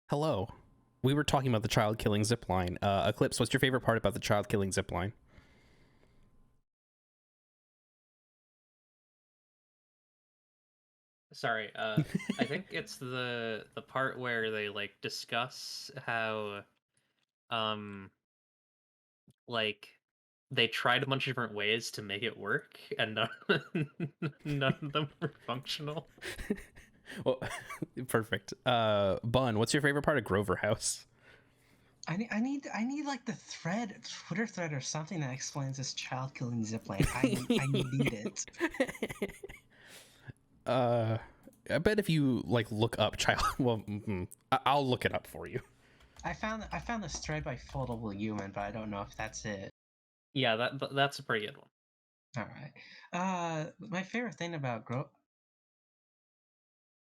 Hello. We were talking about the child killing zipline. Eclipse, what's your favorite part about the child killing zipline? Sorry, I think it's the part where they like discuss how um like they tried a bunch of different ways to make it work and none of them were functional. Well, perfect. Bun, what's your favorite part of Grover House? I need like the Twitter thread or something that explains this child killing zipline. I need it. uh, I bet if you like look up child, well, I'll look it up for you. I found this thread by Foldable Human, but I don't know if that's it. Yeah, that's a pretty good one. All right. My favorite thing about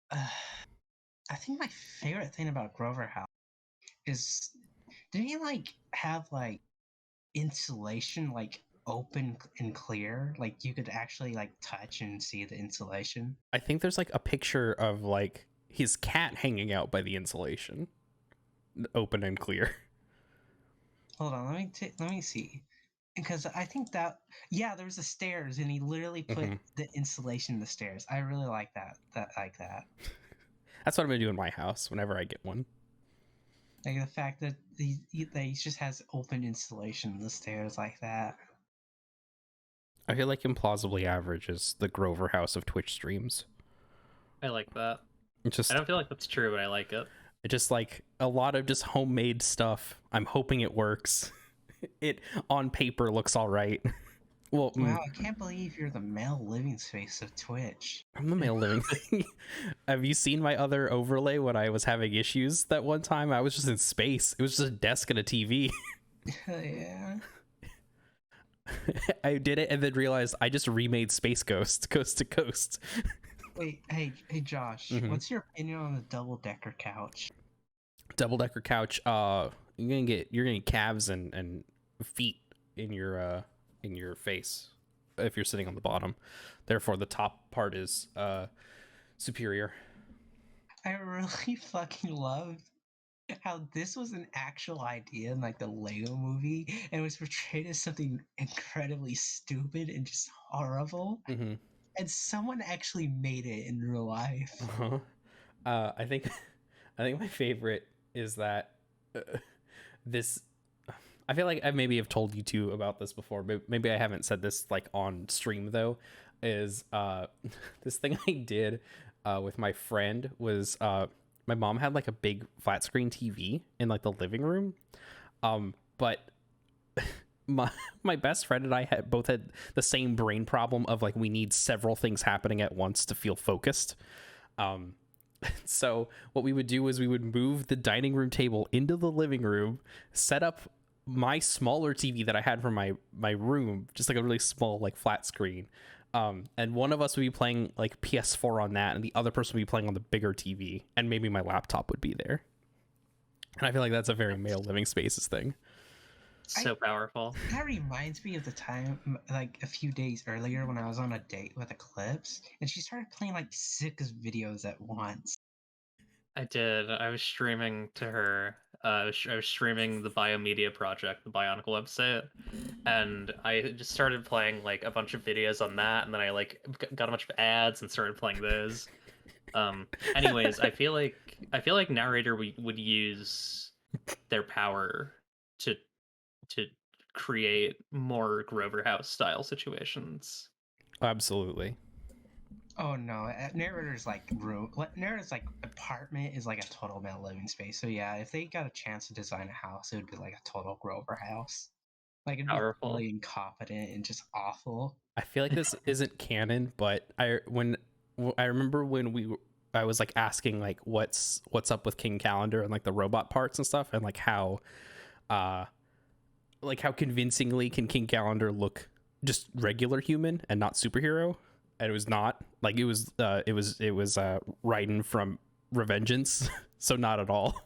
uh, I think my favorite thing about Grover House is, did he like have like insulation like open and clear, like you could actually like touch and see the insulation? I think there's like a picture of like his cat hanging out by the insulation, open and clear. Hold on, let me see. Because I think that, yeah, there was the stairs, and he literally put Mhm. the insulation in the stairs. I really like that. That. That's what I'm gonna do in my house whenever I get one. Like the fact that he just has open insulation in the stairs like that. I feel like Implausibly Average is the Grover House of Twitch streams. I like that. It's I just don't feel like that's true, but I like it. just like a lot of just homemade stuff. I'm hoping it works. It on paper looks all right. Well, Wow, I can't believe you're the male living space of Twitch. I'm the male living thing. Have you seen my other overlay when I was having issues that one time? I was just in space. It was just a desk and a TV. Yeah. I did it and then realized I just remade Space Ghost coast to coast. Wait, hey, Josh, Mhm. what's your opinion on the double decker couch? Double decker couch. You're gonna get calves and feet in your face if you're sitting on the bottom. Therefore, the top part is superior. I really fucking love how this was an actual idea in like the Lego movie and was portrayed as something incredibly stupid and just horrible. Mm-hmm. And someone actually made it in real life. Uh-huh. I think I think my favorite is that this. I feel like I maybe have told you two about this before, but maybe I haven't said this like on stream though. Is this thing I did with my friend was my mom had like a big flat screen TV in like the living room, but my my best friend and I had both had the same brain problem of like we need several things happening at once to feel focused. Um, so what we would do is we would move the dining room table into the living room, set up my smaller TV that I had from my room, just like a really small like flat screen. And one of us would be playing like PS4 on that, and the other person would be playing on the bigger TV, and maybe my laptop would be there. And I feel like that's a very male living spaces thing. I So powerful. That reminds me of the time like a few days earlier when I was on a date with Eclipse and she started playing like 6 videos at once. I did. I was streaming to her. I was streaming the Biomedia Project, the Bionicle website, and I just started playing like a bunch of videos on that, and then I like got a bunch of ads and started playing those. Anyways, I feel like narrator would use their power to to create more Grover House style situations. Absolutely. Oh no, narrator's like apartment is like a total male living space. So yeah, if they got a chance to design a house, it would be like a total Grover house. Like it'd be Powerful. really incompetent and just awful. I feel like this isn't canon, but I remember when I was like asking like what's up with King Calendar and like the robot parts and stuff, and uh like how convincingly can King Calendar look just regular human and not superhero, and it was not like it was Raiden from Revengeance, so not at all.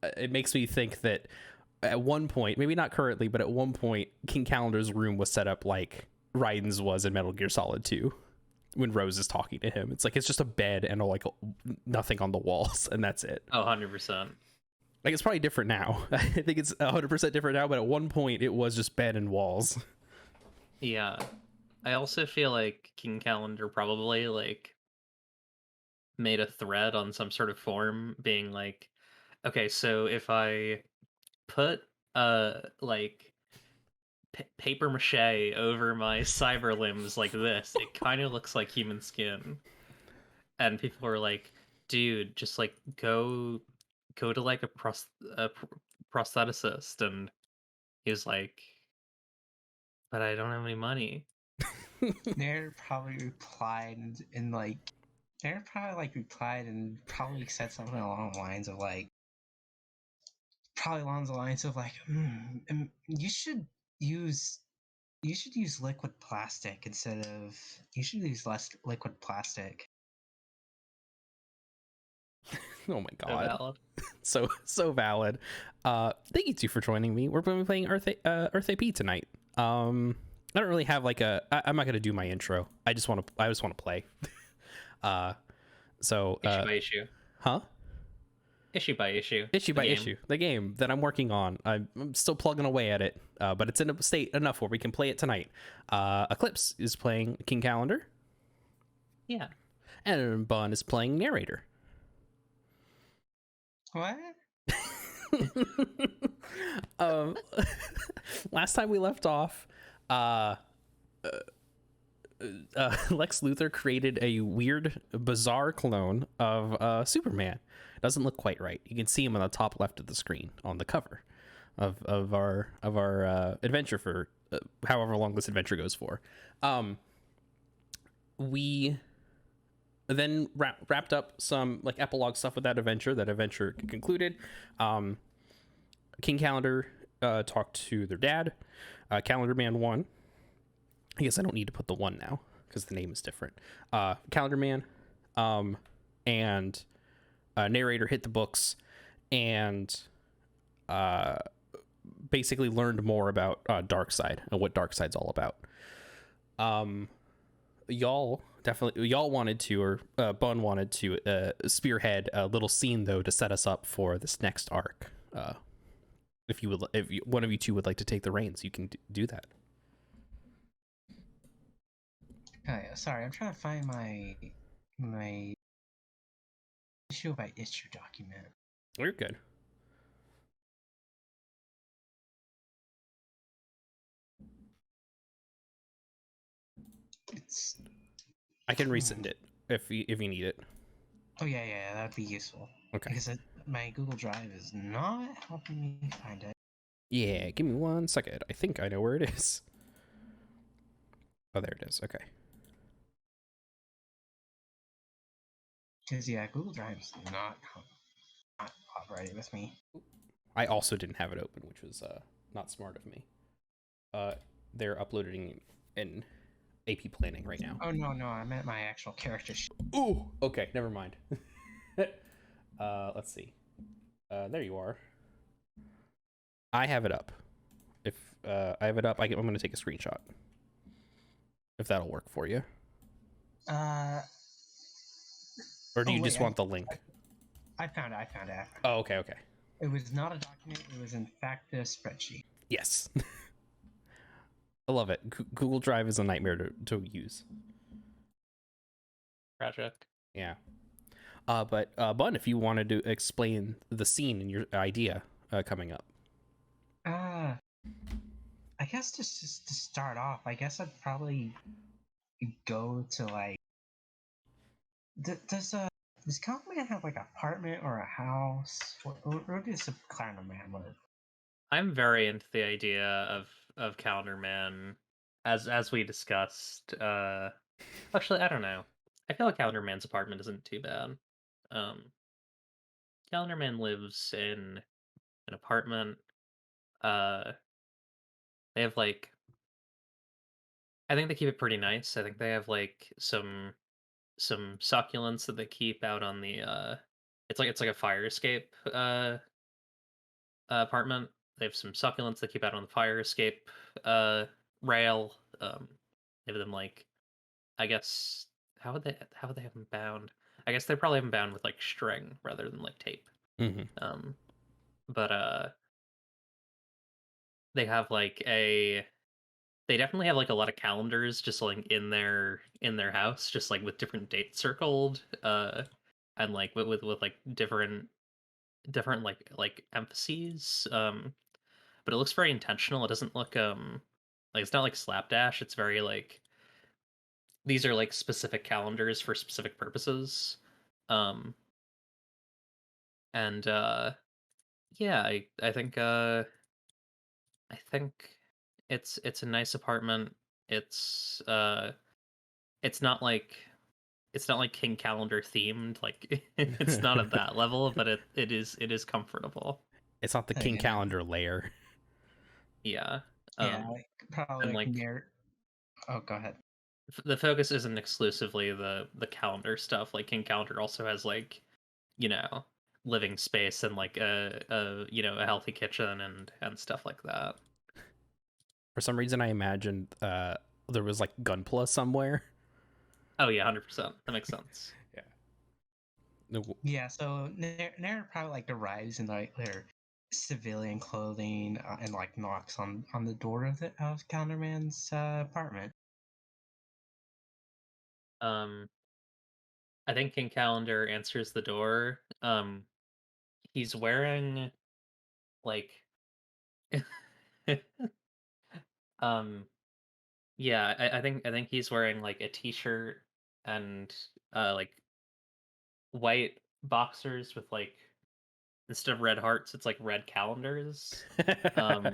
It makes me think that at one point, maybe not currently, but at one point, King Calendar's room was set up like Raiden's was in Metal Gear Solid 2. when Rose is talking to him. It's like it's just a bed and like nothing on the walls, and that's it. Oh, 100%. Like it's probably different now. I think it's 100% different now, but at one point it was just bed and walls. Yeah. I also feel like King Calendar probably like made a thread on some sort of forum being like, okay, so if I put like paper mache over my cyber limbs like this, it kind of looks like human skin. And people were like, dude, just like go to like a prostheticist. And he was like, but I don't have any money. They're probably replied and like they're probably like replied and probably said something along the lines of like you should use liquid plastic instead of you should use less liquid plastic. Oh my So god. valid. So valid. Thank you two for joining me. We're going to be playing Earth AP tonight. I don't really have like I'm not going to do my intro. I just want to play. So Issue by issue. huh? Issue by issue. Issue by game. issue. The game that I'm working on. I'm still plugging away at it. But it's in a state enough where we can play it tonight. Eclipse is playing King Calendar. Yeah. And Bun is playing Narrator. What? Last time we left off, Lex Luthor created a weird, bizarre clone of Superman. Doesn't look quite right. You can see him on the top left of the screen on the cover of our adventure for however long this adventure goes for. We then wrapped up some like epilogue stuff with that adventure. That adventure concluded. King Calendar talked to their dad. Calendar Man 1. I guess I don't need to put the 1 now because the name is different. Calendar Man and Narrator hit the books and basically learned more about Darkseid and what Darkseid's all about. Y'all wanted to, or Bun wanted to spearhead a little scene though to set us up for this next arc. If one of you two would like to take the reins, you can do that. Sorry, I'm trying to find my issue by issue document. You're good. I can resend it if you need it. Oh yeah, that'd be useful. Okay. Because my Google Drive is not helping me find it. Yeah, give me 1 second. I think I know where it is. Oh, there it is. Okay. Because yeah, Google Drive's not cooperating with me. I also didn't have it open, which was not smart of me. They're uploading in AP planning right now. Oh no, I meant my actual character sheet. Ooh, okay, never mind. Let's see. There you are. I have it up. If I have it up, I'm going to take a screenshot. If that'll work for you. Or do you just want the link? I found it. Oh, okay. It was not a document. It was in fact a spreadsheet. Yes. I love it. Google Drive is a nightmare to use. Tragic. Yeah. But Bun, if you wanted to explain the scene and your idea coming up. I guess just to start off, I guess I'd probably go to like. Does Calendar have like an apartment or a house? Where does the Calendar Man live? I'm very into the idea of Calendar Man, as we discussed. Actually, I don't know. I feel like Calendar Man's apartment isn't too bad. Calendar Man lives in an apartment. They have like, I think they keep it pretty nice. I think they have like some succulents that they keep out on the it's like a fire escape apartment. They have some succulents they keep out on the fire escape rail. They have them like, I guess how would they have them bound? I guess they probably have them bound with like string rather than like tape. Mm-hmm. But they have like a they definitely have like a lot of calendars just like in their house, just like with different dates circled, and like with like different like emphases. But it looks very intentional. It doesn't look like it's not like slapdash. It's very like these are like specific calendars for specific purposes. Um and yeah, I think it's a nice apartment. It's uh it's not like it's not like King Calendar themed, like it's not at that level, but it is comfortable. It's not the King Yeah, Calendar layer. Yeah. yeah, Um like probably and like like near. Oh, go ahead. the focus isn't exclusively the calendar stuff. Like King Calendar also has like, you know, living space and like a you know, a healthy kitchen and stuff like that. For some reason, I imagined there was like Gunpla somewhere. Oh yeah, 100%. That makes sense. Yeah. No, Yeah, so Nair probably like arrives in like their civilian clothing and like knocks on the door of Counterman's apartment. Um I think King Calendar answers the door. He's wearing like um yeah, I think he's wearing like a t-shirt and like white boxers with like instead of red hearts, it's like red calendars. Um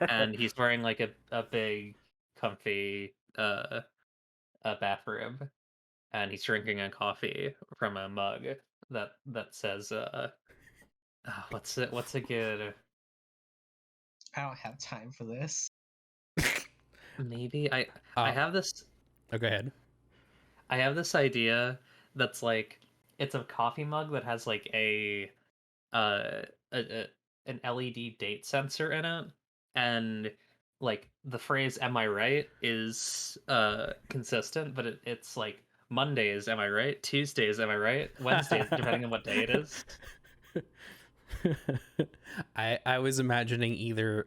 and he's wearing like a big comfy a bathrobe, and he's drinking a coffee from a mug that says what's a good I don't have time for this. maybe I uh, have this oh, go ahead. I have this idea that's like it's a coffee mug that has like uh a an LED date sensor in it, and like the phrase "Am I right?" is consistent, but it's like Mondays, am I right? Tuesdays, am I right? Wednesdays, depending on what day it is. I was imagining either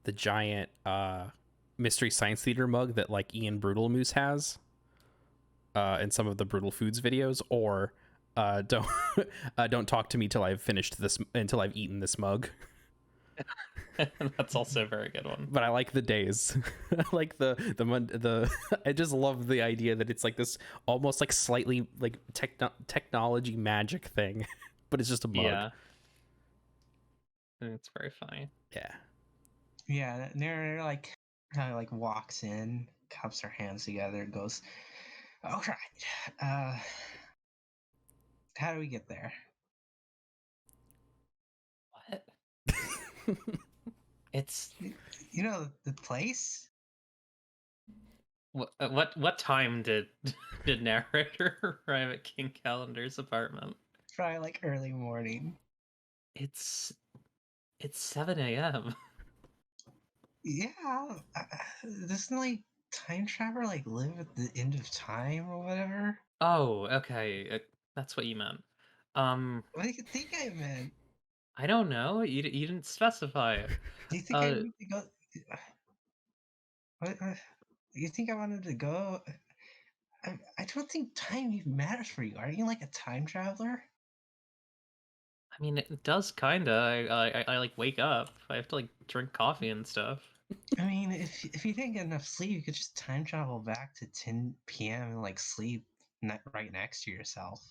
the giant Mystery Science Theater mug that like Ian Brutal Moose has in some of the Brutal Foods videos, or don't don't talk to me till I've finished this until I've eaten this mug. That's also a very good one. But I like the days. I like the I just love the idea that it's like this almost like slightly like technology magic thing, but it's just a mug. Yeah, it's very funny. Yeah. Yeah, Nair like kind of like walks in, cups her hands together, and goes, "All right, how do we get there?" What? It's You know the place? what time did did narrator arrive at King Calendar's apartment? Probably like early morning. It's it's 7 a.m. Yeah, doesn't like time traveler like live at the end of time or whatever? Oh, okay. That's what you meant. What do you think I meant? I don't know. You didn't specify. Do you think I Uh, need to go? What, you think I wanted to go? I don't think time even matters for you. Are you like a time traveler? I mean, it does kinda. I like wake up. I have to like drink coffee and stuff. I mean, if you didn't get enough sleep, you could just time travel back to 10 p.m. and like sleep right next to yourself.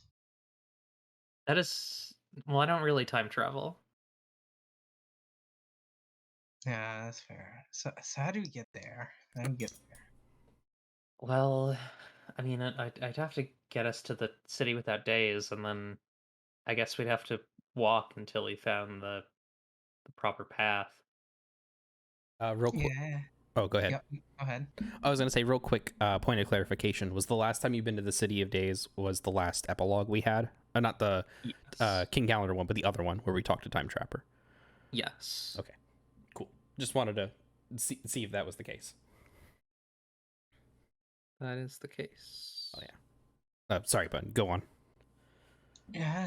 That is, well, I don't really time travel. Yeah, that's fair. So how do we get there? How do we get there? Well, I mean, I'd have to get us to the city without days, and then I guess we'd have to walk until we found the proper path. Real quick. Yeah. Oh, go ahead. Yep. Go ahead. I was gonna say real quick. Point of clarification: was the last time you've been to the City of Days was the last epilogue we had? Not the Yes. King Calendar one, but the other one where we talked to Time Trapper. Yes. Okay, cool. Just wanted to see if that was the case. That is the case. Oh yeah. Sorry, bud. Go on. Yeah.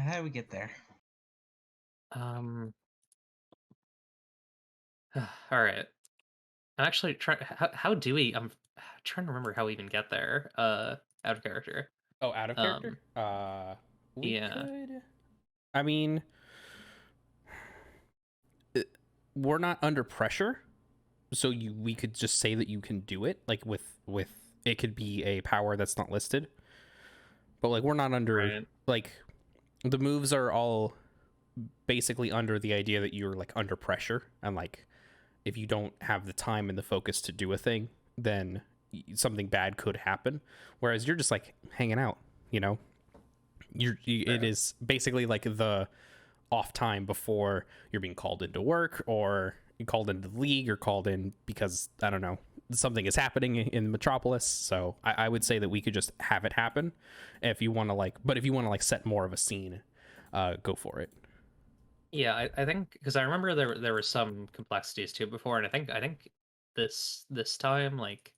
How do we get there? Um. All right. I'm actually trying. How do we? I'm trying to remember how we even get there. Out of character. Oh, out of character. Um. We Yeah. could. I mean, we're not under pressure, so we could just say that you can do it. Like with it could be a power that's not listed, but like we're not under Right. like the moves are all basically under the idea that you're like under pressure and like if you don't have the time and the focus to do a thing, then something bad could happen. Whereas you're just like hanging out, you know. It Right. is basically like the off time before you're being called into work or called into the league or called in because I don't know something is happening in Metropolis. So I would say that we could just have it happen if you want to like. But if you want to like set more of a scene, go for it. Yeah. I think because I remember there were some complexities to it before, and I think this time like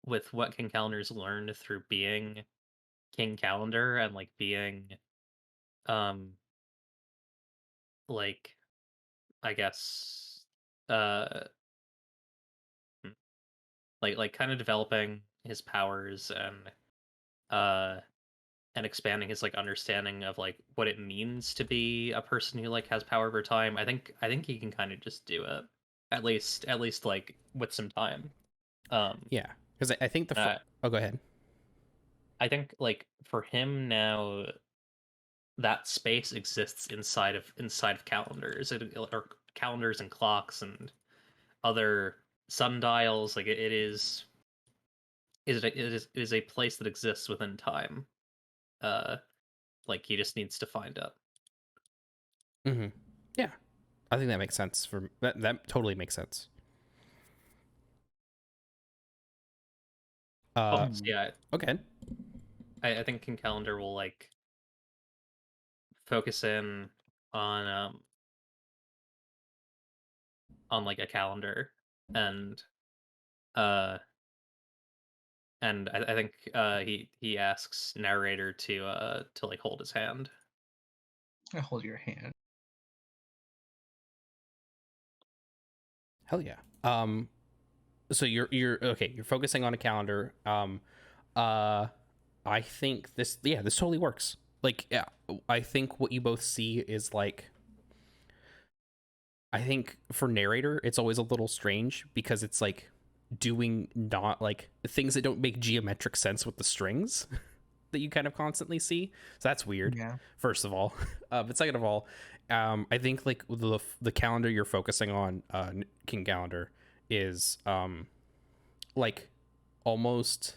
with what King Calendar's learned through being King Calendar and like being um like I guess uh hmm, like kind of developing his powers uh and expanding his like understanding of like what it means to be a person who like has power over time. I think he can kind of just do it. At least like with some time. Um Yeah, because I think uh, oh, go ahead. I think like for him now that space exists inside of calendars or calendars and clocks and other sundials. Like it is a place that exists within time. Uh, like he just needs to find it. Mm-hmm. Yeah, I think that makes sense. For that totally makes sense. Oh, so yeah, Okay. I think King Calendar will like focus in on um on like a calendar and uh I think he asks narrator to like hold his hand. I hold your hand. Hell yeah. So you're okay. You're focusing on a calendar. Uh, I think this totally works. Like, yeah, I think what you both see is like, I think for narrator, it's always a little strange because it's like doing not like things that don't make geometric sense with the strings that you kind of constantly see. So that's weird. Yeah. First of all, but second of all, I think like the calendar you're focusing on, King Calendar, is like almost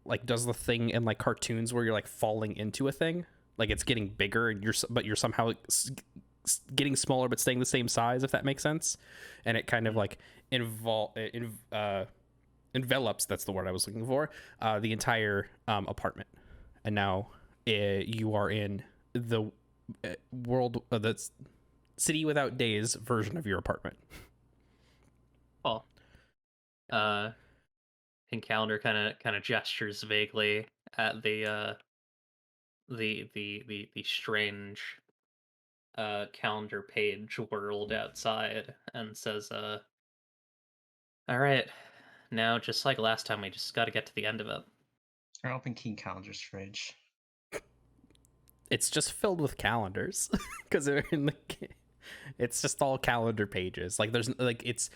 like does the thing in like cartoons where you're like falling into a thing, like it's getting bigger and you're somehow getting smaller but staying the same size, if that makes sense. And it kind of like envelops, that's the word I was looking for, the entire apartment. And now you are in the world, the city without days version of your apartment. Well, uh, King Calendar kind of gestures vaguely at the strange calendar page world outside and says, all right, now just like last time, we just got to get to the end of it. I open King Calendar's fridge. It's just filled with calendars because they're in the. It's just all calendar pages. Like there's like it's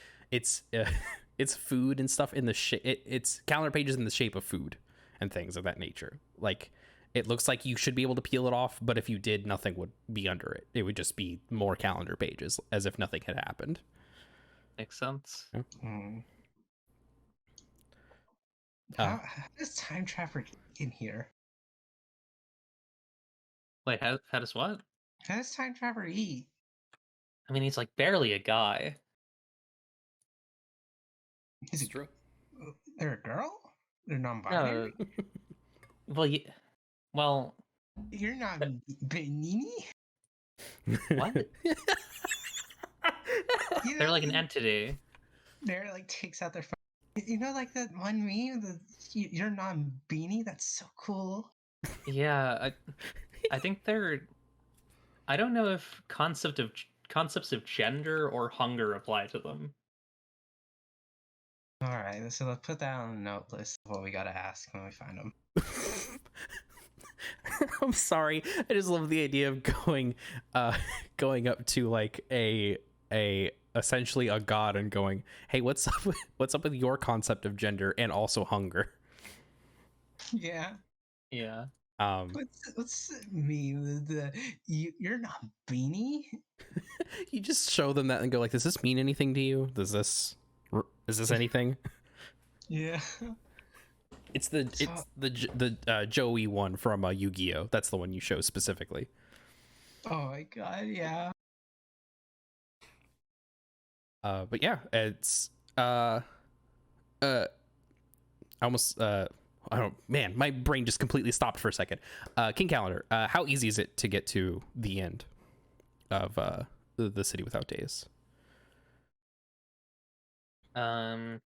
it's food and stuff in the it's calendar pages in the shape of food and things of that nature. Like it looks like you should be able to peel it off, but if you did, nothing would be under it. It would just be more calendar pages as if nothing had happened. Makes sense. Yeah. Hmm. Uh, How does time travel in here? Wait, how does what? How does time travel eat? I mean, he's like barely a guy. Is it's it? true. They're a girl? They're No, non-binary? well, well, You're not but- Benini? what? You They're know, like an entity. They're like takes out their phone. You know, like that one meme, you're not beanie. That's so cool. Yeah, I think they're. I don't know if concepts of gender or hunger apply to them. All right, so let's put that on the note list of what we gotta ask when we find them. I'm sorry. I just love the idea of going up to like a essentially a god and going, "Hey, what's up with your concept of gender and also hunger?" Yeah. Yeah. What's meme? You're not beanie. You just show them that and go like, "Does this mean anything to you? Is this anything?" Yeah. It's the Joey one from Yu-Gi-Oh. That's the one you show specifically. Oh my god, yeah. But yeah, it's almost I don't, man, my brain just completely stopped for a second. King Calendar, how easy is it to get to the end of the City Without Days? Um,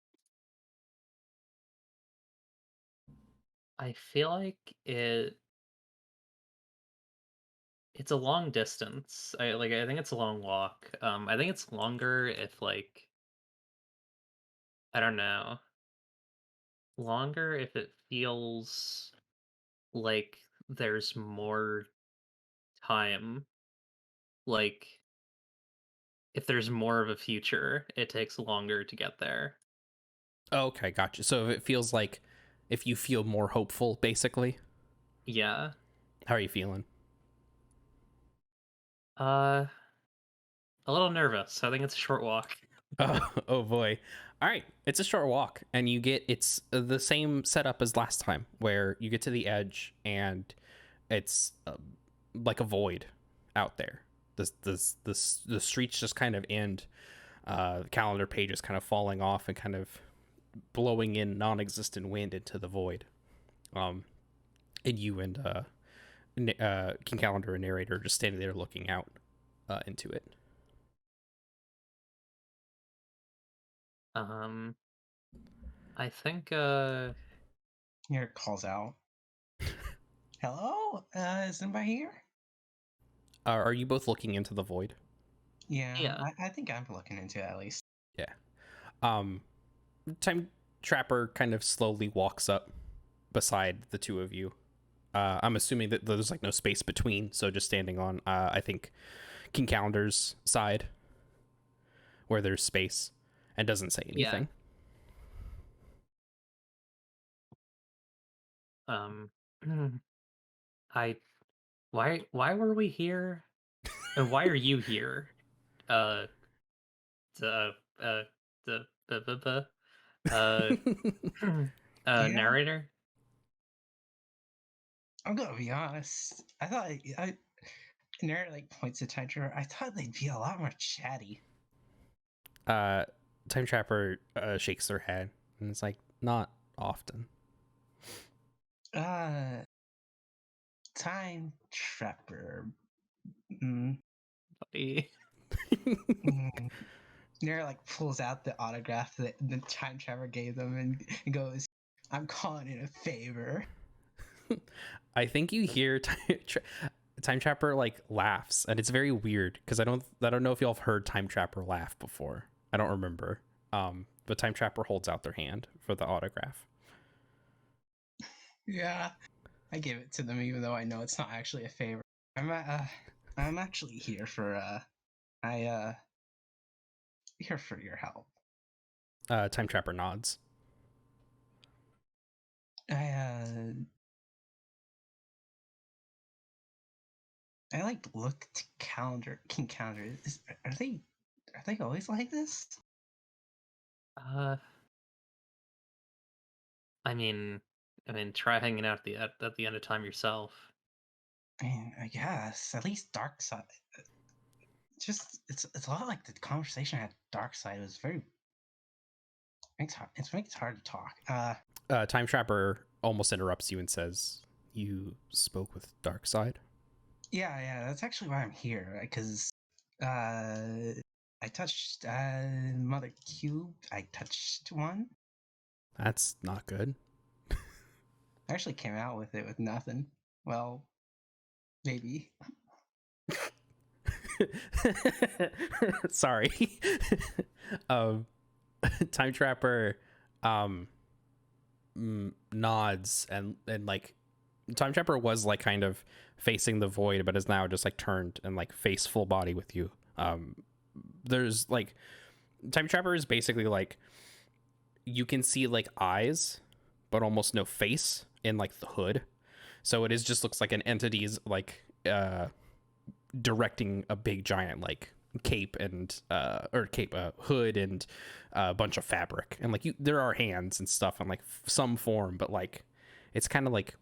I feel like it's a long distance. I think it's a long walk. I think it's longer if like I don't know. Longer if it feels like there's more time. Like if there's more of a future, it takes longer to get there. Okay, gotcha. So if it feels like if you feel more hopeful, basically, Yeah. how are you feeling? Uh a little nervous. I think it's a short walk. Oh boy. All right, it's a short walk, and it's the same setup as last time, where you get to the edge, and it's like a void out there. The streets just kind of end. The calendar page is kind of falling off and kind of blowing in non-existent wind into the void. And you and King Calendar and Narrator just standing there looking out into it. Um I think Here it calls out. Hello? Is anybody here? Are you both looking into the void? Yeah, yeah. I think I'm looking into it at least. Yeah. Um, Time Trapper kind of slowly walks up beside the two of you. I'm assuming that there's like no space between, so just standing on, I think, King Calendar's side where there's space and doesn't say Yeah. anything. Um I why were we here? And why are you here? Uh the uh the uh Yeah, narrator? I'm gonna be honest. I thought Nerd like points to Tiger. I thought they'd be a lot more chatty. uh, Time Trapper shakes their head and it's like, not often. Uh, Time Trapper. Mm, Buddy. mm. Nerd like pulls out the autograph that the Time Trapper gave them and goes, "I'm calling it a favor." I think you hear Time Trapper like laughs, and it's very weird because I don't know if y'all have heard Time Trapper laugh before. I don't remember. But Time Trapper holds out their hand for the autograph. Yeah, I give it to them even though I know it's not actually a favor. I'm actually here for I here for your help. Time Trapper nods. I I like look to King Calendar. Are they always like this? Uh I mean try hanging out at the end of time yourself. I mean, I guess at least Dark Side. Just it's a lot like the conversation I had. Dark Side. It was very it makes it hard to talk. Time Trapper almost interrupts you and says, "You spoke with Darkseid." Yeah, that's actually why I'm here because I touched Mother Cube. I touched one. That's not good. I actually came out with it with nothing. Well, maybe. Sorry. um, Time Trapper nods and like Time Trapper was like kind of facing the void, but is now just like turned and like face full body with you. There's like Time Trapper is basically like you can see like eyes, but almost no face in like the hood. So it is just looks like an entity's like directing a big giant like cape and hood and a bunch of fabric, and like there are hands and stuff and like some form, but like it's kind of like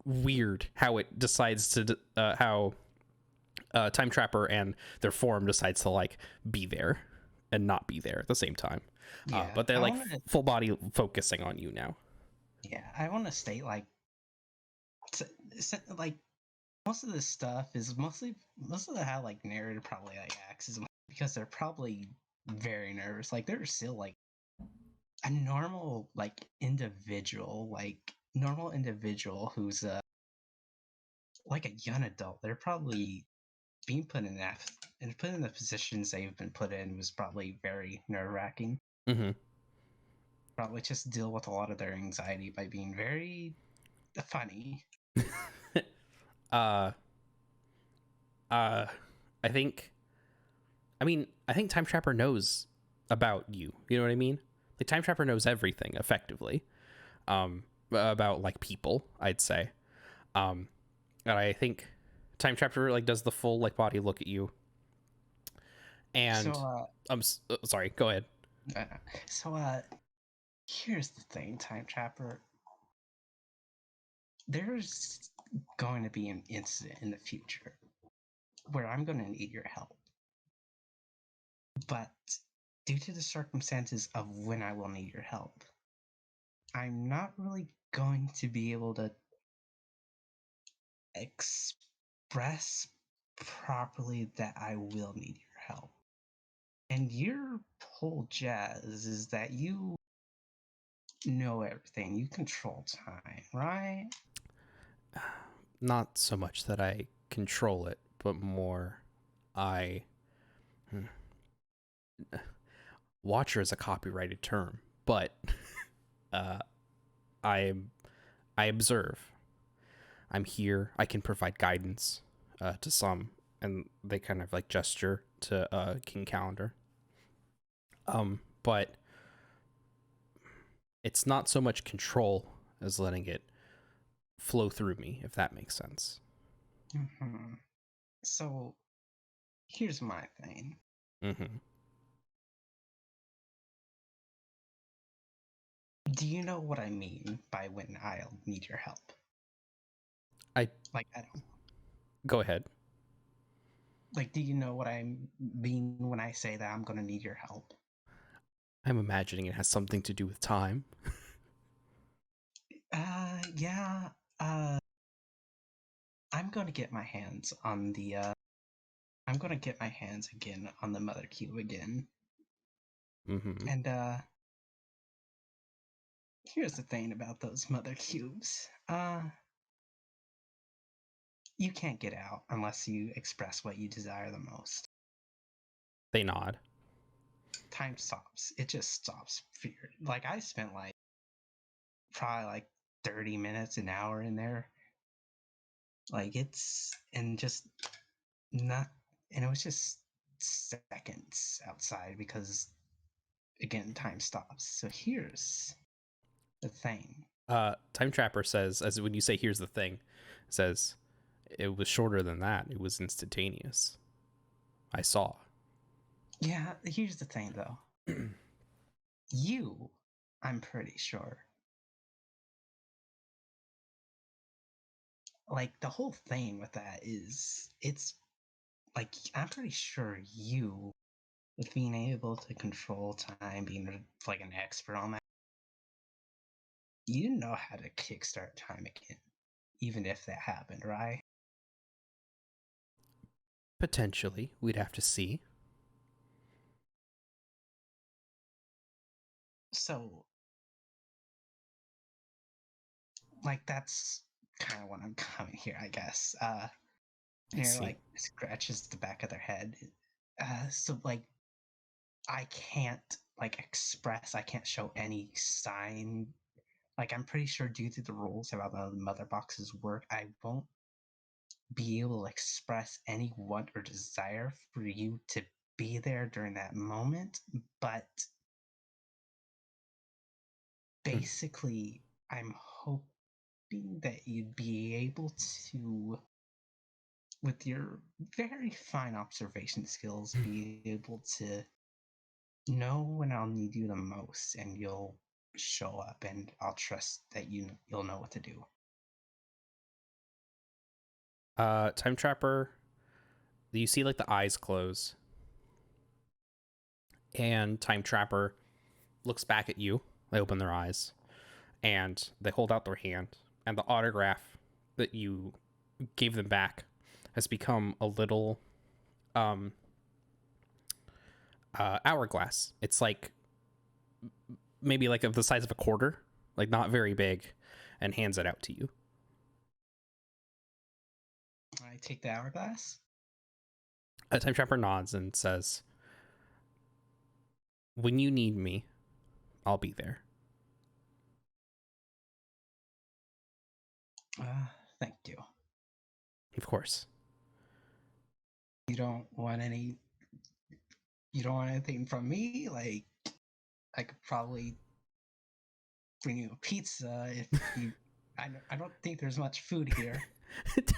weird how it decides to how Time Trapper and their form decides to like be there and not be there at the same time. Yeah, But they're like full body focusing on you now. Yeah, I want to state like, like most of this stuff is most of the how like narrator probably like acts is because they're probably very nervous. Like they're still like a normal normal individual who's like a young adult. They're probably being put in that and put in the positions they've been put in was probably very nerve-wracking. Mm-hmm. Probably just deal with a lot of their anxiety by being very funny. uh I think Time Trapper knows about you. You know what I mean? Like Time Trapper knows everything effectively. About like people, I'd say. And I think Time Trapper like does the full like body look at you. And So I'm sorry, go ahead. uh, so here's the thing, Time Trapper. There's going to be an incident in the future where I'm going to need your help. But due to the circumstances of when I will need your help, I'm not really going to be able to express properly that I will need your help. And your whole jazz is that you know everything. You control time, right? Not so much that I control it, but more I watcher is a copyrighted term, but uh I I observe. I'm here. I can provide guidance to some, and they kind of like gesture to King Calendar. But it's not so much control as letting it flow through me, if that makes sense. Mm-hmm. So here's my thing. Mm-hmm. Do you know what I mean by when I'll need your help? I don't. Go ahead. Like, do you know what I mean when I say that I'm gonna need your help? I'm imagining it has something to do with time. Yeah. I'm gonna get my hands on the. I'm gonna get my hands again on the Mother Cube again. Mm-hmm. And here's the thing about those Mother Cubes. You can't get out unless you express what you desire the most. They nod. Time stops. It just stops. Like I spent like probably like 30 minutes, an hour in there. Like it's and just not and it was just seconds outside because again time stops. So here's the thing. Time Trapper says, as when you say here's the thing, says it was shorter than that. It was instantaneous. I saw. Yeah, here's the thing though. You, I'm pretty sure. Like the whole thing with that is it's like I'm pretty sure you with being able to control time, being like an expert on that, you know how to kickstart time again, even if that happened, right? Potentially, we'd have to see. So like that's kind of what I'm coming here, I guess. I Near see. like scratches the back of their head. So like I can't like express, I can't show any sign. Like I'm pretty sure due to the rules about how the mother boxes work, I won't be able to express any want or desire for you to be there during that moment. But basically, I'm hoping that you'd be able to, with your very fine observation skills, be able to know when I'll need you the most, and you'll show up, and I'll trust that you'll know what to do. Time Trapper, you see like the eyes close, and Time Trapper looks back at you. They open their eyes, and they hold out their hand, and the autograph that you gave them back has become a little hourglass. It's like maybe like of the size of a quarter, like not very big, and hands it out to you. I take the hourglass. Time Trapper nods and says, "When you need me, I'll be there." Thank you. Of course. You don't want any. You don't want anything from me. Like I could probably bring you a pizza if you. I don't think there's much food here.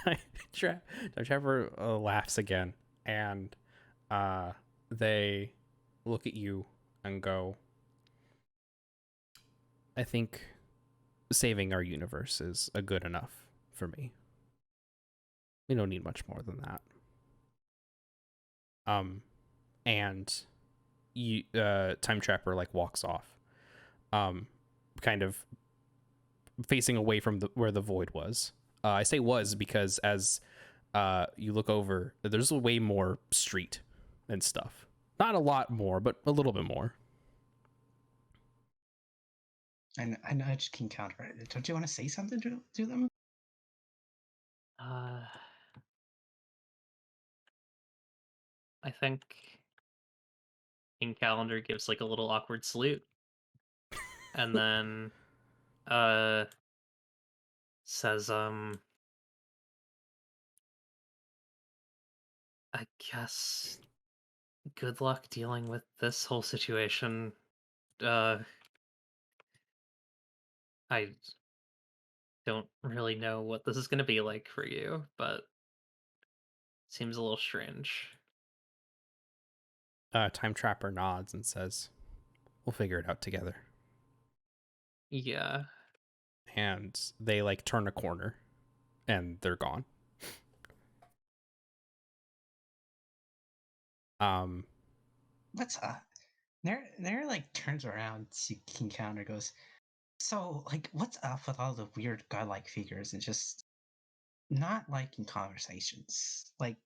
Time Trapper laughs again, and they look at you and go, "I think saving our universe is a good enough for me. We don't need much more than that." And you, Time Trapper like walks off, kind of facing away from where the void was. I say was because as you look over, there's way more street and stuff. Not a lot more, but a little bit more. And I nudge King Calendar. Don't you want to say something to them? I think King Calendar gives like a little awkward salute, and then says, I guess good luck dealing with this whole situation. I don't really know what this is going to be like for you, but seems a little strange. Time Trapper nods and says, "We'll figure it out together." Yeah. And they like turn a corner and they're gone. What's Nair like turns around to King Calendar, goes, so like what's up with all the weird godlike figures and just not liking conversations? Like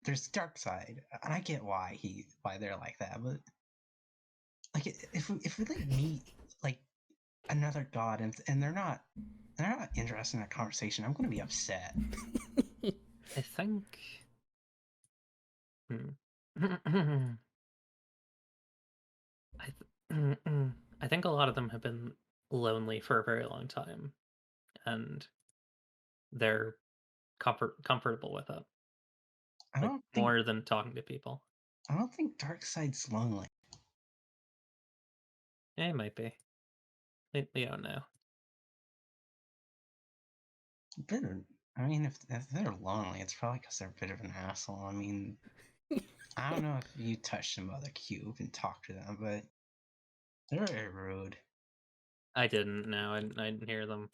there's dark side, and I get why they're like that, but like if we like meet like another god and they're not interested in a conversation, I'm gonna be upset. I think. I think a lot of them have been lonely for a very long time, and they're comfortable with it, I like don't think more than talking to people. I don't think Darkseid's lonely. Yeah, it might be. They don't know. I mean, if they're lonely, it's probably because they're a bit of an asshole. I mean, I don't know if you touched them Mother Cube and talked to them, but they're very rude. I didn't know. I didn't hear them.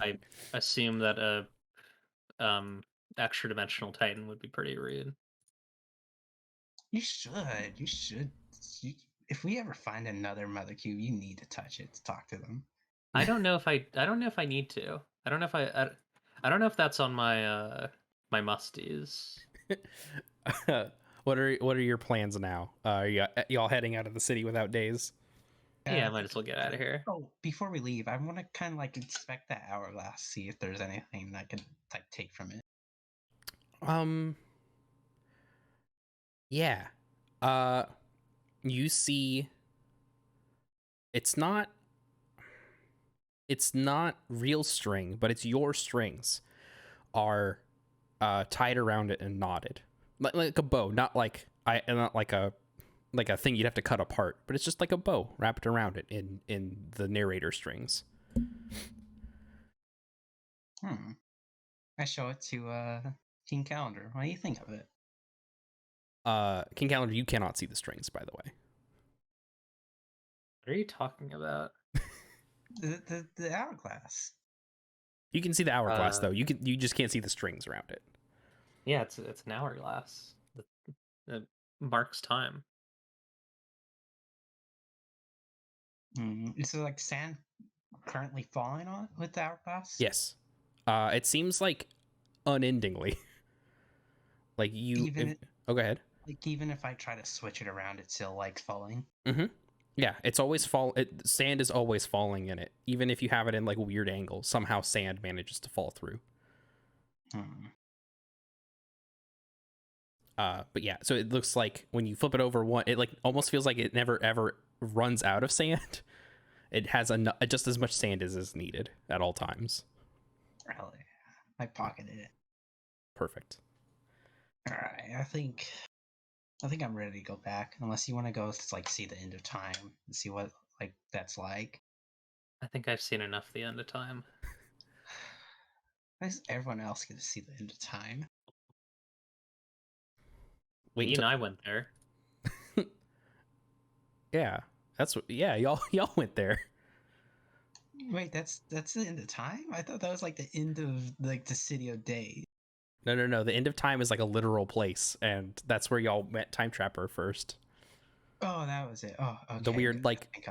I assume that a extra dimensional titan would be pretty rude. You should. You should. You, if we ever find another Mother Cube, you need to touch it to talk to them. I don't know if I don't know if I need to. I don't know if I don't know if that's on my my musties. What are your plans now? Are y'all heading out of the city without days? Yeah, I might as well get out of here. Oh, before we leave, I want to kind of like inspect that hourglass, see if there's anything that I can like take from it. Yeah. You see it's not real string, but it's your strings are tied around it and knotted. Like a bow, not like a thing you'd have to cut apart, but it's just like a bow wrapped around it in the narrator strings. I show it to King Calendar. What do you think of it? King Calendar, you cannot see the strings, by the way. What are you talking about? The hourglass. You can see the hourglass though. You just can't see the strings around it. Yeah, it's an hourglass. It marks time. Is there like sand currently falling on it with the hourglass? Yes. It seems like unendingly. Like you. Go ahead. Like even if I try to switch it around, it's still like falling. Mm-hmm. Yeah, it's always sand is always falling in it. Even if you have it in like weird angles, somehow sand manages to fall through. But yeah, so it looks like when you flip it over one, it like almost feels like it never ever runs out of sand. It has just as much sand as is needed at all times. Really? I pocketed it. Perfect. All right, I think I'm ready to go back. Unless you want to go like see the end of time and see what like that's like. I think I've seen enough the end of time. Why does everyone else get to see the end of time? Me and I went there. Yeah, y'all went there. Wait, that's the end of time? I thought that was like the end of like the City of Days. No. The end of time is like a literal place, and that's where y'all met Time Trapper first. Oh, that was it. Oh, okay.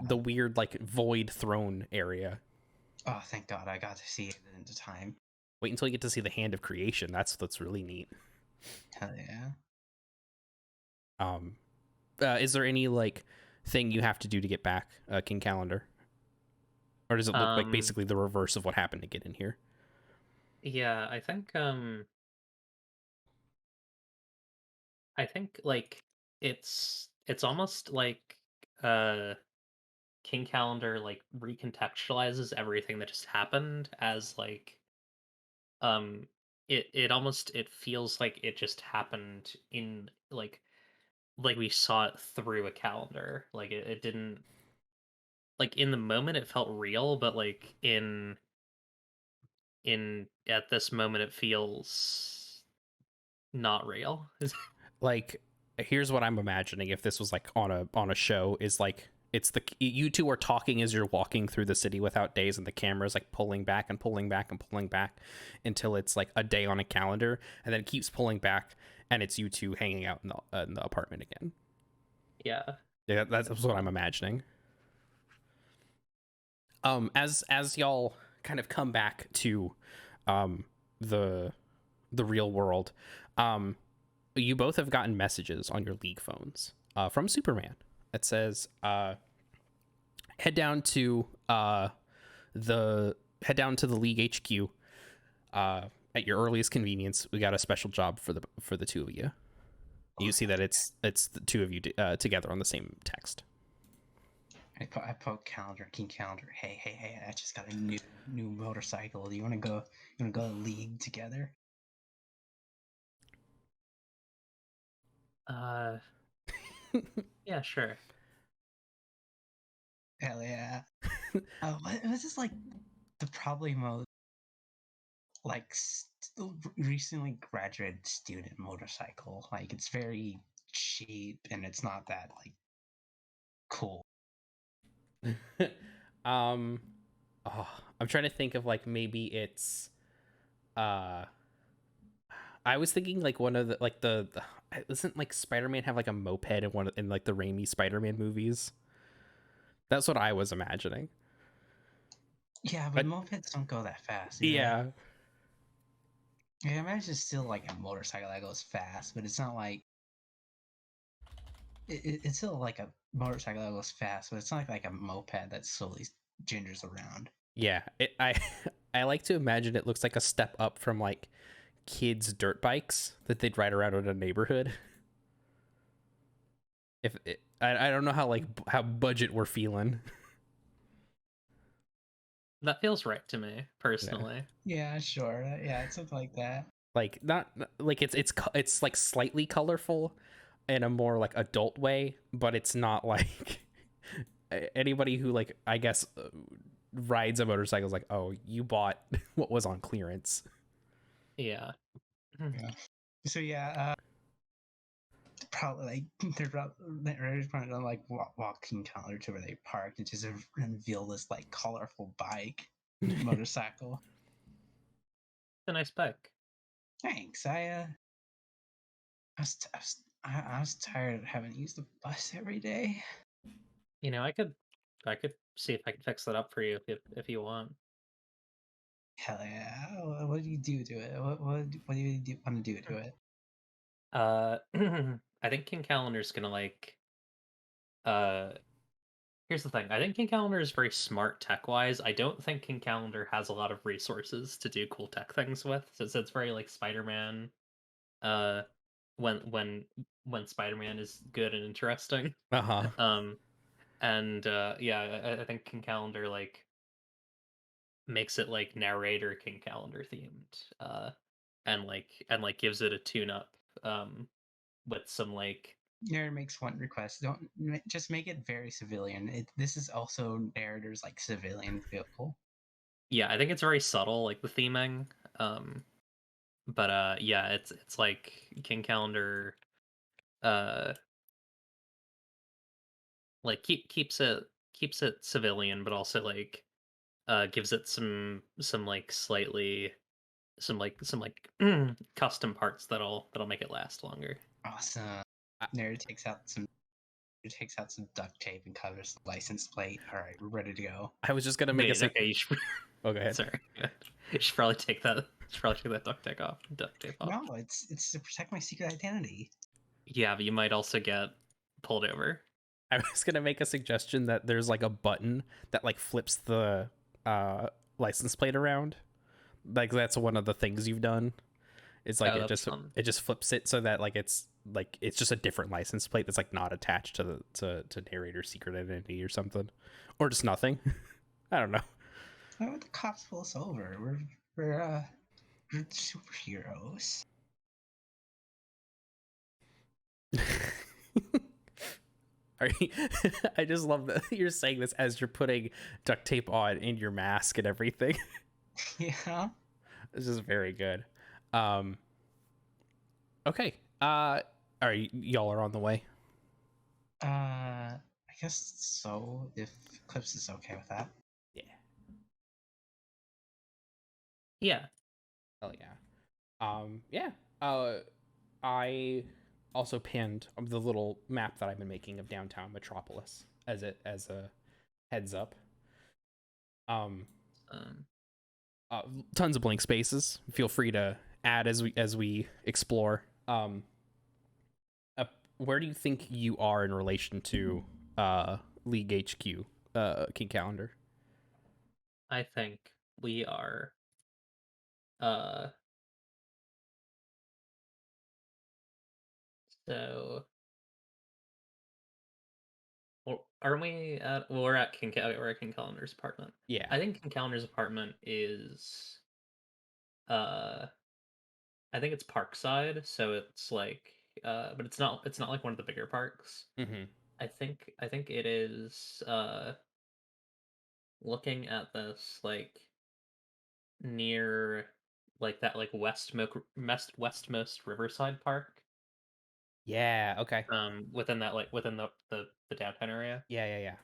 The weird like void throne area. Oh, thank God, I got to see it at the end of time. Wait until you get to see the Hand of Creation. That's really neat. Hell yeah. Is there any like thing you have to do to get back, King Calendar? Or does it look like basically the reverse of what happened to get in here? Yeah, I think like it's almost like King Calendar like recontextualizes everything that just happened as like it feels like it just happened in like we saw it through a calendar. Like it didn't like in the moment it felt real, but like in at this moment it feels not real. Like, here's what I'm imagining if this was like on a show is like it's you two are talking as you're walking through the city without days, and the camera's like pulling back and pulling back and pulling back until it's like a day on a calendar, and then it keeps pulling back, and it's you two hanging out in the apartment again. Yeah. Yeah, that's what I'm imagining. As y'all kind of come back to the real world, you both have gotten messages on your League phones from Superman. It says head down to the League HQ at your earliest convenience. We got a special job for the two of you. You see that it's the two of you together on the same text. I poke King Calendar. Hey! I just got a new motorcycle. Do you want to go? You want to go to League together? Yeah, sure. Hell yeah! This is like the probably most like recently graduated student motorcycle. Like it's very cheap and it's not that like cool. I'm trying to think of like maybe it's I was thinking like one of the like the doesn't like Spider-Man have like a moped in like the Raimi Spider-Man movies? That's what I was imagining. Yeah, but mopeds don't go that fast. Yeah. Yeah, I imagine it's still like a motorcycle that goes fast, but it's not like it's still like a motorcycle that goes fast, but it's not like a moped that slowly gingers around. Yeah, I I like to imagine it looks like a step up from like kids' dirt bikes that they'd ride around in a neighborhood. I don't know how like how budget we're feeling. That feels right to me Yeah. personally. Yeah, sure. Yeah, it's something like that. Like not like it's like slightly colorful in a more like adult way, but it's not like anybody who like I guess rides a motorcycle is like, oh, you bought what was on clearance. Yeah. Yeah. So yeah, probably like they're probably gonna like walking calendar to where they parked and just reveal this like colorful bike motorcycle. It's a nice bike. Thanks. I was tired of having to use the bus every day. You know, I could see if I can fix that up for you if you want. Hell yeah! What do you do to it? What do you do? I'm do to it. Uh, I think King Calendar's gonna like. Uh, Here's the thing. I think King Calendar is very smart tech wise. I don't think King Calendar has a lot of resources to do cool tech things with. So it's very like Spider-Man. Uh, when when when Spider-Man is good and interesting. Uh-huh. Um, and yeah, I think King Calendar like makes it like narrator King Calendar themed. And gives it a tune up. With some like Narrator makes one request. Don't just make it very civilian. This is also narrator's like civilian vehicle. yeah, I think it's very subtle, like the theming. Um, but yeah, it's like King Calendar uh like keeps it civilian, but also like gives it some like slightly some like custom parts that'll make it last longer. Awesome. I, Narrator takes out some duct tape and covers the license plate. All right, we're ready to go. I was just gonna make Wait, okay, you should Oh, go ahead. sorry. You should probably take that. Should probably take that duct tape off. No, it's to protect my secret identity. Yeah, but you might also get pulled over. I was gonna make a suggestion that there's like a button that like flips the license plate around. Like that's one of the things you've done. It's like Oh, that's fun. it just flips it so that like it's just a different license plate that's like not attached to to narrator's secret identity or something, or just nothing. I don't know. Why would the cops pull us over? We're superheroes. Are you, I just love that you're saying this as you're putting duct tape on in your mask and everything. Yeah. This is very good. Um. Okay. All right, y'all are on the way. I guess so. If Clips is okay with that. Yeah. Yeah. Hell yeah. Yeah. I also pinned the little map that I've been making of downtown Metropolis as a heads up. Um, Um, Tons of blank spaces. Feel free to add as we explore. Where do you think you are in relation to League HQ, King Calendar? I think we are. Uh, so aren't we at? Well, we're at King Calendar's apartment. Yeah. I think King Calendar's apartment is. Uh, I think it's Parkside, so it's like. But it's not like one of the bigger parks. Mm-hmm. I think it is. Looking at this like near like that like westmost Riverside Park. Yeah. Okay. Within that like within the downtown area. Yeah. Yeah. Yeah.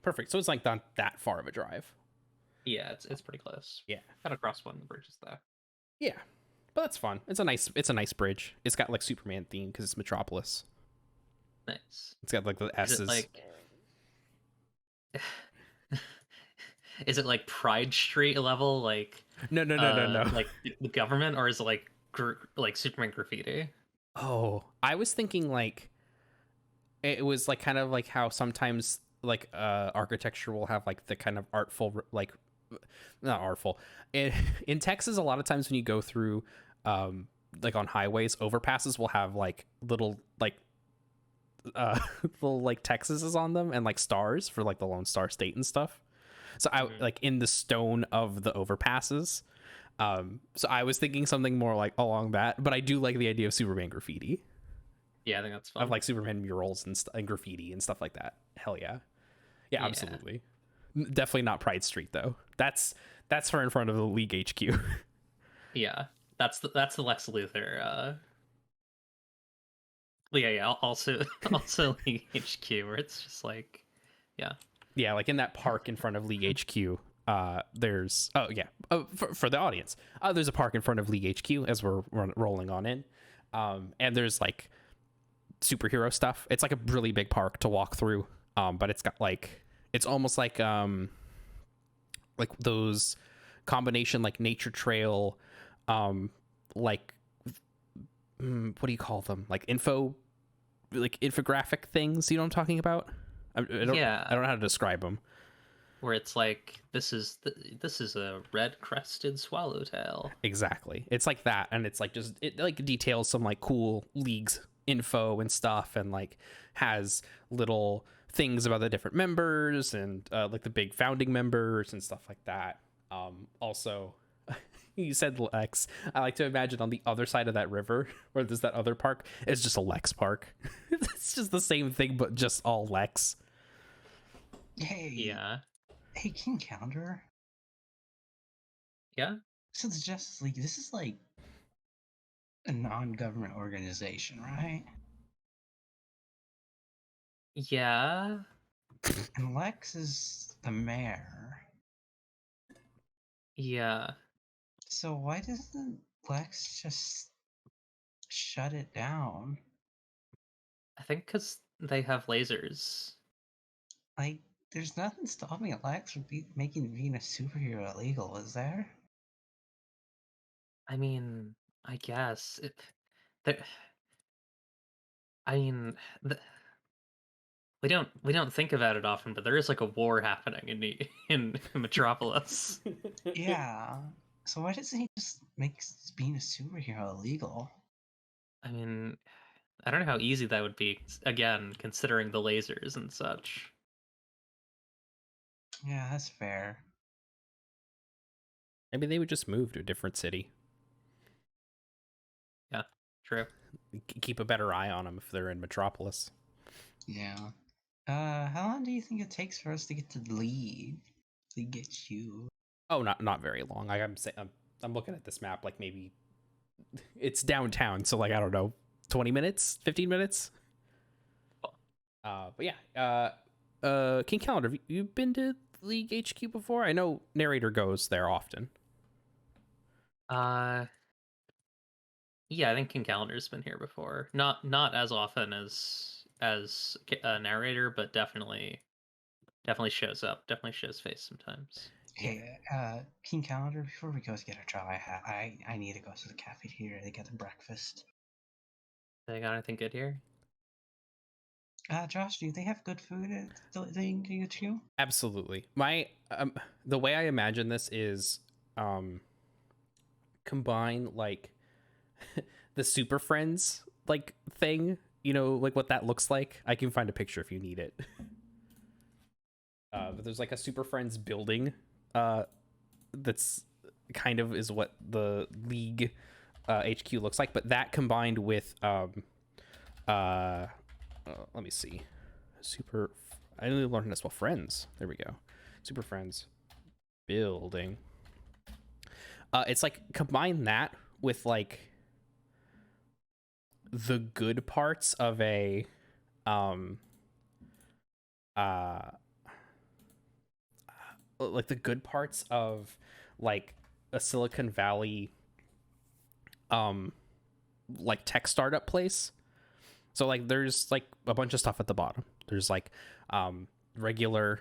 Perfect. So it's like not that far of a drive. Yeah, it's pretty close. Yeah. Kind of cross one of the bridges there. Yeah. But that's fun. It's a nice bridge. It's got like Superman theme because it's Metropolis. Nice. It's got like the Is S's. it like is it like Pride Street level like No. like the government, or is it like like Superman graffiti? Oh, I was thinking like it was like kind of like how sometimes like architecture will have like the kind of artful, like not artful in Texas. A lot of times when you go through like on highways, overpasses will have like little like little like Texases on them and like stars for like the Lone Star State and stuff. So I like in the stone of the overpasses. So I was thinking something more like along that, but I do like the idea of Superman graffiti, Yeah, I think that's of fun. like Superman murals and graffiti and stuff like that. Hell yeah. Yeah, Yeah. absolutely. Definitely not Pride Street though. That's her in front of the League HQ. Yeah. That's the Lex Luthor. Yeah. Also League HQ, where it's just like, yeah. Yeah, like in that park in front of League HQ. There's for the audience. There's a park in front of League HQ as we're rolling on in, and there's like superhero stuff. It's like a really big park to walk through, but it's got like it's almost like those combination like nature trail, like what do you call them? Like infographic things. You know what I'm talking about? I don't know how to describe them. Where it's like this is a red crested swallowtail. Exactly. It's like that, and it's like just it like details some like cool leagues info and stuff, and like has little things about the different members and like the big founding members and stuff like that. Also, you said Lex. I like to imagine on the other side of that river where there's that other park, it's just a Lex park. It's just the same thing, but just all Lex. Hey, Yeah. hey, King Calendar. Yeah. So the Justice League, this is like a non-government organization, right? Yeah. And Lex is the mayor. Yeah. So why doesn't Lex just shut it down? I think because they have lasers. Like, there's nothing stopping Lex from making being a superhero illegal, is there? I mean, I guess it. There, I mean, we don't think about it often, but there is like a war happening in Metropolis. Yeah. So why doesn't he just make being a superhero illegal? I mean, I don't know how easy that would be. Again, considering the lasers and such. Yeah, that's fair. Maybe they would just move to a different city. Yeah, true. Keep a better eye on them if they're in Metropolis. Yeah. How long do you think it takes for us to get to the league? To get you? Oh, not very long. I'm looking at this map. Like maybe it's downtown, so like I don't know, 20 minutes, 15 minutes. But yeah. King Calendar, have you been to League HQ before? I know Narrator goes there often. Uh, yeah, I think King Calendar's been here before. Not as often as a narrator, but definitely shows up. Definitely shows face sometimes. Hey, King Calendar, before we go to get our job, I need to go to the cafeteria to get the breakfast. They got anything good here? Josh, do they have good food at the League HQ? Absolutely. My the way I imagine this is combine like the Super Friends like thing, you know, like what that looks like. I can find a picture if you need it. But there's like a Super Friends building that's kind of is what the League HQ looks like, but that combined with let me see. I only learned how to spell friends. There we go. Super Friends building. It's like combine that with like the good parts of a like the good parts of like a Silicon Valley like tech startup place. So like there's like a bunch of stuff at the bottom. There's like regular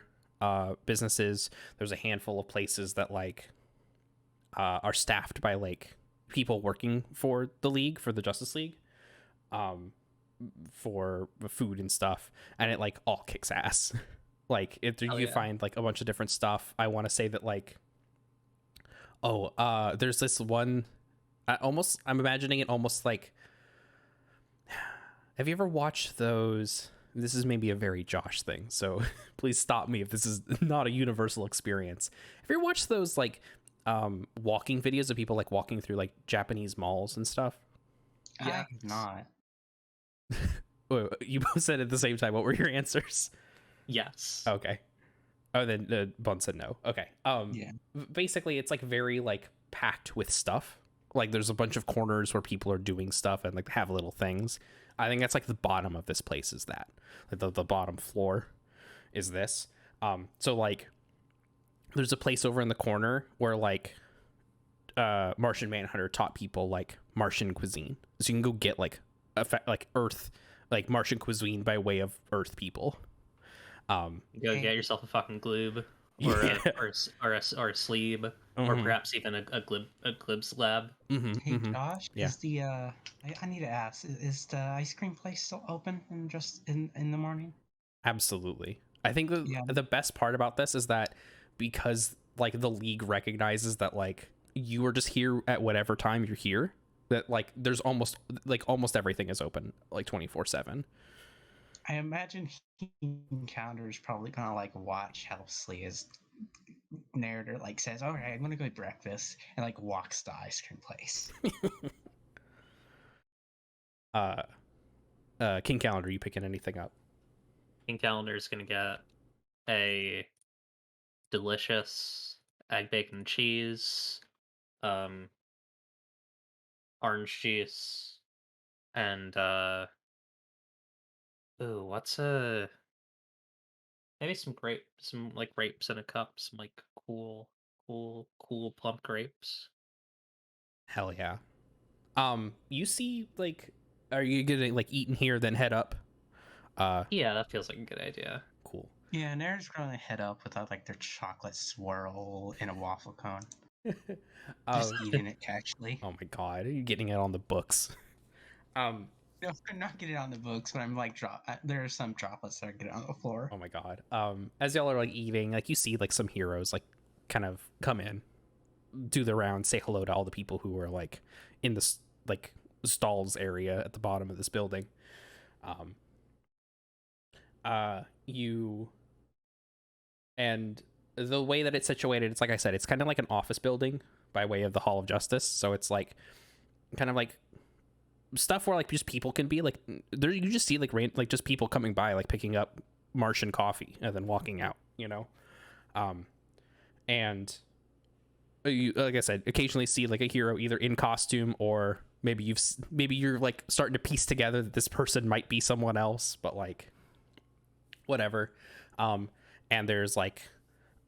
businesses. There's a handful of places that like are staffed by like people working for the League, for the Justice League. for food and stuff, and it like all kicks ass. Like you find like a bunch of different stuff. I want to say that like, there's this one. I'm imagining it almost like. Have you ever watched those? This is maybe a very Josh thing, so please stop me if this is not a universal experience. Have you ever watched those like walking videos of people like walking through like Japanese malls and stuff? I have not. You both said at the same time. What were your answers? Yes. Okay. Oh, then Bun said no. Okay. Yeah. Basically, it's like very like packed with stuff. Like there's a bunch of corners where people are doing stuff and like have little things. I think that's like the bottom of this place is that. Like the bottom floor is this. So like there's a place over in the corner where like Martian Manhunter taught people like Martian cuisine. So you can go get like Earth, like Martian cuisine by way of Earth people. You go get yourself a fucking gloob, or a sleeve, or perhaps even a glib slab. Hey Josh, is the I need to ask, is the ice cream place still open and just in the morning? Absolutely. I think the best part about this is that because like the league recognizes that like you are just here at whatever time you're here, that like there's almost everything is open like 24/7. I imagine King Calendar is probably gonna like watch how Slea's narrator like says, "All right, I'm gonna go eat breakfast," and like walks to the ice cream place. King Calendar, you picking anything up? King Calendar is gonna get a delicious egg, bacon, and cheese, orange juice, and what's maybe some grapes in a cup, some like cool plump grapes. Hell yeah. You see like, are you gonna like eat in here then head up? Yeah, that feels like a good idea. Cool. Yeah, narrator's gonna head up without like their chocolate swirl in a waffle cone. Just eating it casually. Oh my god, are you getting it on the books? No, I'm not getting it on the books, but I'm like, there are some droplets that are getting on the floor. Oh my god. As y'all are like eating, like you see like some heroes like kind of come in, do the round, say hello to all the people who are like in this like stalls area at the bottom of this building. You and the way that it's situated, it's like I said, it's kind of like an office building by way of the Hall of Justice. So it's like kind of like stuff where like just people can be like there. You just see like just people coming by, like picking up Martian coffee and then walking out. You know, and you, like I said, occasionally see like a hero either in costume or maybe you're like starting to piece together that this person might be someone else, but like whatever. And there's like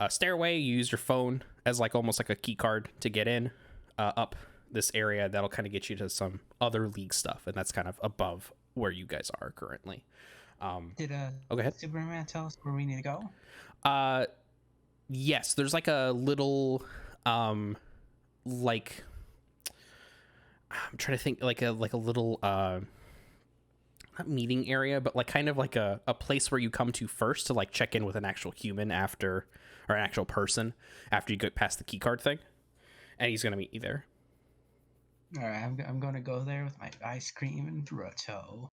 a stairway. You use your phone as like almost like a key card to get in up this area. That'll kind of get you to some other league stuff, and that's kind of above where you guys are currently. Did go ahead. Superman tell us where we need to go? Yes, there's like a little like I'm trying to think like a little not meeting area, but like kind of like a place where you come to first to like check in with an actual human after, or an actual person after you get past the key card thing, and he's gonna meet you there. All right, I'm gonna go there with my ice cream and Roto.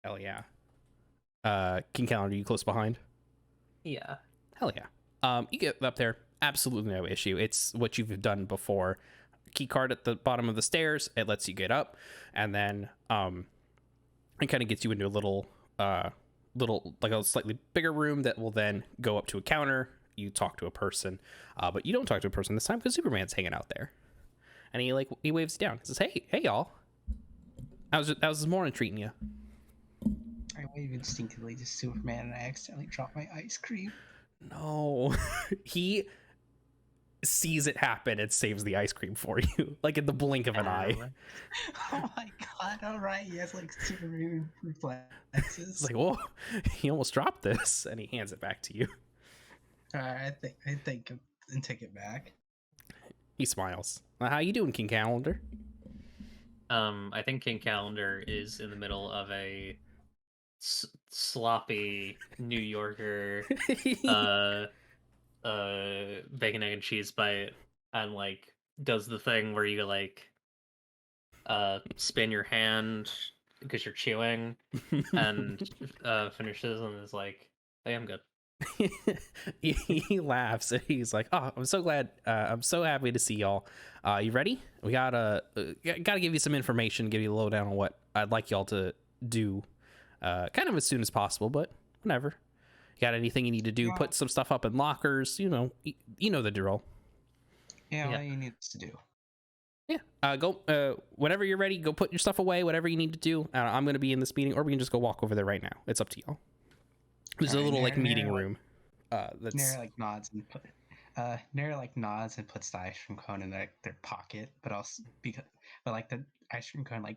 Hell yeah. King Calendar, you close behind? Yeah. Hell yeah. You get up there, absolutely no issue. It's what you've done before. Key card at the bottom of the stairs, it lets you get up, and then it kind of gets you into a little like a slightly bigger room that will then go up to a counter. You talk to a person, but you don't talk to a person this time because Superman's hanging out there, and he waves you down. He says, hey y'all, how's this morning treating you? I wave instinctively to Superman and I accidentally drop my ice cream. No. He sees it happen and saves the ice cream for you, like in the blink of an eye. Oh my god, alright, he has like Superman reflexes. It's like, whoa, he almost dropped this, and he hands it back to you. I think and take it back. He smiles. How you doing, King Calendar? I think King Calendar is in the middle of a sloppy New Yorker uh bacon egg and cheese bite, and like does the thing where you like spin your hand because you're chewing, and finishes and is like, hey, I'm good. He laughs and he's like, "Oh, I'm so glad. I'm so happy to see y'all. You ready? We gotta give you some information, give you a lowdown on what I'd like y'all to do, kind of as soon as possible, but whenever. You got anything you need to do? Yeah. Put some stuff up in lockers. You know the drill. Yeah, Yeah. what you need to do. Yeah. Go. Whenever you're ready, go put your stuff away. Whatever you need to do. I'm gonna be in this meeting, or we can just go walk over there right now. It's up to y'all. There's a Alright, little like Nara- meeting Nara, room. That's Nara like nods and puts the ice cream cone in their pocket, but also like the ice cream cone like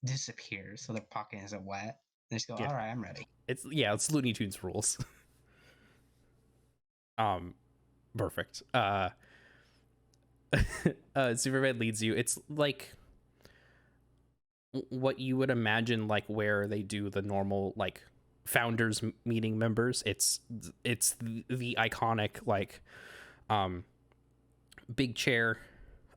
disappears, so their pocket isn't wet. They just go, Yeah. all right, I'm ready. It's Looney Tunes rules. Perfect. Superman leads you. It's like what you would imagine, like where they do the normal like founders meeting members. It's the iconic like big chair,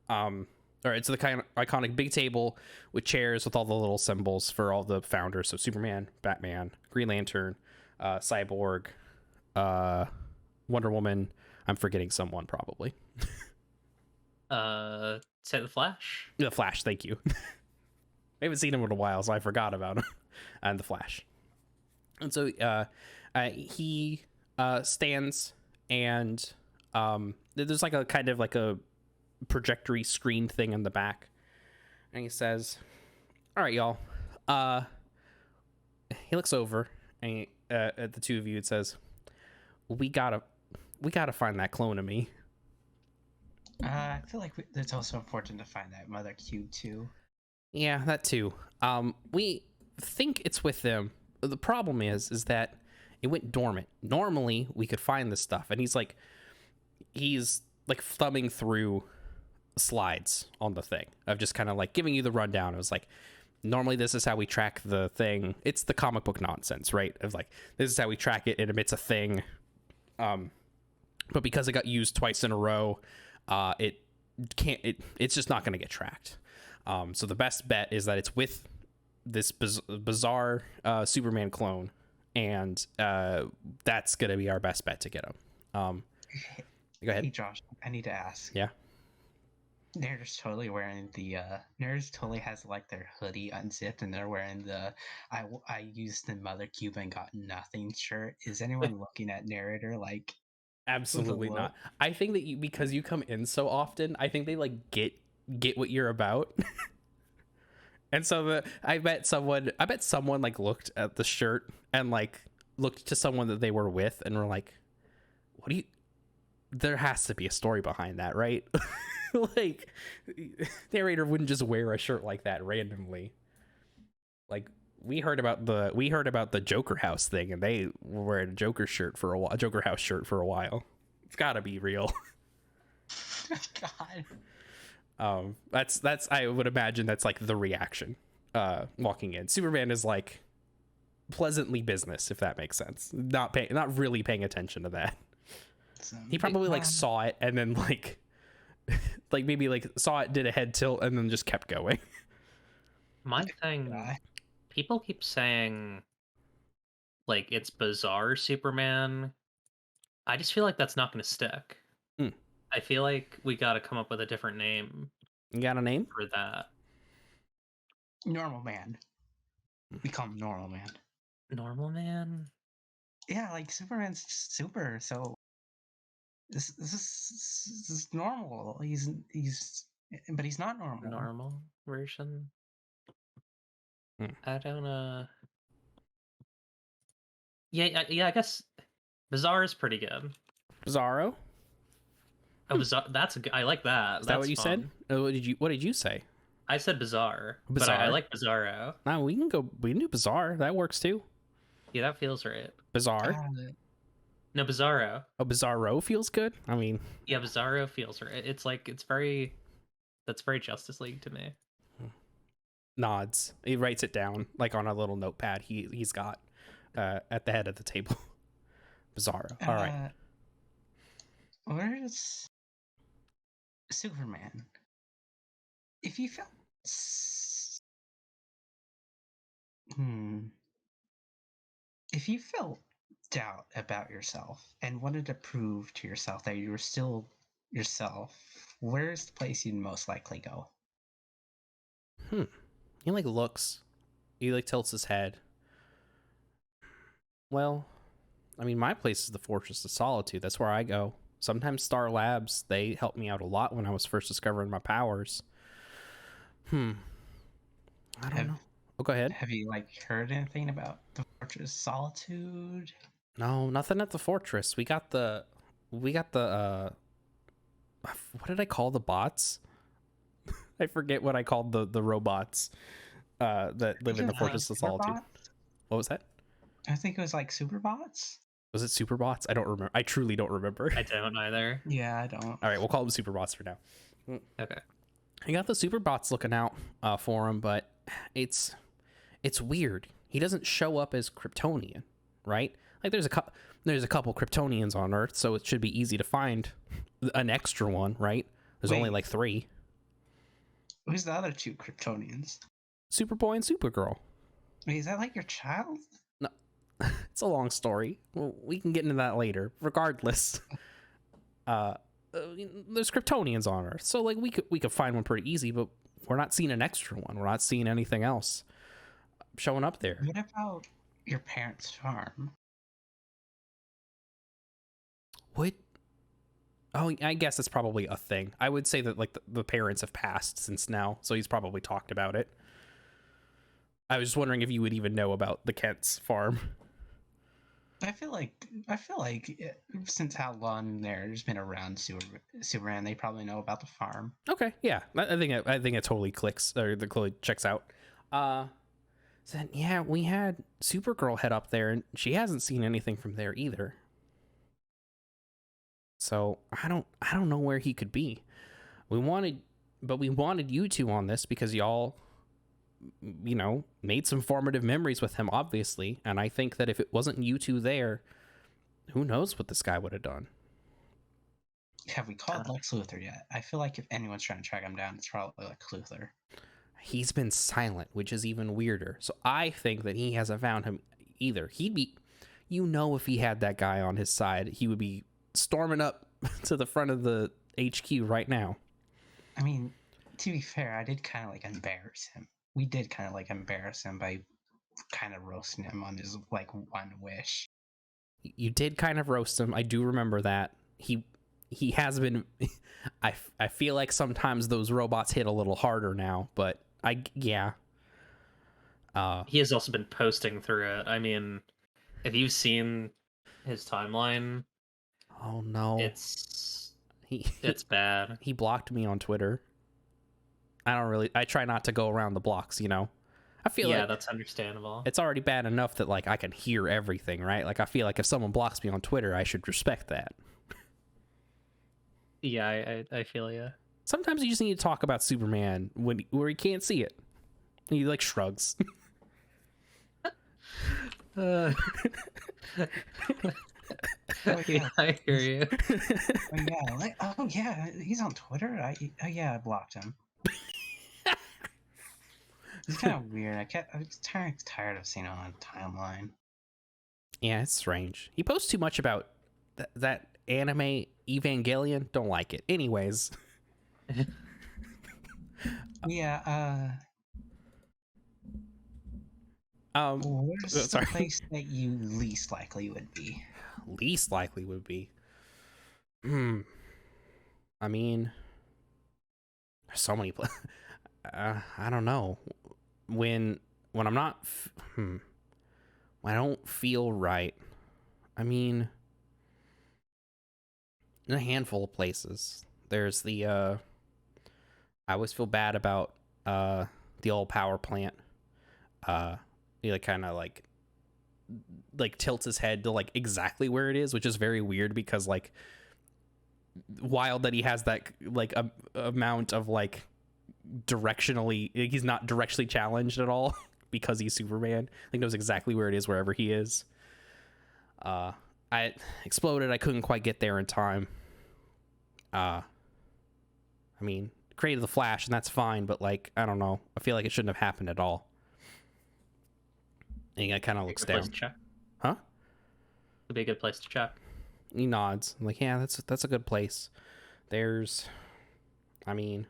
or it's the kind of iconic big table with chairs with all the little symbols for all the founders. So Superman, Batman, Green Lantern, Cyborg, Wonder Woman. I'm forgetting someone probably. Say the Flash. The Flash, thank you. I haven't seen him in a while, so I forgot about him. And the Flash. And so he stands, and there's like a kind of like a projectory screen thing in the back. And he says, all right, y'all. He looks over and at the two of you. It says, we gotta find that clone of me. I feel like it's also important to find that Mother Cube too. Yeah, that too. We think it's with them. The problem is that it went dormant. Normally, we could find this stuff, and he's like thumbing through slides on the thing of just kind of like giving you the rundown. It was like, normally this is how we track the thing. It's the comic book nonsense, right? Of like, this is how we track it. It emits a thing. But because it got used twice in a row, it's just not going to get tracked. So the best bet is that it's with this bizarre Superman clone, and that's going to be our best bet to get him. Go ahead. Hey Josh, I need to ask. Yeah. They're totally wearing the Nerds totally has like their hoodie unzipped, and they're wearing the I used the Mother Cube and got nothing shirt. Is anyone looking at Narrator like? Absolutely With a not. I think that because you come in so often, I think they like get what you're about. And so I bet someone like looked at the shirt and like looked to someone that they were with and were like, what do you, there has to be a story behind that, right? Like, Narrator wouldn't just wear a shirt like that randomly. Like, we heard about the Joker House thing, and they were wearing a Joker shirt for a while, a Joker House shirt for a while. It's got to be real. God. That's I would imagine that's like the reaction walking in. Superman is like pleasantly business, if that makes sense. Not really paying attention to that. He probably like saw it and then like like maybe like saw it, did a head tilt, and then just kept going. My thing, people keep saying like it's bizarre Superman. I just feel like that's not going to stick. I feel like we got to come up with a different name. You got a name for that? Normal Man. We call him Normal Man. Normal Man? Yeah, like Superman's super, so this is normal. But he's not normal. Normal version. I don't Yeah, I guess Bizarro is pretty good. Bizarro. Oh, Bizarre. That's I like that. Is that what you said? What did you say? I said Bizarre. But Bizarre. I like Bizarro. No, we can do Bizarre. That works too. Yeah, that feels right. Bizarre. No, Bizarro. Oh, Bizarro feels good. I mean, yeah, Bizarro feels right. It's like that's very Justice League to me. nods. He writes it down like on a little notepad he's got at the head of the table. Bizarro. All right. Where's Superman? If you felt if you felt doubt about yourself and wanted to prove to yourself that you were still yourself, where's the place you'd most likely go? He like looks. He like tilts his head. Well, I mean, my place is the Fortress of Solitude. That's where I go. Sometimes Star Labs, they helped me out a lot when I was first discovering my powers. I don't know. Oh, go ahead. Have you like heard anything about the Fortress of Solitude? No, nothing at the fortress. We got the what did I call the bots? I forget what I called the robots that live in the Fortress of Solitude. What was that? I think it was like Superbots. Was it Superbots? I don't remember. I truly don't remember. I don't either. Yeah, I don't. All right, we'll call them Superbots for now. Okay. I got the Superbots looking out for him, but it's weird. He doesn't show up as Kryptonian, right? Like there's a couple Kryptonians on Earth, so it should be easy to find an extra one, right? There's only like 3. Who's the other 2 Kryptonians? Superboy and Supergirl. Wait, is that like your child? No, it's a long story. Well, we can get into that later. Regardless, there's Kryptonians on Earth, so like we could find one pretty easy, but we're not seeing an extra one. We're not seeing anything else showing up there. What about your parents' farm? What? Oh, I guess it's probably a thing. I would say that like the parents have passed since now, so he's probably talked about it. I was just wondering if you would even know about the Kent's farm. I feel like since how long there's been around Superman, they probably know about the farm. Okay, yeah, I think it totally clicks or the totally checks out. So yeah, we had Supergirl head up there, and she hasn't seen anything from there either. So I don't know where he could be. We wanted you two on this because y'all, made some formative memories with him, obviously. And I think that if it wasn't you two there, who knows what this guy would have done. Have we called Lex Luthor yet? I feel like if anyone's trying to track him down, it's probably Lex Luthor. He's been silent, which is even weirder. So I think that he hasn't found him either. He'd be, if he had that guy on his side, he would be storming up to the front of the HQ right now. I mean, to be fair, I did kind of like embarrass him. We did kind of like embarrass him by kind of roasting him on his like one wish. You did kind of roast him. I do remember that. He has been. I feel like sometimes those robots hit a little harder now, but yeah. He has also been posting through it. I mean, if you've seen his timeline, oh no, it's bad. He blocked me on Twitter. I try not to go around the blocks, I feel like that's understandable. It's already bad enough that like I can hear everything, right? Like I feel like if someone blocks me on Twitter, I should respect that. Yeah, I feel you. Sometimes you just need to talk about Superman where he can't see it. He like shrugs. Yeah, I hear you. He's on Twitter. I blocked him. It's kind of weird. I was tired of seeing it on a timeline. Yeah, it's strange. He posts too much about that anime Evangelion. Don't like it. Anyways. Yeah. Where's the place that you least likely would be? Least likely would be. I mean, there's so many places. I don't know. When I'm not, when I don't feel right. I mean, in a handful of places. There's the. I always feel bad about the old power plant. He like kind of like tilts his head to like exactly where it is, which is very weird because like wild that he has that like amount of like directionally, he's not directionally challenged at all because he's Superman. He knows exactly where it is wherever he is. I exploded. I couldn't quite get there in time. I mean, created the Flash, and that's fine, but like, I don't know. I feel like it shouldn't have happened at all. And he kind of looks down. Huh? Would be a good place to check. He nods. I'm like, yeah, that's a good place. There's, I mean,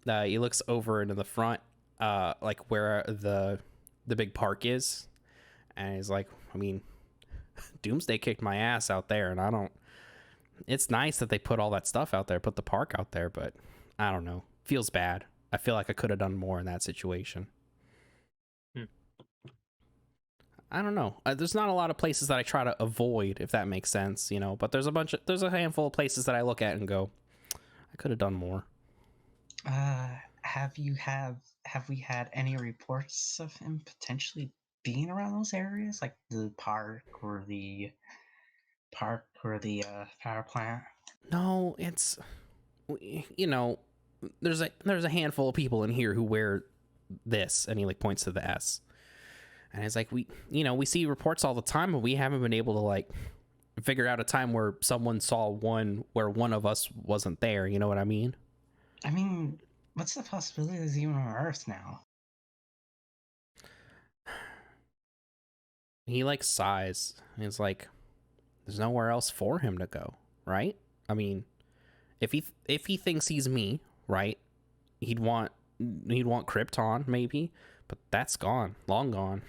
he looks over into the front, like where the big park is, and he's like, I mean, Doomsday kicked my ass out there, and I don't. It's nice that they put all that stuff out there, put the park out there, but I don't know. Feels bad. I feel like I could have done more in that situation. I don't know. There's not a lot of places that I try to avoid, if that makes sense, you know. But there's a handful of places that I look at and go, I could have done more. Have we had any reports of him potentially being around those areas, like the park or the power plant? No, it's, you know, there's a handful of people in here who wear this, and he like points to the S. And it's like, we see reports all the time, but we haven't been able to like figure out a time where someone saw one where one of us wasn't there. You know what I mean? I mean, what's the possibility he's even on Earth now? He like sighs. It's like, there's nowhere else for him to go, right? I mean, if he thinks he's me, right? He'd want Krypton maybe, but that's gone, long gone.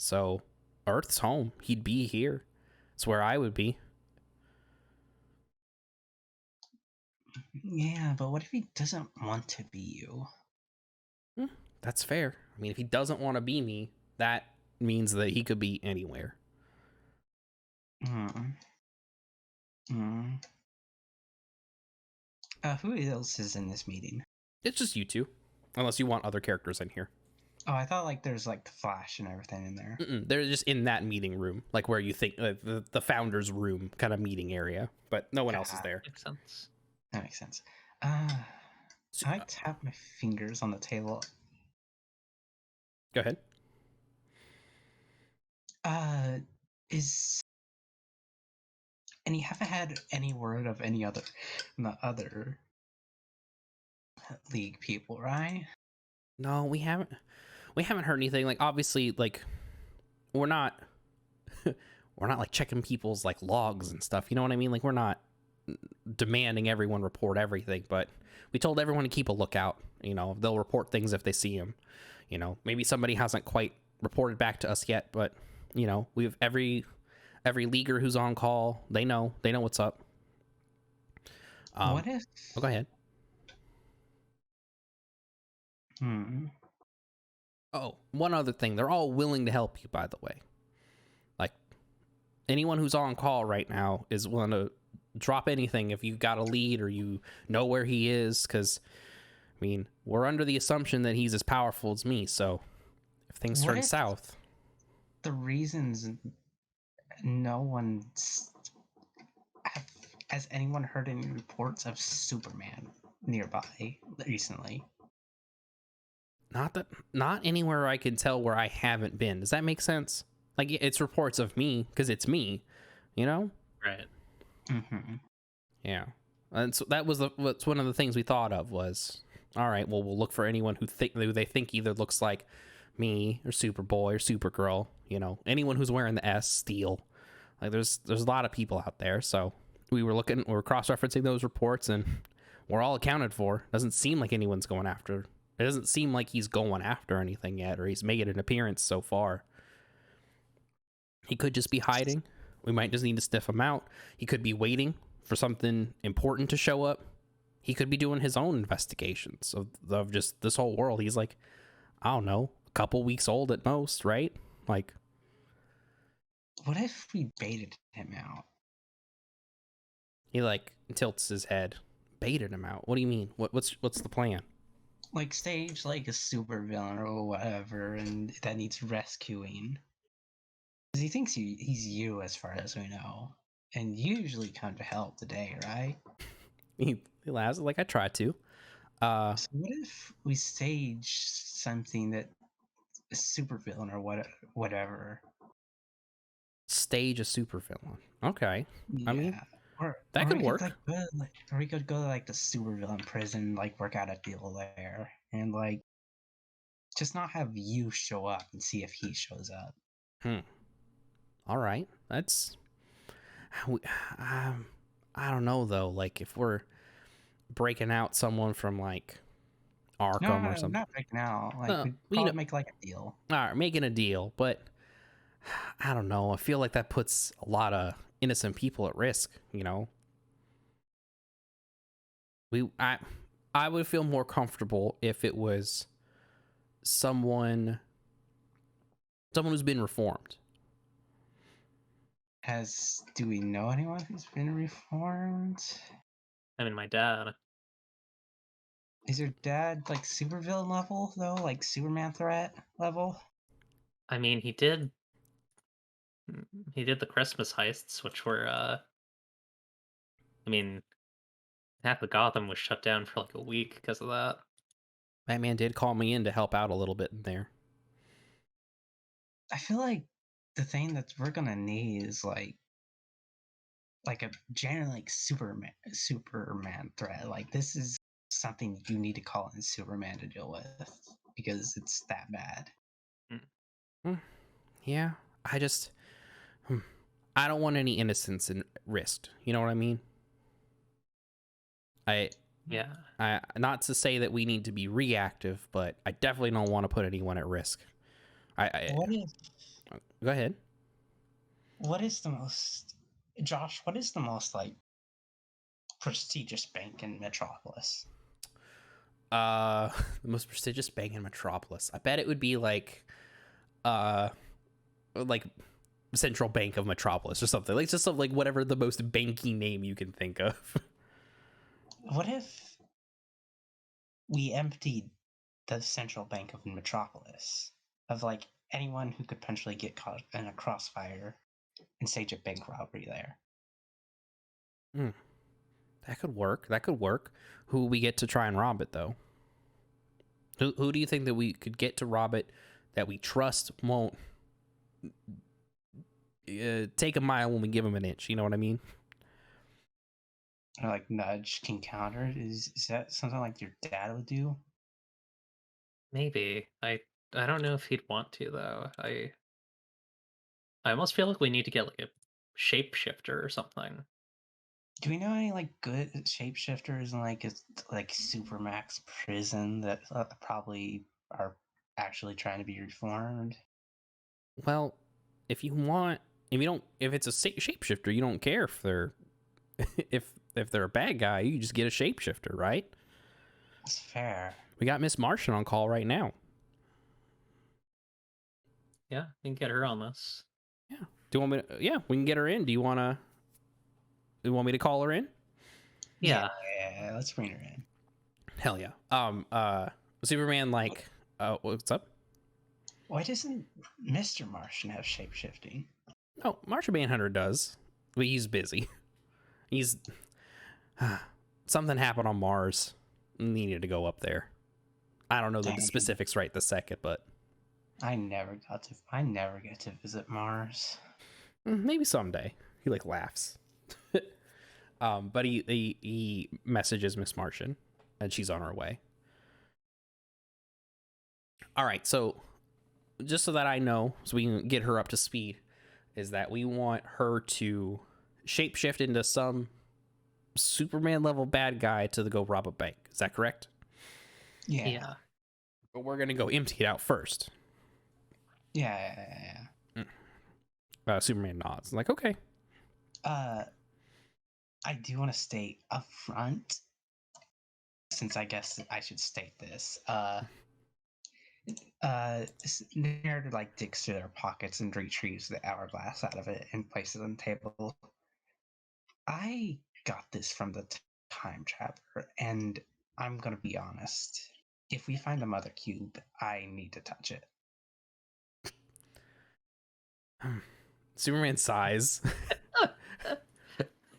So, Earth's home. He'd be here. It's where I would be. Yeah, but what if he doesn't want to be you? That's fair. I mean, if he doesn't want to be me, that means that he could be anywhere. Who else is in this meeting? It's just you two, unless you want other characters in here. Oh, I thought like there's like the Flash and everything in there. They're just in that meeting room, like where you think the founder's room kind of meeting area, but no one else is there. Makes sense. That makes sense. I tap my fingers on the table. Go ahead. And you haven't had any word of the other league people, right? No, we haven't heard anything. Like, obviously, like, we're not like checking people's like logs and stuff. You know what I mean? Like, we're not demanding everyone report everything, but we told everyone to keep a lookout. You know, they'll report things if they see them. You know, maybe somebody hasn't quite reported back to us yet, but you know, we have every leaguer who's on call. They know what's up. What if? Oh, go ahead. Oh, one other thing. They're all willing to help you, by the way. Like, anyone who's on call right now is willing to drop anything if you got a lead or you know where he is, because, I mean, we're under the assumption that he's as powerful as me, so if things turn south... The reasons no one's... Has anyone heard any reports of Superman nearby recently? Not anywhere I can tell where I haven't been. Does that make sense? Like, it's reports of me because it's me, you know? Right. Mm-hmm. Yeah. And so what's one of the things we thought of was, all right, well, we'll look for anyone who they think either looks like me or Superboy or Supergirl, you know, anyone who's wearing the S, Steel. Like, there's a lot of people out there, so we were cross-referencing those reports, and we're all accounted for. Doesn't seem like anyone's going after. It doesn't seem like he's going after anything yet, or he's made an appearance so far. He could just be hiding. We might just need to sniff him out. He could be waiting for something important to show up. He could be doing his own investigations of just this whole world. He's like, I don't know, a couple weeks old at most, right? Like, what if we baited him out? He like tilts his head. Baited him out. What do you mean? What's the plan? Like, stage like a super villain or whatever, and that needs rescuing. Because he thinks he's you, as far as we know, and usually come to help today, right? He laughs like I tried to. So what if we stage something that a supervillain or whatever? Stage a supervillain. Okay. I mean, Yeah. that Or could we could work. like go to, like, or we could go to like the supervillain prison, like work out a deal there, and like just not have you show up and see if he shows up. All right. That's. Um, I don't know though. Like if we're breaking out someone from like Arkham or No, something. not right now. Like No, we'd you know, probably make like a deal. all right, making a deal, but I don't know. I feel like that puts a lot of innocent people at risk. You know, we I would feel more comfortable if it was someone who's been reformed. Do we know anyone who's been reformed? I mean, my dad. Is your dad like supervillain level though? Like Superman threat level? I mean, he did the Christmas heists, which were I mean, half of Gotham was shut down for like a week because of that. That man did call me in to help out a little bit in there. I feel like the thing that we're gonna need is like a general like Superman threat. Like this is something you need to call in Superman to deal with because it's that bad. Yeah, I just I don't want any innocence in risked. You know what I mean? I Yeah. not to say that we need to be reactive, but I definitely don't want to put anyone at risk. What is Go ahead. what is the most Josh? What is the most like prestigious bank in Metropolis? The most prestigious bank in Metropolis. I bet it would be uh like Central Bank of Metropolis or something. Like just like whatever the most banky name you can think of. What if we emptied the central bank of Metropolis of like anyone who could potentially get caught in a crossfire and stage a bank robbery there? That could work. That could work. Who we get to try and rob it though? Who do you think that we could get to rob it that we trust won't take a mile when we give him an inch? You know what I mean? Or like nudge King Calendar? Is that something like your dad would do? Maybe. I don't know if he'd want to though. I almost feel like we need to get like a shapeshifter or something. Do we know any like good shapeshifters in like like supermax prison that probably are actually trying to be reformed? Well, if you want, if you don't, if it's a shapeshifter, you don't care if they're if they're a bad guy, you just get a shapeshifter, right? That's fair. We got Miss Martian on call right now. Yeah, we can get her on this. Yeah. Do you want me to, yeah, we can get her in. Do you want me to call her in? Yeah. Yeah, let's bring her in. Hell yeah. Superman what's up? Why doesn't Mr. Martian have shapeshifting? Oh, Martian Manhunter does. But he's busy. He's something happened on Mars. Needed to go up there. I don't know the Dang. specifics right this second, but I never get to visit Mars. maybe someday. He like laughs. But he messages Miss Martian, and she's on her way. All right, so just so that I know, so we can get her up to speed, is that we want her to shapeshift into some Superman level bad guy to go rob a bank. Is that correct? Yeah. But we're gonna go empty it out first. Yeah. Superman nods. Like, okay. I do want to state up front, since I guess I should state this. Narrator like digs through their pockets and retrieves the hourglass out of it and places it on the table. I got this from the time traveler, and I'm gonna be honest. If we find the mother cube, I need to touch it. Superman sighs.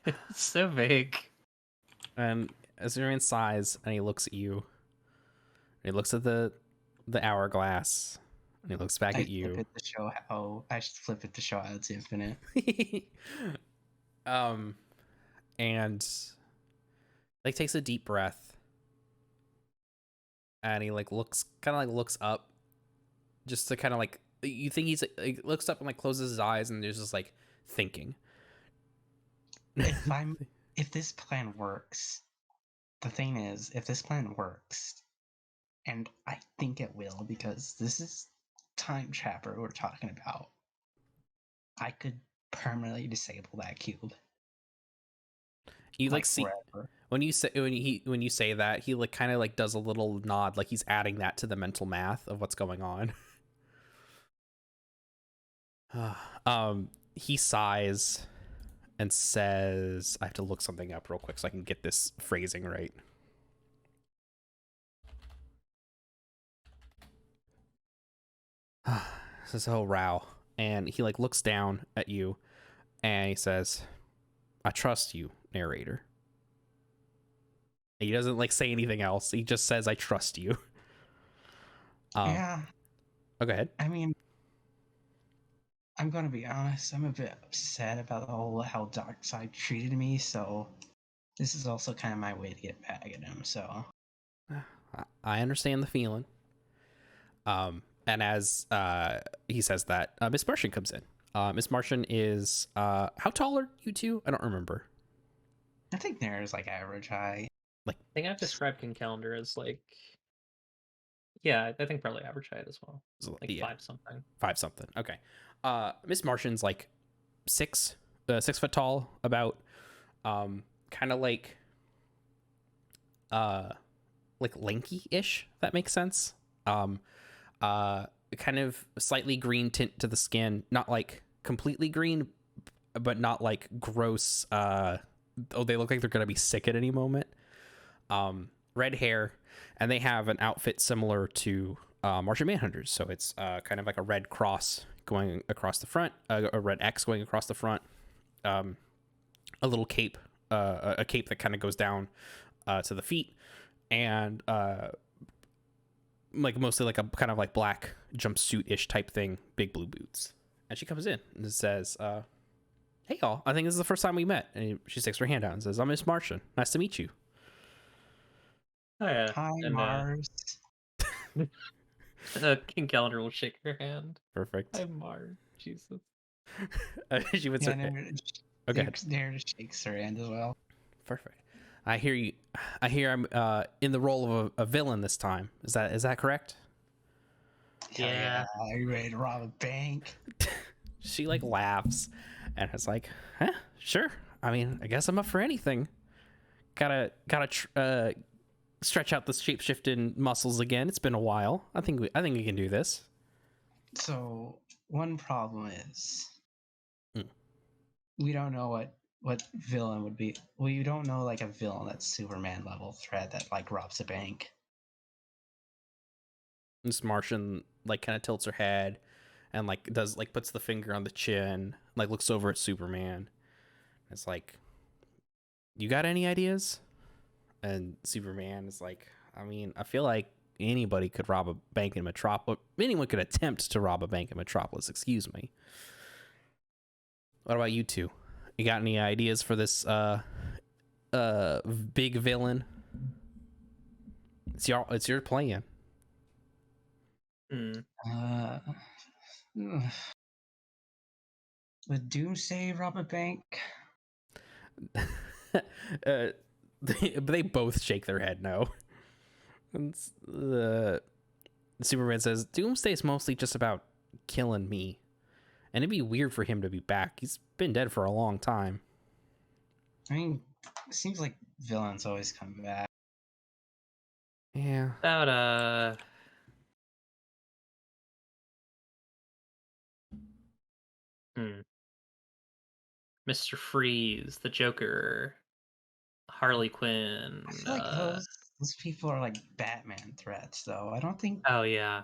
It's so vague. And Superman sighs and he looks at you. He looks at the hourglass and he looks back I at you. flip it to show how I should flip it to show how it's infinite. And like takes a deep breath and he like looks up just to kind of like, you think he's like looks up and like closes his eyes and there's just like thinking. If this plan works, the thing is, if this plan works, and I think it will because this is time trapper we're talking about, I could permanently disable that cube. You like see forever. when you say that, he like kind of like does a little nod, like he's adding that to the mental math of what's going on. He sighs and says, I have to look something up real quick so I can get this phrasing right. Says, oh, Rao. And he like looks down at you and he says, I trust you, narrator. He doesn't like say anything else. He just says, I trust you. Yeah. Oh, go ahead. I mean, I'm gonna be honest, I'm a bit upset about the whole how Darkseid treated me, so this is also kind of my way to get back at him, so. I understand the feeling. And as he says that, Miss Martian comes in. Miss Martian is how tall are you two? I don't remember. I think there's like average height. I think I've described King Calendar as like, yeah, I think probably average height as well. Like yeah. 5-something. 5-something. Okay. Miss Martian's like 6 foot tall, about kind of like lanky-ish, if that makes sense. Kind of slightly green tint to the skin, not like completely green, but not like gross. They look like they're gonna be sick at any moment. Red hair, and they have an outfit similar to Martian Manhunters. So it's kind of like a red cross going across the front, a red X going across the front, a little cape, a cape that kind of goes down to the feet, and like mostly like a kind of like black jumpsuit-ish type thing, big blue boots. And she comes in and says, hey y'all, I think this is the first time we met. And she sticks her hand out and says, I'm Miss Martian. Nice to meet you. Oh yeah. Hi, And, Mars. King Calendar will shake her hand. Perfect. Hi, Mars. Jesus. She would say, okay. There shakes her hand as well. Perfect. I hear I'm in the role of a villain this time. Is that correct? Yeah. Are you ready to rob a bank? She like laughs and it's like, huh, sure. I mean, I guess I'm up for anything. Gotta stretch out the shape-shifting muscles again. It's been a while. I think we can do this. So one problem is we don't know what villain would be. We don't know like a villain that's Superman level threat that like robs a bank. Miss Martian like kind of tilts her head and like does like puts the finger on the chin, like looks over at Superman. It's like, you got any ideas? And Superman is like, I mean, I feel like anybody could rob a bank in Metropolis. Anyone could attempt to rob a bank in Metropolis. Excuse me. What about you two? You got any ideas for this big villain? It's your plan. Would Doomsday rob a bank? They both shake their head no. Superman says, Doomsday's mostly just about killing me. And it'd be weird for him to be back. He's been dead for a long time. I mean, it seems like villains always come back. Yeah. About Mr. Freeze, the Joker, Harley Quinn. I feel like those people are like Batman threats, though. I don't think. Oh yeah.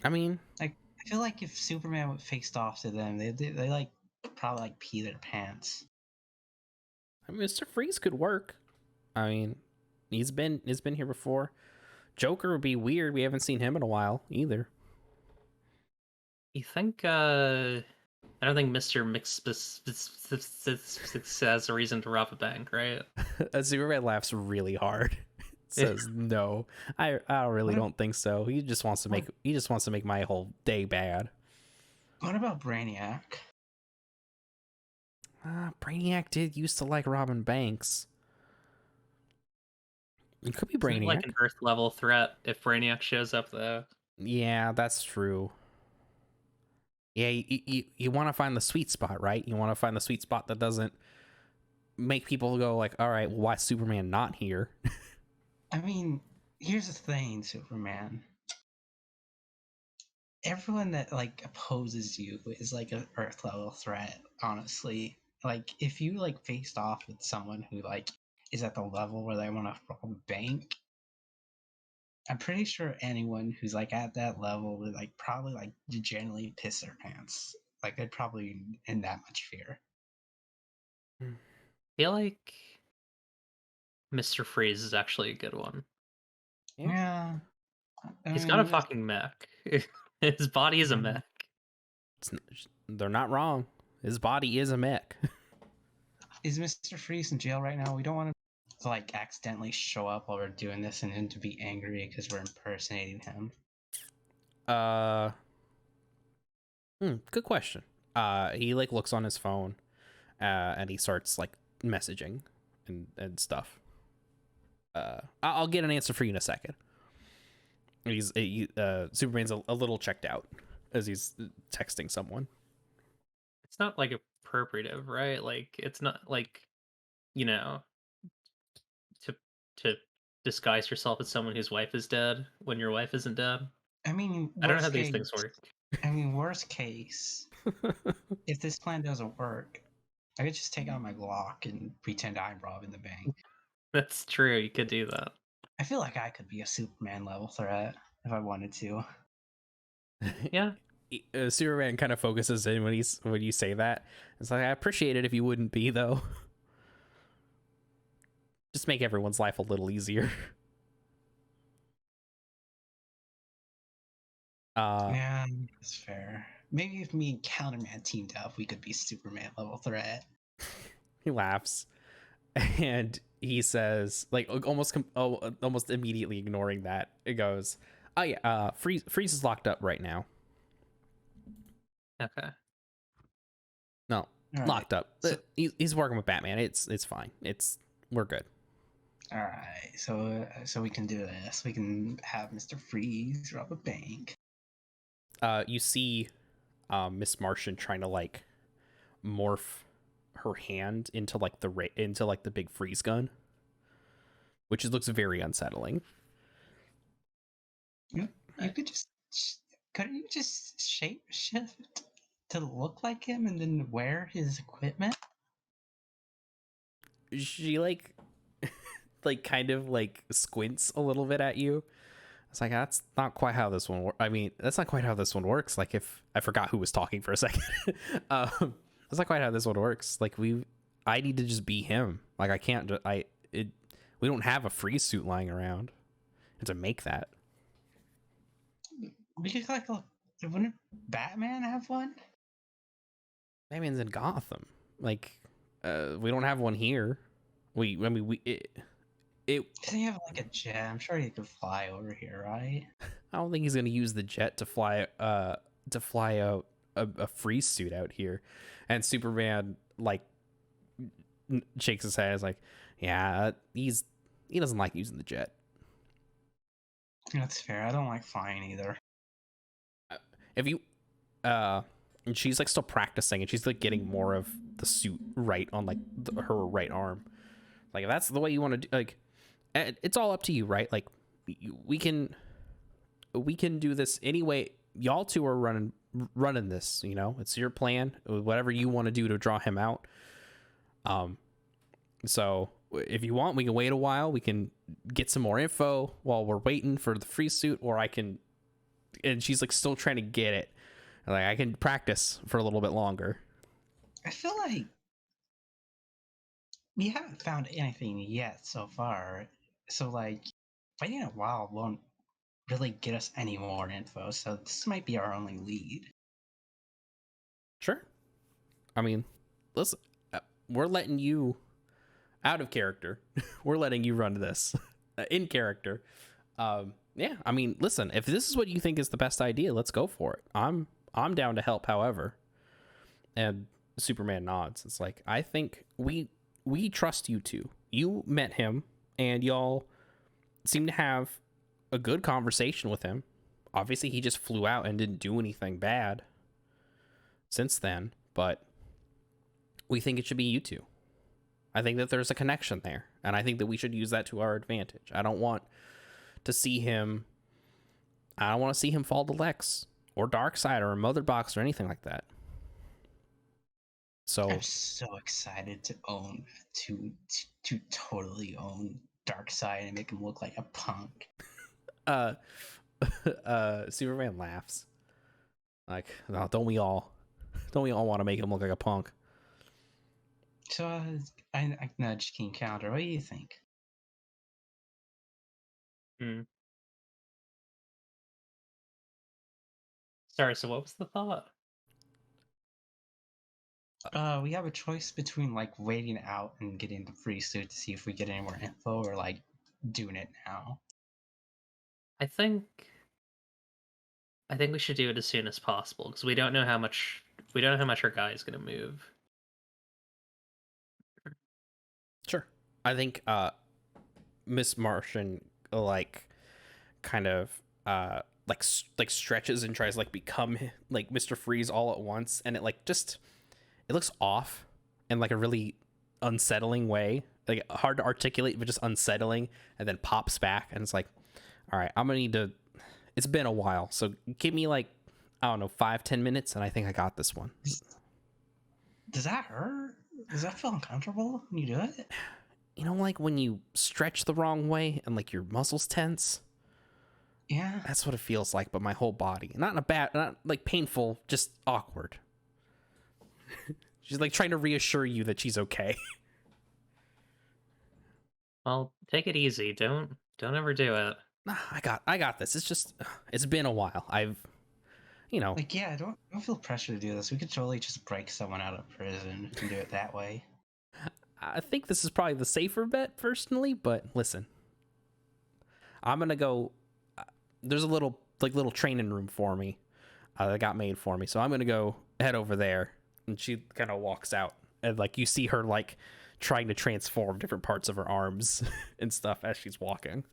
I mean, Like, I feel like if Superman faced off to them, they like probably like pee their pants. I mean, Mr. Freeze could work. I mean, he's been here before. Joker would be weird. We haven't seen him in a while either. You think? I don't think Mr. Mix has a reason to rob a bank, right? Superman laughs really hard. Says no. I really don't think so. He just wants to make my whole day bad. What about Brainiac? Brainiac did used to like robbing banks. It could be Isn't it Brainiac. like an Earth level threat if Brainiac shows up though? Yeah, that's true. Yeah, you want to find the sweet spot, right? You want to find the sweet spot that doesn't make people go like, all right, well, why is Superman not here? I mean, here's the thing, Superman. Everyone that like opposes you is like an Earth level threat, honestly. Like if you like faced off with someone who like is at the level where they want to rob a bank, I'm pretty sure anyone who's like at that level would like probably like genuinely piss their pants. Like they'd probably in that much fear. I feel like Mr. Freeze is actually a good one. Yeah. He's got a fucking mech. His body is a mech. They're not wrong. His body is a mech. Is Mr. Freeze in jail right now? We don't want to like accidentally show up while we're doing this and him to be angry because we're impersonating him. Good question. He like looks on his phone, and he starts like messaging and stuff. I'll get an answer for you in a second. Superman's a little checked out as he's texting someone. It's not like appropriative, right? Like it's not like, you know, to disguise yourself as someone whose wife is dead when your wife isn't dead. I mean, I don't know how these things work. I mean, worst case, if this plan doesn't work, I could just take out my Glock and pretend I'm robbing the bank. That's true. You could do that. I feel like I could be a Superman level threat if I wanted to. Yeah. Superman kind of focuses in when you say that. It's like, I appreciate it if you wouldn't be though. Just make everyone's life a little easier. Yeah, that's fair. Maybe if me and Counterman teamed up, we could be Superman level threat. He laughs, and he says, like almost immediately ignoring that, it goes, "Oh yeah, Freeze is locked up right now." Okay. No, right. Locked up. So, he's working with Batman. It's fine. We're good. All right, so we can do this. We can have Mr. Freeze rob a bank. You see, Miss Martian trying to like morph her hand into like the big freeze gun, which looks very unsettling. You could just couldn't you just shape shift to look like him and then wear his equipment? She like kind of like squints a little bit at you. It's like, that's not quite how this one works. I mean, that's not quite how this one works. Like, if I forgot who was talking for a second. That's not quite how this one works. Like, I need to just be him. Like, I can't, we don't have a freeze suit lying around. And to make that. We could wouldn't Batman have one? Batman's in Gotham. Like, we don't have one here. Doesn't he have like a jet? I'm sure he could fly over here, right? I don't think he's gonna use the jet to fly out a freeze suit out here. And Superman like shakes his head. Is like, yeah, he doesn't like using the jet. That's fair. I don't like flying either. If you and she's like still practicing, and she's like getting more of the suit right on like her right arm. Like, if that's the way you want to do, like, it's all up to you, right? Like, we can do this anyway. Y'all two are running this, you know. It's your plan, whatever you want to do to draw him out. So if you want, we can wait a while. We can get some more info while we're waiting for the free suit, or I can. And she's like still trying to get it. Like, I can practice for a little bit longer. I feel like we haven't found anything yet so far. So like fighting a wild won't really get us any more info. So this might be our only lead. Sure. I mean, listen, we're letting you out of character. We're letting you run this in character. Yeah, I mean, listen, if this is what you think is the best idea, let's go for it. I'm down to help, however. And Superman nods. It's like, I think we trust you two. You met him and y'all seem to have a good conversation with him. Obviously, he just flew out and didn't do anything bad since then, but we think it should be you two. I think that there's a connection there, and I think that we should use that to our advantage. I don't want to see him fall to Lex or Darkseid or Mother Box or anything like that. So I'm so excited to totally own Darkseid and make him look like a punk. Superman laughs. Like, no, don't we all want to make him look like a punk? So I nudged King Calendar. What do you think? Sorry, so what was the thought? We have a choice between like waiting out and getting the free suit to see if we get any more info, or like doing it now. I think we should do it as soon as possible because we don't know how much our guy is going to move. Sure. I think Miss Martian like kind of like stretches and tries to like become like Mr. Freeze all at once, and it like just it looks off in like a really unsettling way, like hard to articulate but just unsettling, and then pops back and it's like, all right, I'm gonna need to, it's been a while, so give me like, I don't know, 5-10 minutes and I think I got this one. Does that hurt? Does that feel uncomfortable when you do it? You know, like when you stretch the wrong way and like your muscles tense? Yeah. That's what it feels like, but my whole body. Not in a bad, not like painful, just awkward. She's like trying to reassure you that she's okay. Well, take it easy. Don't overdo it. Nah, I got this. It's just, it's been a while. Like, yeah, don't feel pressure to do this. We could totally just break someone out of prison and do it that way. I think this is probably the safer bet personally, but listen, I'm gonna go. There's a little training room for me that got made for me, so I'm gonna go head over there. And she kind of walks out, and like you see her like trying to transform different parts of her arms and stuff as she's walking.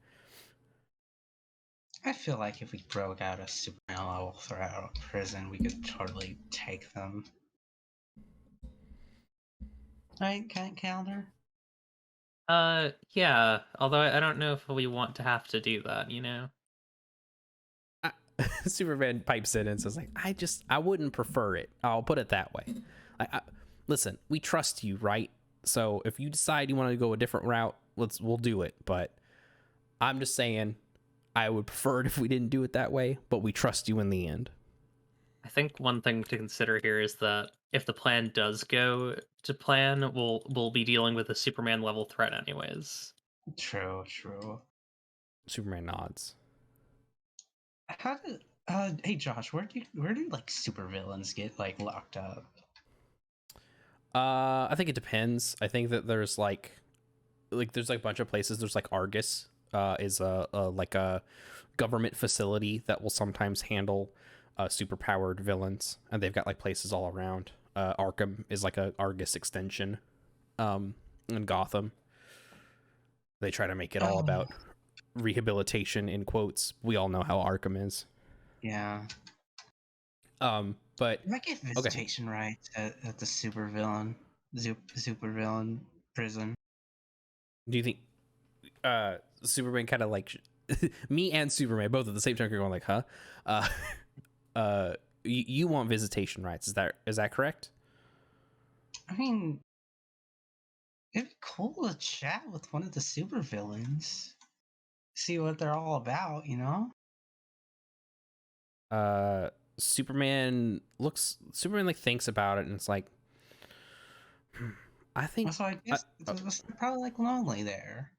I feel like if we broke out a Superman level threat out of prison, we could totally take them. Right, Calendar? Yeah. Although I don't know if we want to have to do that, you know? Superman pipes in and says like, I wouldn't prefer it. I'll put it that way. Listen, we trust you, right? So if you decide you want to go a different route, we'll do it. But I'm just saying, I would prefer it if we didn't do it that way, but we trust you in the end. I think one thing to consider here is that if the plan does go to plan, we'll be dealing with a Superman level threat anyways. True. Superman nods. How did hey Josh, where do like supervillains get like locked up? I think it depends. I think that there's like there's like a bunch of places. There's like Argus is like a government facility that will sometimes handle superpowered villains, and they've got like places all around. Arkham is like a Argus extension. In Gotham, they try to make it all about rehabilitation in quotes. We all know how Arkham is. Yeah. But you might get visitation rights at the supervillain prison. Do you think Superman kind of like me and Superman both at the same time are going like, huh? You want visitation rights? Is that correct? I mean, it'd be cool to chat with one of the supervillains, see what they're all about, you know? Superman like thinks about it and it's like, I think. So I guess it was probably like lonely there.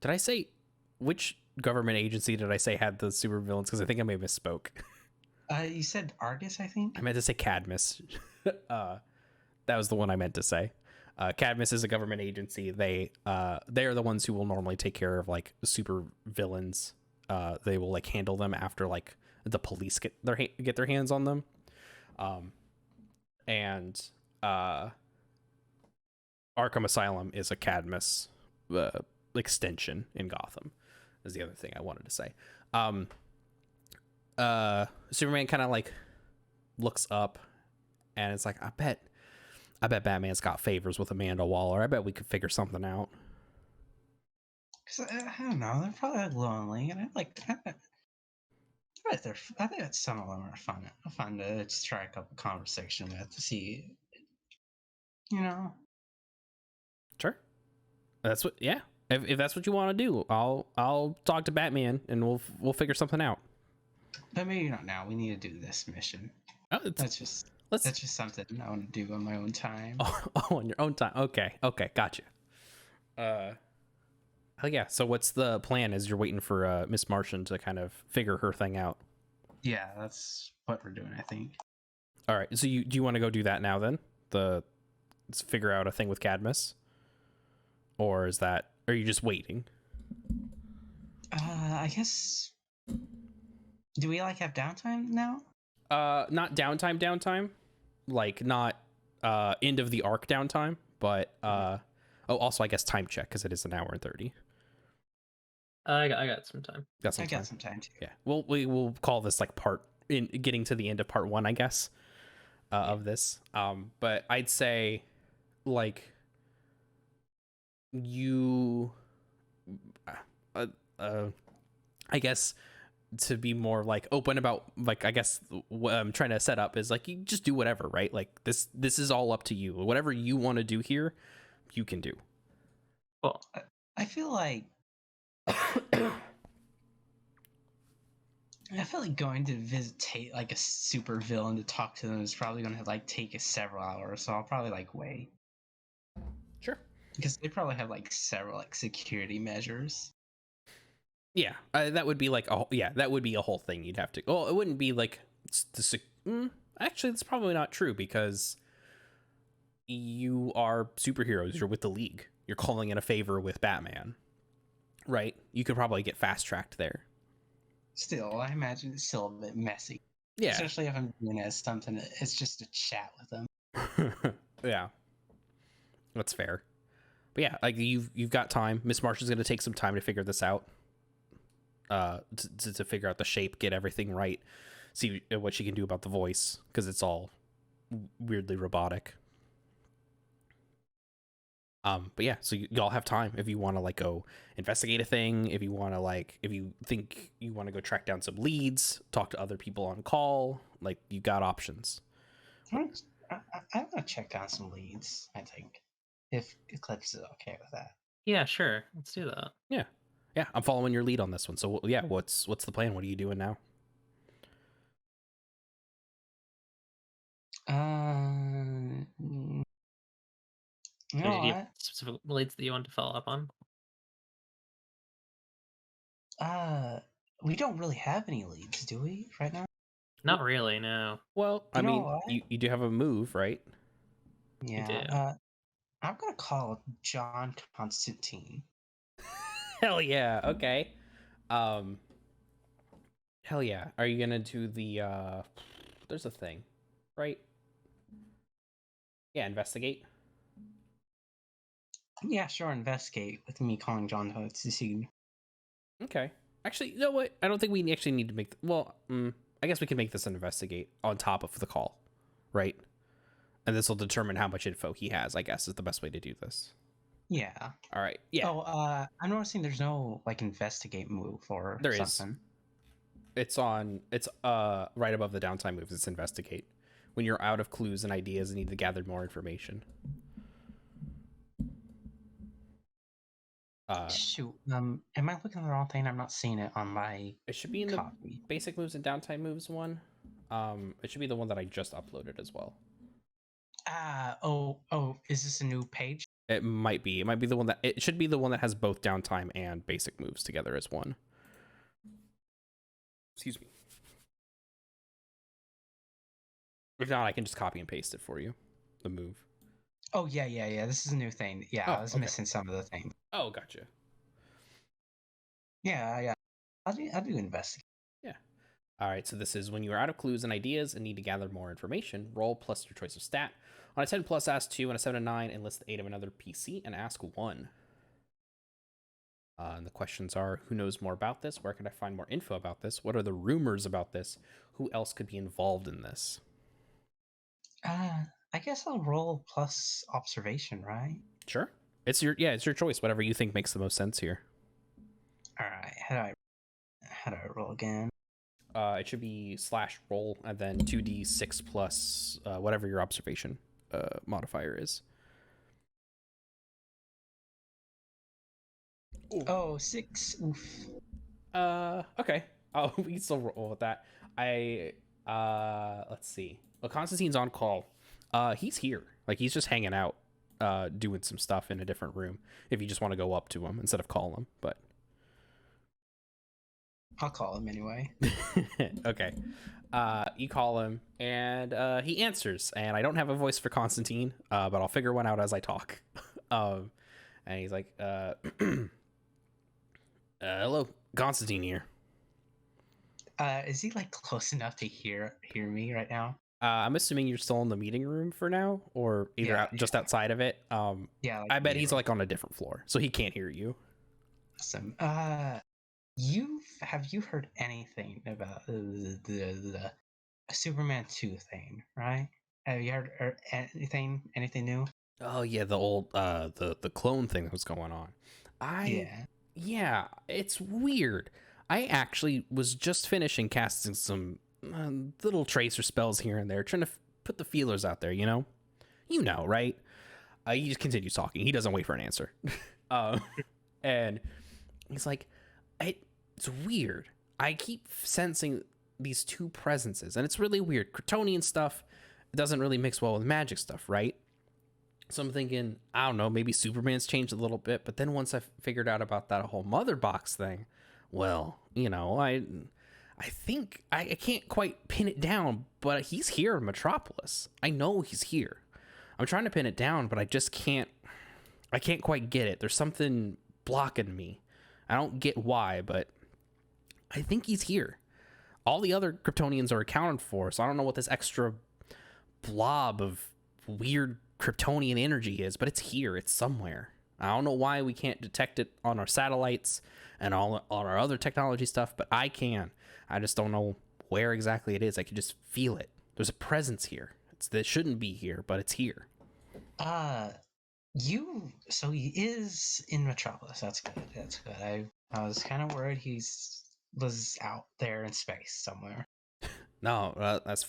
Did I say which government agency did I say had the supervillains? Because I think I may have misspoke. You said Argus, I think. I meant to say Cadmus. That was the one I meant to say. Cadmus is a government agency. They are the ones who will normally take care of like super villains. They will like handle them after like the police get their hands on them. And Arkham Asylum is a Cadmus extension in Gotham. Is the other thing I wanted to say. Superman kind of like looks up, and it's like, I bet Batman's got favors with Amanda Waller. I bet we could figure something out. Cause I don't know, they're probably like lonely, and I think that some of them are fun to strike up a conversation with to see, you know. Sure, that's what. Yeah, if that's what you want to do, I'll talk to Batman and we'll figure something out. But maybe not now. We need to do this mission. Oh, That's just something I want to do on my own time. Oh, on your own time. Okay, gotcha. Oh yeah. So what's the plan? As you're waiting for Miss Martian to kind of figure her thing out. Yeah, that's what we're doing, I think. All right. So do you want to go do that now then? Let's figure out a thing with Cadmus, or are you just waiting? I guess. Do we like have downtime now? Not downtime, like not end of the arc downtime, but also I guess time check because it is an hour and 30. I got some time. Got some I time. got some time too. Yeah, we will call this like part in getting to the end of part 1, I guess, of this. But I'd say like you, I guess, to be more like open about, like, I guess what I'm trying to set up is like, you just do whatever, right? Like this is all up to you. Whatever you want to do here, you can do. Well, I feel like going to visit like a super villain to talk to them is probably going to like take us several hours. So I'll probably like wait. Sure. Because they probably have like several like security measures. Yeah, that would be like that would be a whole thing you'd have to. Well, it wouldn't be like actually, that's probably not true because you are superheroes. You're with the League. You're calling in a favor with Batman, right? You could probably get fast tracked there. Still, I imagine it's still a bit messy. Yeah, especially if I'm doing it as something. It's just a chat with them. Yeah, that's fair. But yeah, like you've got time. Miss Martian's going to take some time to figure this out. To figure out the shape, get everything right, see what she can do about the voice because it's all weirdly robotic. But yeah, so y'all have time if you want to like go investigate a thing, if you want to like, if you think you want to go track down some leads, talk to other people on call, like you got options. I want to check down some leads. I think if Eclipse is okay with that. yeah, sure. Let's do that. Yeah, I'm following your lead on this one. So yeah, what's the plan? What are you doing now? You Did know you what? have specific leads that you want to follow up on? We don't really have any leads, do we, right now? Not really, no. Well, I mean, you do have a move, right? Yeah. I'm gonna call John Constantine. Hell yeah. Okay. Hell yeah. Are you gonna do the there's a thing, right? Yeah, investigate. Yeah, sure, investigate with me calling John Constantine. Okay. Actually, you know what? I don't think we actually need to make I guess we can make this an investigate on top of the call, right? And this will determine how much info he has, I guess, is the best way to do this. Yeah. All right. Yeah. Oh, I'm noticing there's no like investigate move or there something. It's right above the downtime moves. It's investigate. When you're out of clues and ideas and need to gather more information. Shoot. Am I looking at the wrong thing? I'm not seeing it on my It should be in copy. the basic moves and downtime moves one. It should be the one that I just uploaded as well. Is this a new page? It might be. It might be the one that it should be the one that has both downtime and basic moves together as one. Excuse me. If not, I can just copy and paste it for you. The move. Oh yeah. This is a new thing. Yeah, Oh, I was okay. missing some of the things. Oh, gotcha. Yeah. I'll do investigate. Yeah. All right. So this is when you are out of clues and ideas and need to gather more information. Roll plus your choice of stat. On a 10 plus, ask 2. On a 7 and 9, enlist the aid of another PC and ask 1. And the questions are: who knows more about this? Where can I find more info about this? What are the rumors about this? Who else could be involved in this? I guess I'll roll plus observation, right? Sure. It's your choice. Whatever you think makes the most sense here. All right. How do I roll again? It should be /roll and then 2d6 plus whatever your observation modifier is. Ooh. Oh, 6. Oof. Okay. Oh, we can still roll with that. Let's see. Well, Constantine's on call. He's here. Like, he's just hanging out, doing some stuff in a different room. If you just want to go up to him instead of call him, but I'll call him anyway. Okay. You call him, and he answers. And I don't have a voice for Constantine, but I'll figure one out as I talk. And he's like, hello, Constantine here. Is he like close enough to hear me right now? I'm assuming you're still in the meeting room for now, or either just outside of it. Yeah. Like I bet he's like on a different floor, so he can't hear you. Awesome. Have you heard anything about the Superman 2 thing, right? Have you heard anything new? Oh yeah, the old the clone thing that was going on. Yeah, it's weird. I actually was just finishing casting some little tracer spells here and there, trying to put the feelers out there, you know, right? He just continues talking. He doesn't wait for an answer. And he's like, it's weird. I keep sensing these two presences, and it's really weird. Kryptonian stuff doesn't really mix well with magic stuff, right? So I'm thinking, I don't know, maybe Superman's changed a little bit, but then once I figured out about that whole mother box thing, well, I think I can't quite pin it down, but he's here in Metropolis. I know he's here. I'm trying to pin it down, but I just can't quite get it. There's something blocking me. I don't get why, but I think he's here. All the other Kryptonians are accounted for, so I don't know what this extra blob of weird Kryptonian energy is, but it's here. It's somewhere. I don't know why we can't detect it on our satellites and all on our other technology stuff, but I can. I just don't know where exactly it is. I can just feel it. There's a presence here. That shouldn't be here, but it's here. So he is in Metropolis. That's good. I was kind of worried was out there in space somewhere. No, as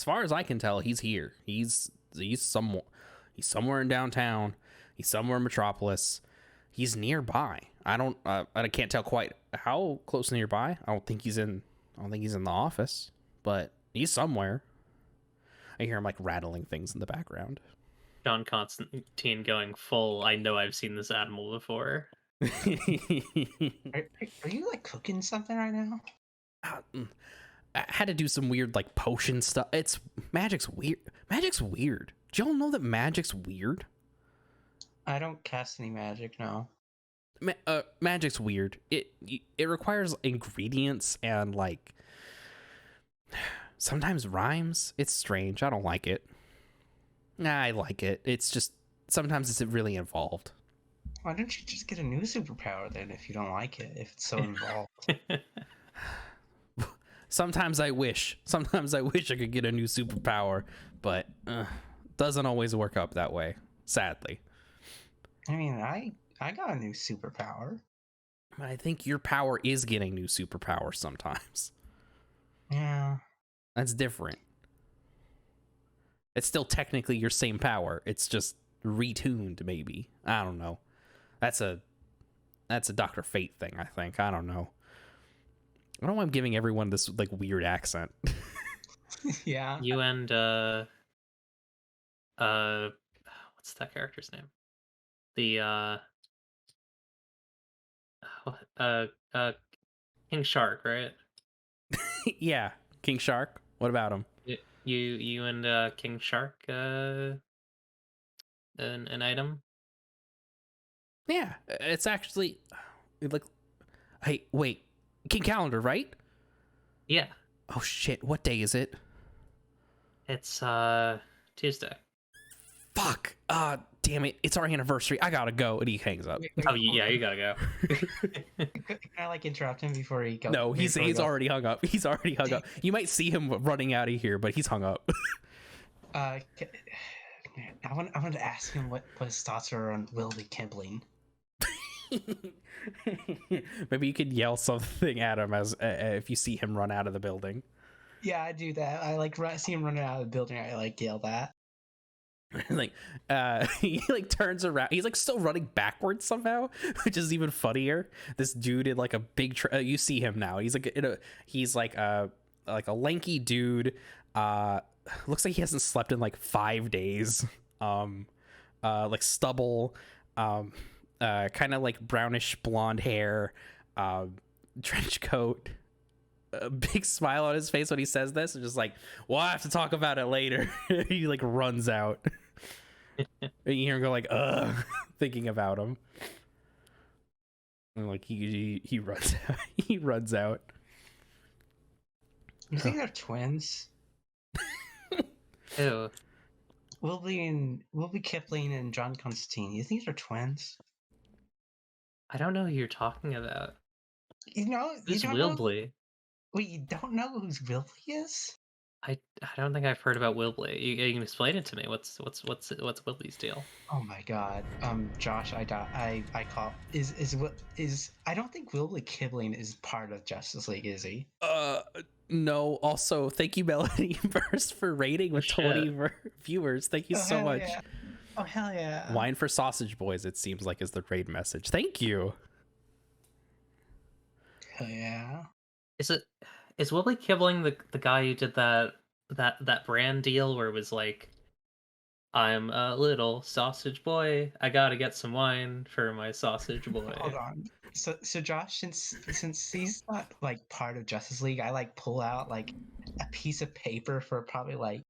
far as I can tell, he's here. He's somewhere in downtown. He's somewhere in Metropolis. He's nearby. I can't tell quite how close nearby. I don't think he's in the office, but he's somewhere. I hear him like rattling things in the background. John Constantine going full, I know I've seen this animal before. Are you like cooking something right now? I had to do some weird like potion stuff. Magic's weird. Magic's weird. Do y'all know that magic's weird? I don't cast any magic, no. Magic's weird. It requires ingredients and like sometimes rhymes. It's strange. I don't like it. I like it. It's just sometimes it's really involved. Why don't you just get a new superpower then if you don't like it, if it's so involved? Sometimes I wish I could get a new superpower, but doesn't always work up that way, sadly. I mean, I got a new superpower. But I think your power is getting new superpowers sometimes. Yeah. That's different. It's still technically your same power. It's just retuned, maybe. I don't know. That's a Dr. Fate thing, I think. I don't know. I don't know why I'm giving everyone this like weird accent. Yeah. You and uh, what's that character's name? The what- King Shark, right? Yeah, King Shark. What about him? You and King Shark an item? Yeah, it's actually like, hey, wait, King Calendar, right? Yeah, Oh shit, what day is it? it's Tuesday. Fuck. Damn it, it's our anniversary. I gotta go. And he hangs up. Wait, Oh hold yeah, on. you gotta go. Can I like interrupt him before he goes? No, he's already hung up. He's already hung up. You might see him running out of here, but he's hung up. I wanted to ask him what his thoughts are on Wilby Kibling. Maybe you could yell something at him as if you see him run out of the building. Yeah, I do that. I like see him running out of the building. I like yell that. Like he like turns around, he's like still running backwards somehow, which is even funnier. This dude in like a big you see him now, he's like he's like a lanky dude, looks like he hasn't slept in like 5 days, like stubble, kind of like brownish blonde hair, trench coat, a big smile on his face when he says this, and just like, we'll have to talk about it later. He like runs out. And you hear him go like, thinking about him. And like he runs out. He runs out. You think they're twins? Ew. Wilby Kipling and John Constantine. You think they're twins? I don't know who you're talking about. You know, Who's you don't know. Wilbley? Wait, you don't know who's Wilby is? I don't think I've heard about Wilbley. You can explain it to me. What's Wilbley's deal? Oh my god. Josh, I call is I don't think Wilby Kibling is part of Justice League, is he? No. Also, thank you, Melody, first for rating with 20 viewers. Thank you so hell much. Yeah. Oh hell yeah. Wine for Sausage Boys, it seems like, is the raid message. Thank you. Hell yeah. Is Wilbley Kibling the guy who did that brand deal where it was like, I'm a little sausage boy, I gotta get some wine for my sausage boy. Hold on. So Josh, since he's not like part of Justice League, I like pull out like a piece of paper for probably like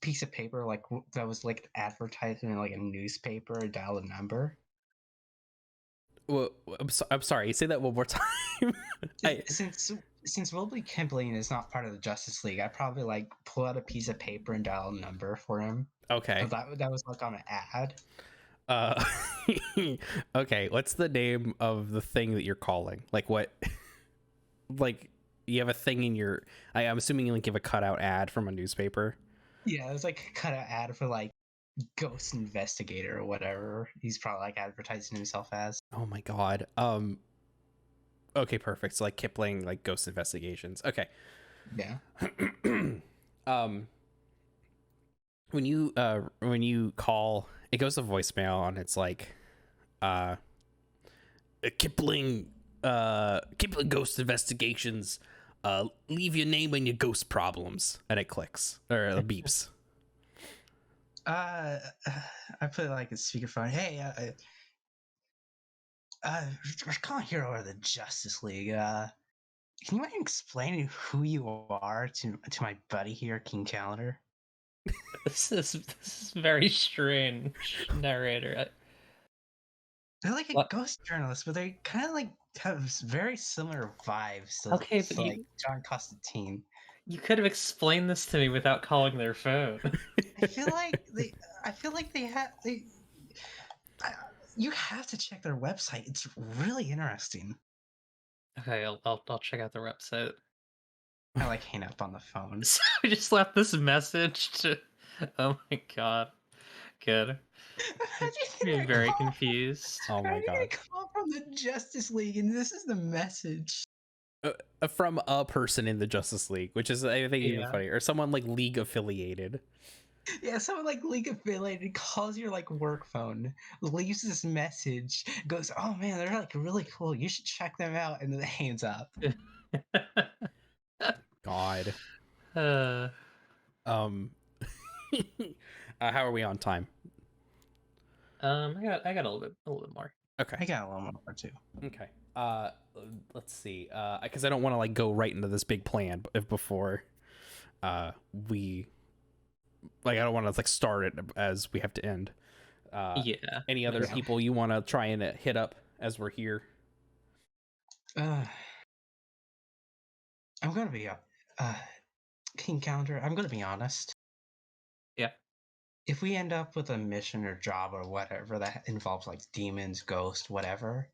piece of paper like that was like advertised in like a newspaper, dial a number. Well, I'm sorry. Say that one more time. Since Wilby Kibling is not part of the Justice League, I probably like pull out a piece of paper and dial a number for him. Okay. That was like on an ad. Okay. What's the name of the thing that you're calling? Like what? Like you have a thing in your. I'm assuming you like give a cutout ad from a newspaper. Yeah, it was like a cutout ad for like Ghost Investigator or whatever. He's probably like advertising himself as. Oh my god. Okay, perfect. So like Kipling, like Ghost Investigations. Okay. Yeah. When you call, it goes to voicemail and it's like Kipling Ghost Investigations, leave your name and your ghost problems, and it clicks or it beeps. I put like a speakerphone. Hey, we're calling here over the Justice League. Can you mind explaining who you are to my buddy here, King Calendar? This is very strange, narrator. They're like a What? ghost journalist, but they kind of like have very similar vibes to, Okay, but like John Constantine. You could have explained this to me without calling their phone. I feel like they have you have to check their website. It's really interesting. Okay, I'll check out their website. I like hang up on the phone. So I just left this message to. Oh my god, good. I'm very confused. Oh my god. I call from the Justice League, and this is the message. From a person in the Justice League, which is I think even Yeah. funny, or someone like League affiliated. Yeah, someone like League affiliated calls your like work phone, leaves this message, goes, "Oh man, they're like really cool. You should check them out," and then hands up. God. uh, How are we on time? I got a little bit more. Okay. I got a little more too. Okay. Let's see. Because I don't want to like go right into this big plan before we like I don't want to like start it as we have to end. Yeah. Any other Yeah. people you want to try and hit up as we're here? I'm gonna be King Calendar. I'm gonna be honest. Yeah. If we end up with a mission or job or whatever that involves like demons, ghosts, whatever,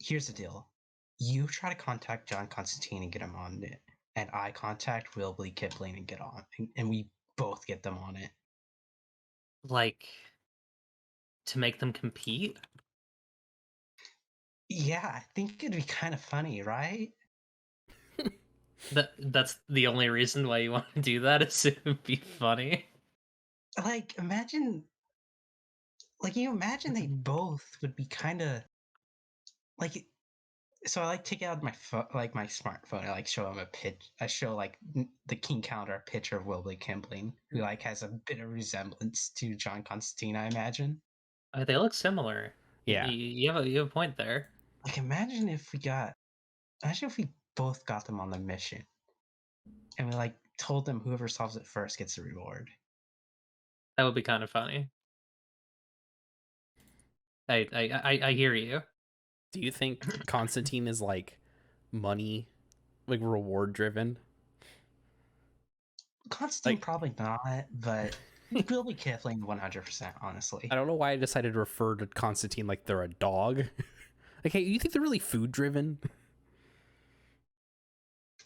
here's the deal. You try to contact John Constantine and get him on it, and I contact Wilbly Kipling and get on, and we both get them on it. Like to make them compete. Yeah, I think it'd be kind of funny, right? That's the only reason why you want to do that is it would be funny. Like, imagine, like you imagine they both would be kind of like. So I like take out my like my smartphone. I like show him a pitch. I show like the King Calendar a picture of Wilbly Kipling, who like has a bit of resemblance to John Constantine, I imagine. They look similar. Yeah. You have a point there. Like, imagine if we both got them on the mission, and we like told them whoever solves it first gets the reward. That would be kind of funny. I hear you. Do you think Constantine is like money, like reward driven? Constantine Like- probably not, but Wilbly Kipling 100%. Honestly, I don't know why I decided to refer to Constantine like they're a dog. Like, hey, you think they're really food driven?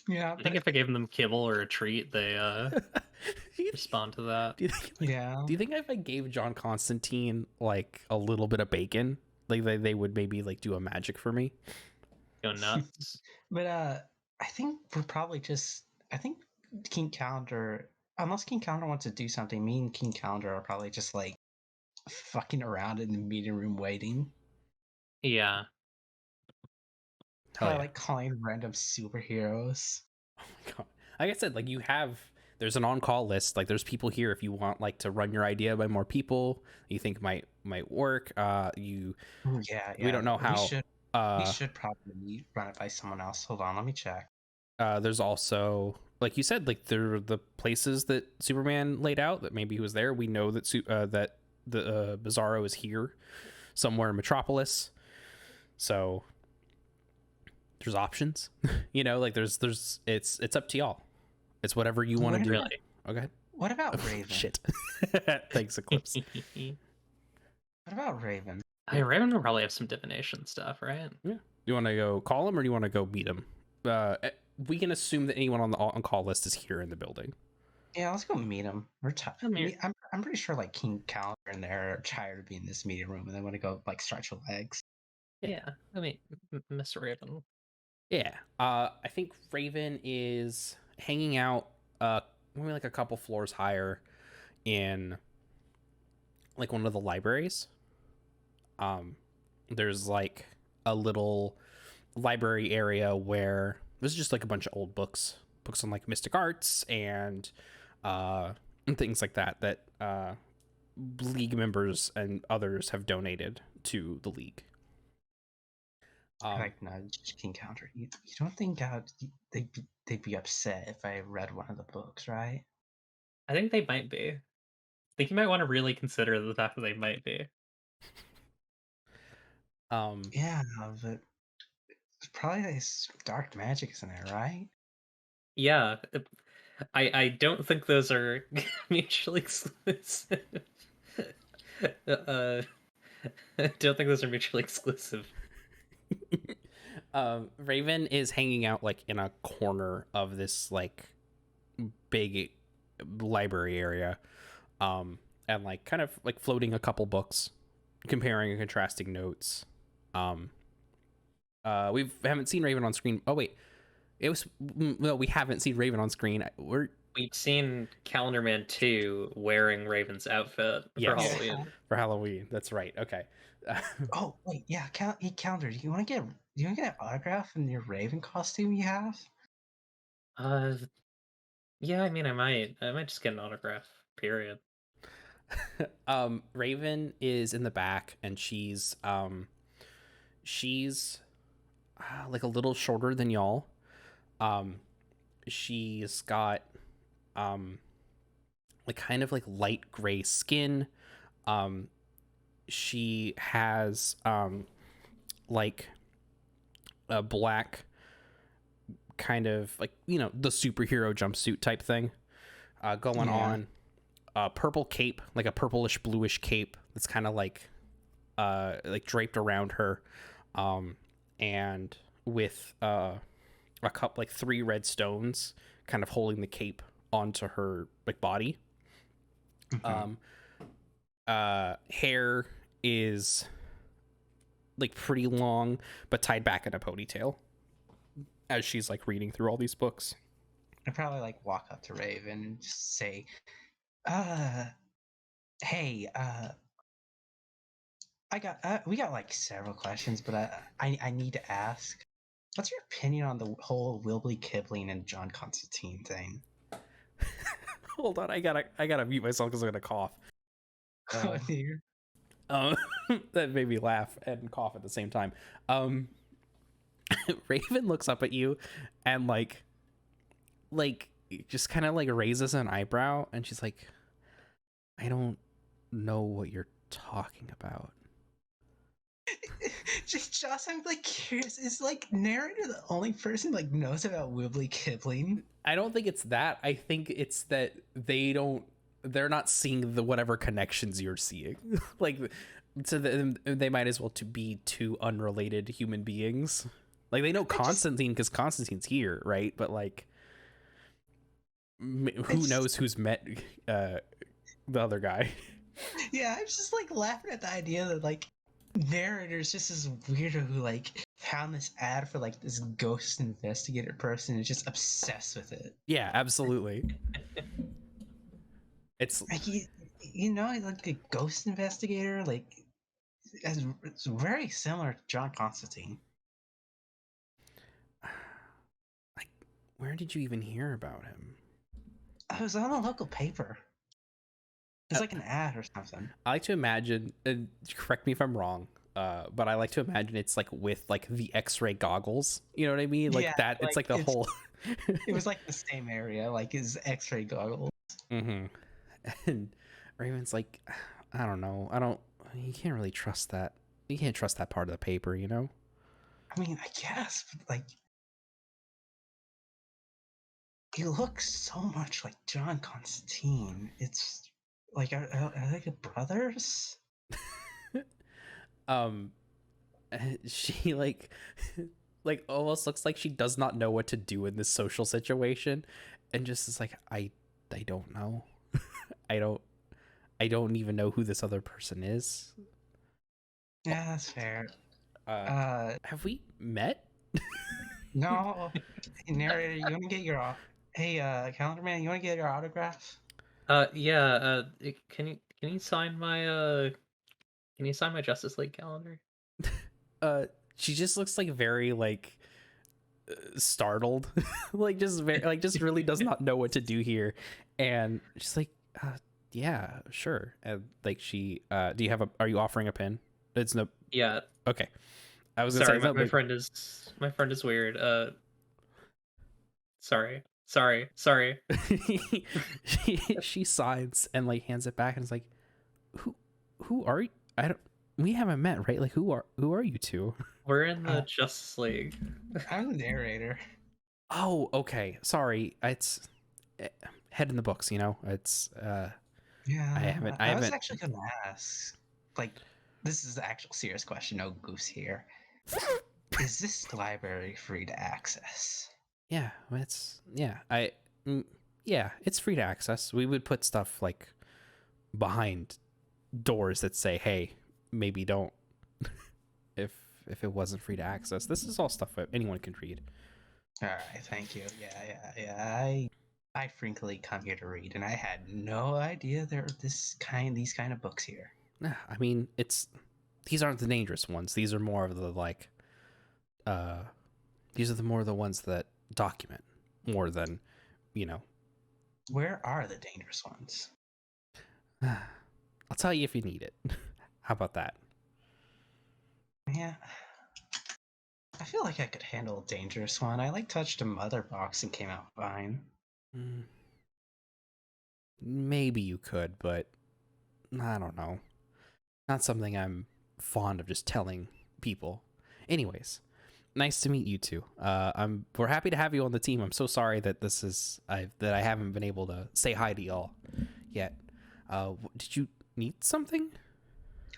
yeah, I think if I gave them kibble or a treat, they do, you, respond to that. do you think? yeah. Do you think if I gave John Constantine like a little bit of bacon, like they would maybe like do a magic for me? Go nuts. But I think we're probably just. I think King Calendar, unless King Calendar wants to do something, me and King Calendar are probably just like fucking around in the meeting room waiting. Yeah. Hell Probably yeah. like calling random superheroes. Oh my god. Like I said, like there's an on-call list. Like there's people here if you want like to run your idea by more people you think might work. Ooh, yeah, We don't know how. We should probably run it by someone else. Hold on, let me check. There's also, like you said, like there are the places that Superman laid out that maybe he was there. We know that that the Bizarro is here somewhere in Metropolis. So there's options. You know, like there's it's up to y'all. It's whatever you want to do. Really. Okay. What about Raven? Shit. Thanks, Eclipse. What about Raven? Raven will probably have some divination stuff, right? Yeah. Do you want to go call him or do you want to go meet him? We can assume that anyone on the on-call list is here in the building. Yeah, let's go meet him. We're I mean- I'm pretty sure like King Calendar and they're tired of being in this meeting room and they want to go like stretch their legs. Yeah. I mean, Miss Raven. Yeah. I think Raven is hanging out maybe like a couple floors higher in like one of the libraries. There's like a little library area where there's just like a bunch of old books on like mystic arts and things like that league members and others have donated to the league. Like nudge King Calendar. You don't think they'd be upset if I read one of the books, right? I think they might be. I think you might want to really consider the fact that they might be. Yeah, but it's probably this dark magic, isn't it, right? Yeah. I don't think those are mutually exclusive. I don't think those are mutually exclusive. Raven is hanging out like in a corner of this like big library area, and like kind of like floating a couple books, comparing and contrasting notes. We haven't seen Raven on screen. Oh wait, we haven't seen Raven on screen. We've seen Calendar Man 2 wearing Raven's outfit for Yes. Halloween. For Halloween. That's right. Okay. Oh wait, yeah, Calendar. Do you want to get an autograph in your Raven costume you have? Yeah, I mean, I might just get an autograph. Period. Raven is in the back, and she's like a little shorter than y'all. She's got like kind of like light gray skin. She has like a black kind of like, you know, the superhero jumpsuit type thing going on. Purple cape, like a purplish bluish cape that's kind of like draped around her, and with a cup, like 3 red stones kind of holding the cape onto her like body. Hair is like pretty long but tied back in a ponytail as she's like reading through all these books. I'd probably like walk up to Raven and just say, hey, we got like several questions, but I need to ask, what's your opinion on the whole Wilbly Kipling and John Constantine thing? Hold on, I gotta mute myself because I'm gonna cough. Oh dear. That made me laugh and cough at the same time. Raven looks up at you and like just kind of like raises an eyebrow, and she's like, I don't know what you're talking about. Just Josh, I'm like curious. Is like narrator the only person like knows about Wilbly Kipling? I don't think it's that. I think it's that they're not seeing the whatever connections you're seeing. Like, to them, they might as well to be two unrelated human beings. Like, they know Constantine because Constantine's here, right? But like, who knows who's met the other guy? Yeah, I'm just like laughing at the idea that like narrator's just this weirdo who like found this ad for like this ghost investigator person and is just obsessed with it. Yeah, absolutely. It's like you know, like a ghost investigator, like it's very similar to John Constantine. like, where did you even hear about him? I was on a local paper. It's like an ad or something. I like to imagine, and correct me if I'm wrong, but I like to imagine it's like with like the X-ray goggles. You know what I mean? Like Yeah, that. It's like the whole. It was like the same area, like his X-ray goggles. Mm-hmm. And Raven's like, I don't know. You can't really trust that. You can't trust that part of the paper, you know? I mean, I guess, but like, he looks so much like John Constantine. It's like, are they brothers? She like almost looks like she does not know what to do in this social situation, and just is like, I don't know. I don't even know who this other person is. Yeah, that's fair. Have we met? No. Hey, narrator, you want to get your hey, calendar man, you want to get your autograph? Yeah. Can you sign my Justice League calendar? She just looks like very like startled, like just very like just really does not know what to do here, and she's like, yeah, sure. And like she, do you have are you offering a pin? It's no. Yeah. Okay. I was gonna Sorry, say my friend is weird. Sorry. she signs and like hands it back and is like, who are you? I don't. We haven't met, right? Like, who are you two? We're in the Justice League. I'm the narrator. Oh, okay. Sorry. It's head in the books, you know. It's Yeah, I was haven't. actually gonna ask. Like, this is the actual serious question. No goose here. Is this library free to access? Yeah, it's yeah, it's free to access. We would put stuff like behind doors that say, "Hey, maybe don't." if it wasn't free to access, this is all stuff that anyone can read. All right, thank you. Yeah. I frankly come here to read, and I had no idea there are these kind of books here. I mean, these aren't the dangerous ones. These are more of the like, these are the more the ones that document more than, you know. Where are the dangerous ones? I'll tell you if you need it. How about that? Yeah. I feel like I could handle a dangerous one. I touched a mother box and came out fine. Mm, maybe you could, but I don't know. Not something I'm fond of just telling people. Anyways, nice to meet you two. We're happy to have you on the team. I'm so sorry that I haven't been able to say hi to y'all yet. Did you need something?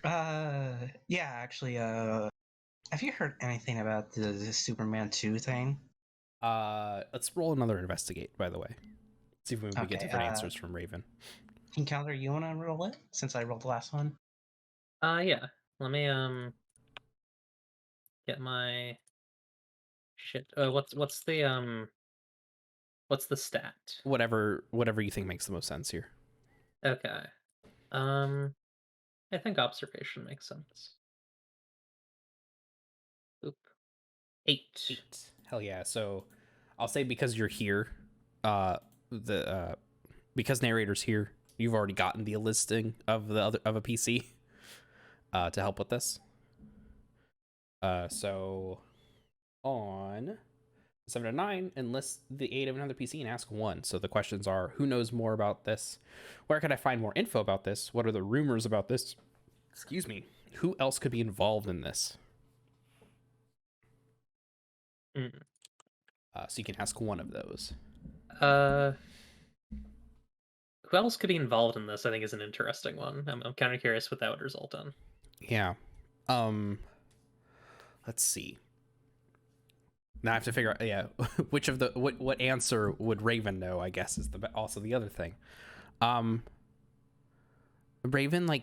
Yeah, actually, have you heard anything about the Superman 2 thing? Let's roll another investigate, by the way. See if we get Okay, different answers from Raven. King Calendar, you want to roll it since I rolled the last one? Yeah. Let me get my shit. What's the stat? Whatever you think makes the most sense here. Okay. I think observation makes sense. Oop. 8. Hell yeah. So I'll say because you're here, because narrator's here, you've already gotten the listing of a PC to help with this. So on 7 to 9, enlist the aid of another PC and ask 1. So the questions are: who knows more about this? Where can I find more info about this? What are the rumors about this? Excuse me. Who else could be involved in this? Mm. So you can ask one of those. Who else could be involved in this? I think is an interesting one. I'm kind of curious what that would result in. Yeah. Let's see. Now I have to figure out, yeah, which of the what answer would Raven know? I guess is also the other thing. Raven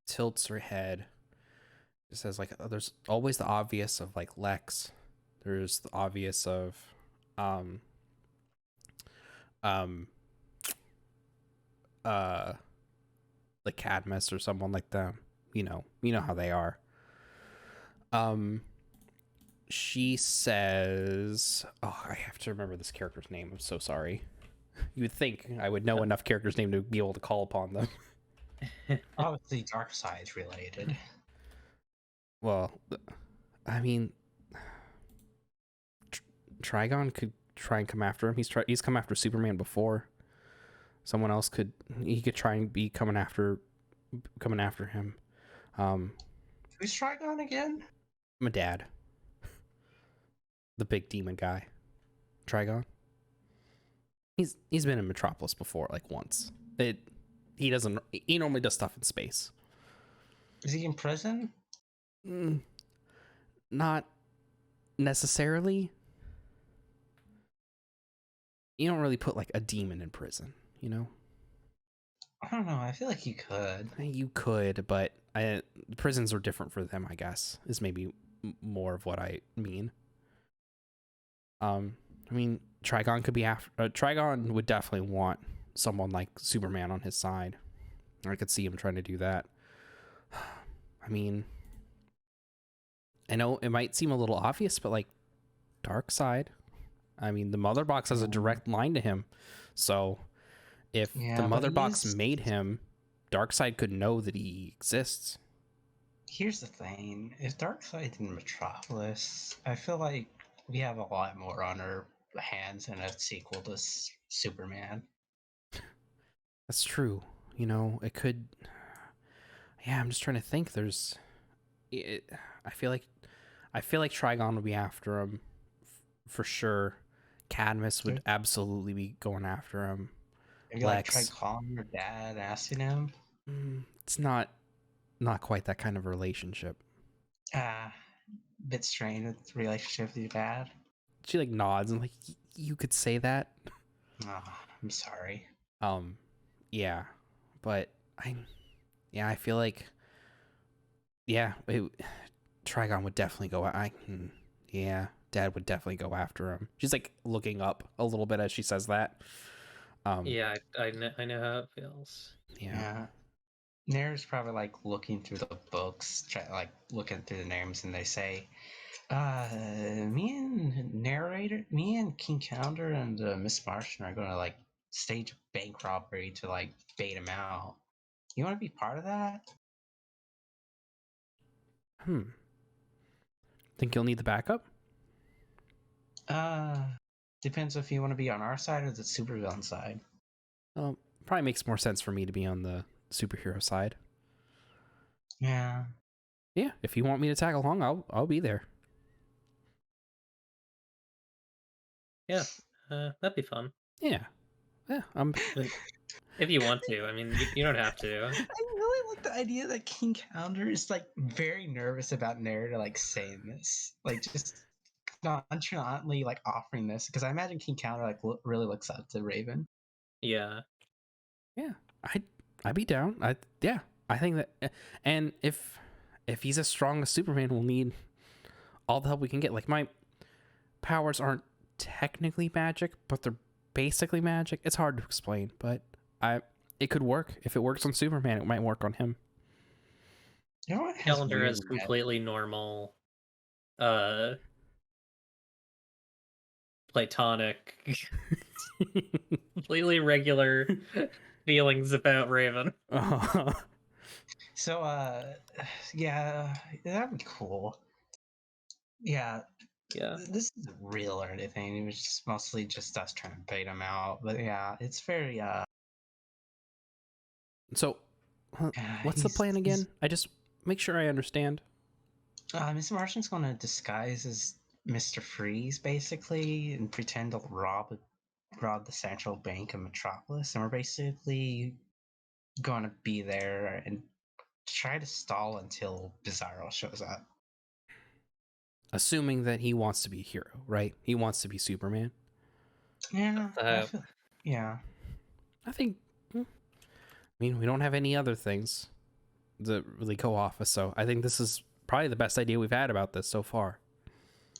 tilts her head. It says there's always the obvious of Lex. There's the obvious of um like Cadmus or someone like them. You know how they are. She says, oh, I have to remember this character's name. I'm so sorry. You would think I would know enough characters' name to be able to call upon them. Obviously, Dark Side's related. Well, I mean, Trigon could try and come after him. He's come after Superman before. Someone else could try and be coming after him. Who's Trigon again? My dad, the big demon guy, Trigon. He's been in Metropolis before, once. He normally does stuff in space. Is he in prison? Not necessarily. You don't really put a demon in prison, you know? I don't know. I feel like you could. You could, but prisons are different for them, I guess, is maybe more of what I mean. I mean, Trigon could be after. Trigon would definitely want someone like Superman on his side. I could see him trying to do that. I mean, I know it might seem a little obvious, but Dark Side. I mean, the Mother Box has a direct line to him, so if the Mother Box made him, Darkseid could know that he exists. Here's the thing: if Darkseid's in Metropolis, I feel like we have a lot more on our hands in a sequel to Superman. That's true. It could. Yeah, I'm just trying to think. I feel like Trigon would be after him for sure. Cadmus would absolutely be going after him. Maybe try calling your dad, asking him. It's not quite that kind of relationship. Bit strained with the relationship with your dad. She nods and you could say that. Oh, I'm sorry. Yeah, but I feel like Trigon would definitely go. Dad would definitely go after him. She's looking up a little bit as she says that. Yeah, I know how it feels. Yeah. Nair's probably looking through the books, looking through the names, and they say, me and King Calendar and Miss Martian are gonna stage a bank robbery to like bait him out. You want to be part of that? Think you'll need the backup? Depends if you want to be on our side or the supervillain side. Probably makes more sense for me to be on the superhero side. Yeah. Yeah, if you want me to tag along, I'll be there. Yeah, that'd be fun. Yeah. I'm If you want to. I mean, you don't have to. I really like the idea that King Calendar is like very nervous about Narrator like saying this, like just nonchalantly like offering this, because I imagine King Calendar like really looks up to Raven. Yeah. Yeah, I'd be down. I think that, and if he's as strong as Superman, we'll need all the help we can get. Like, my powers aren't technically magic, but they're basically magic. It's hard to explain, but it could work. If it works on Superman, it might work on him. You know what has Calendar weird is completely normal, platonic, completely regular feelings about Raven. So yeah, that'd be cool. Yeah. Yeah. This isn't real or anything. It was just mostly just us trying to bait him out. But yeah, it's very So, what's the plan again? I just make sure I understand. Mr. Martian's gonna disguise as Mr. Freeze basically and pretend to rob the central bank of Metropolis, and we're basically gonna be there and try to stall until Bizarro shows up. Assuming that he wants to be a hero, right? He wants to be Superman. Yeah, yeah. I think. I mean, we don't have any other things that really go off us, so I think this is probably the best idea we've had about this so far.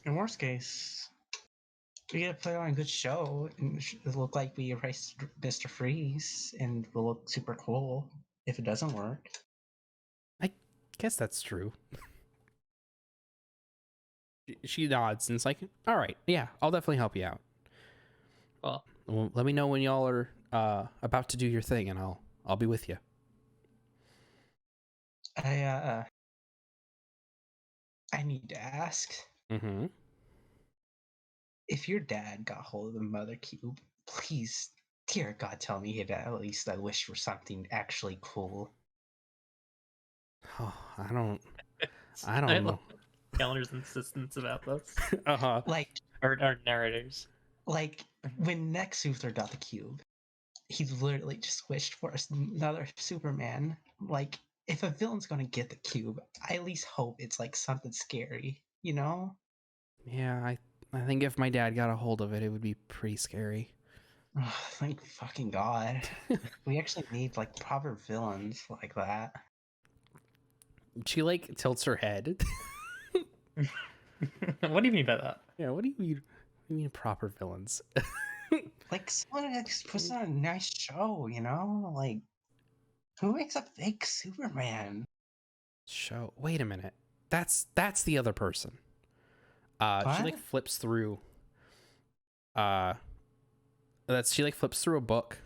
In worst case, we get to put on a good show and it'll look like we erased Mr. Freeze, and we'll look super cool if it doesn't work. I guess that's true. She nods and it's like, all right, yeah, I'll definitely help you out. Well, Let me know when y'all are about to do your thing, and I'll be with you. I need to ask. Mm-hmm. If your dad got hold of the Mother Cube, please, dear God, tell me he'd at least I wish for something actually cool. Oh, I don't I know. love Calendar's insistence about this. Like Our narrators. Like when Lex Luthor got the cube, he literally just wished for another Superman. Like, if a villain's gonna get the cube, I at least hope it's like something scary, you know? Yeah, I think if my dad got a hold of it, it would be pretty scary. Oh, thank fucking God. We actually need like proper villains like that. She like tilts her head. What do you mean by that? Yeah, what do you mean? You mean proper villains? Like someone that just puts on a nice show, you know? Like, who makes a fake Superman? Show. Wait a minute. That's the other person. She like What? flips through. She like flips through a book,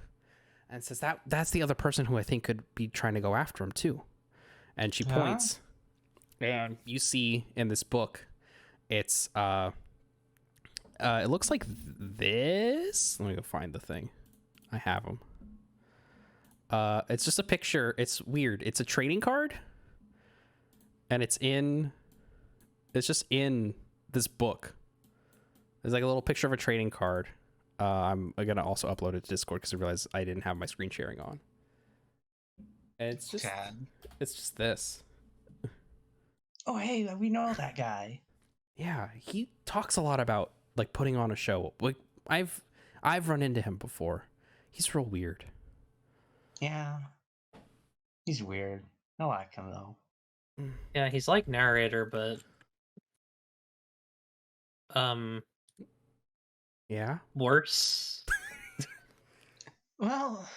and says that's the other person who I think could be trying to go after him too. And she points, and you see in this book, it's it looks like this. Let me go find the thing. I have them. It's just a picture. It's weird. It's a trading card, and it's just in this book. There's like a little picture of a trading card. I'm gonna also upload it to Discord because I realized I didn't have my screen sharing on. And it's just Sad. It's just this. Oh, hey, we know that guy. Yeah, he talks a lot about like putting on a show. Like I've run into him before. He's real weird. Yeah. He's weird. I like him though. Yeah, he's like narrator, but Yeah. worse. Well,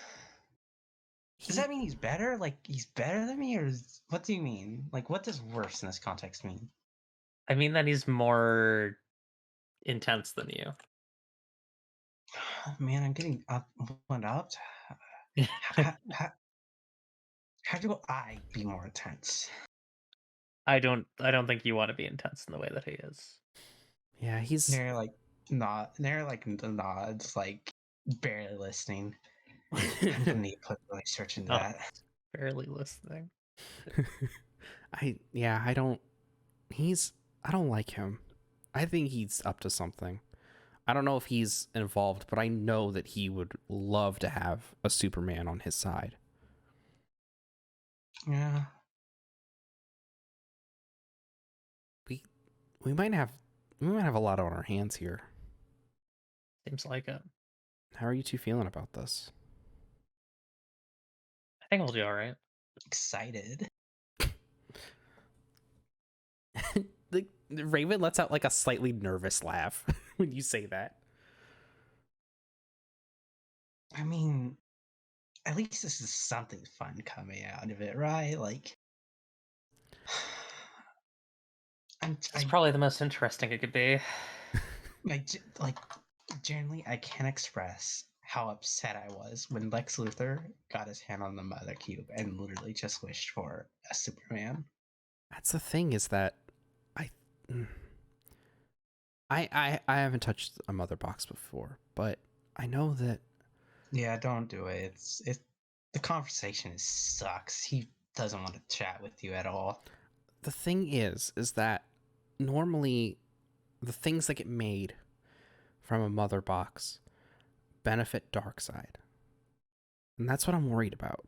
does that mean he's better? Like he's better than me, or what do you mean? Like, what does worse in this context mean? I mean that he's more intense than you. Man, I'm getting up, one up. How do I be more intense? I don't think you want to be intense in the way that he is. Yeah, he's They're like they're like the nods, like barely listening. I'm gonna need to put research into Oh, that. barely listening. I don't I don't like him. I think he's up to something. I don't know if he's involved, but I know that he would love to have a Superman on his side. Yeah. We we might have a lot on our hands here. Seems like it. How are you two feeling about this? I think we'll do all right. Excited. The Raven lets out like a slightly nervous laugh when you say that. I mean, at least this is something fun coming out of it, right? Like, It's probably the most interesting it could be. like, generally, I can't express how upset I was when Lex Luthor got his hand on the Mother Cube and literally just wished for a Superman. That's the thing, is that I I haven't touched a mother box before, but I know that Yeah, don't do it. The conversation sucks. He doesn't want to chat with you at all. the thing is that normally the things that get made from a mother box benefit Darkseid. And that's what I'm worried about.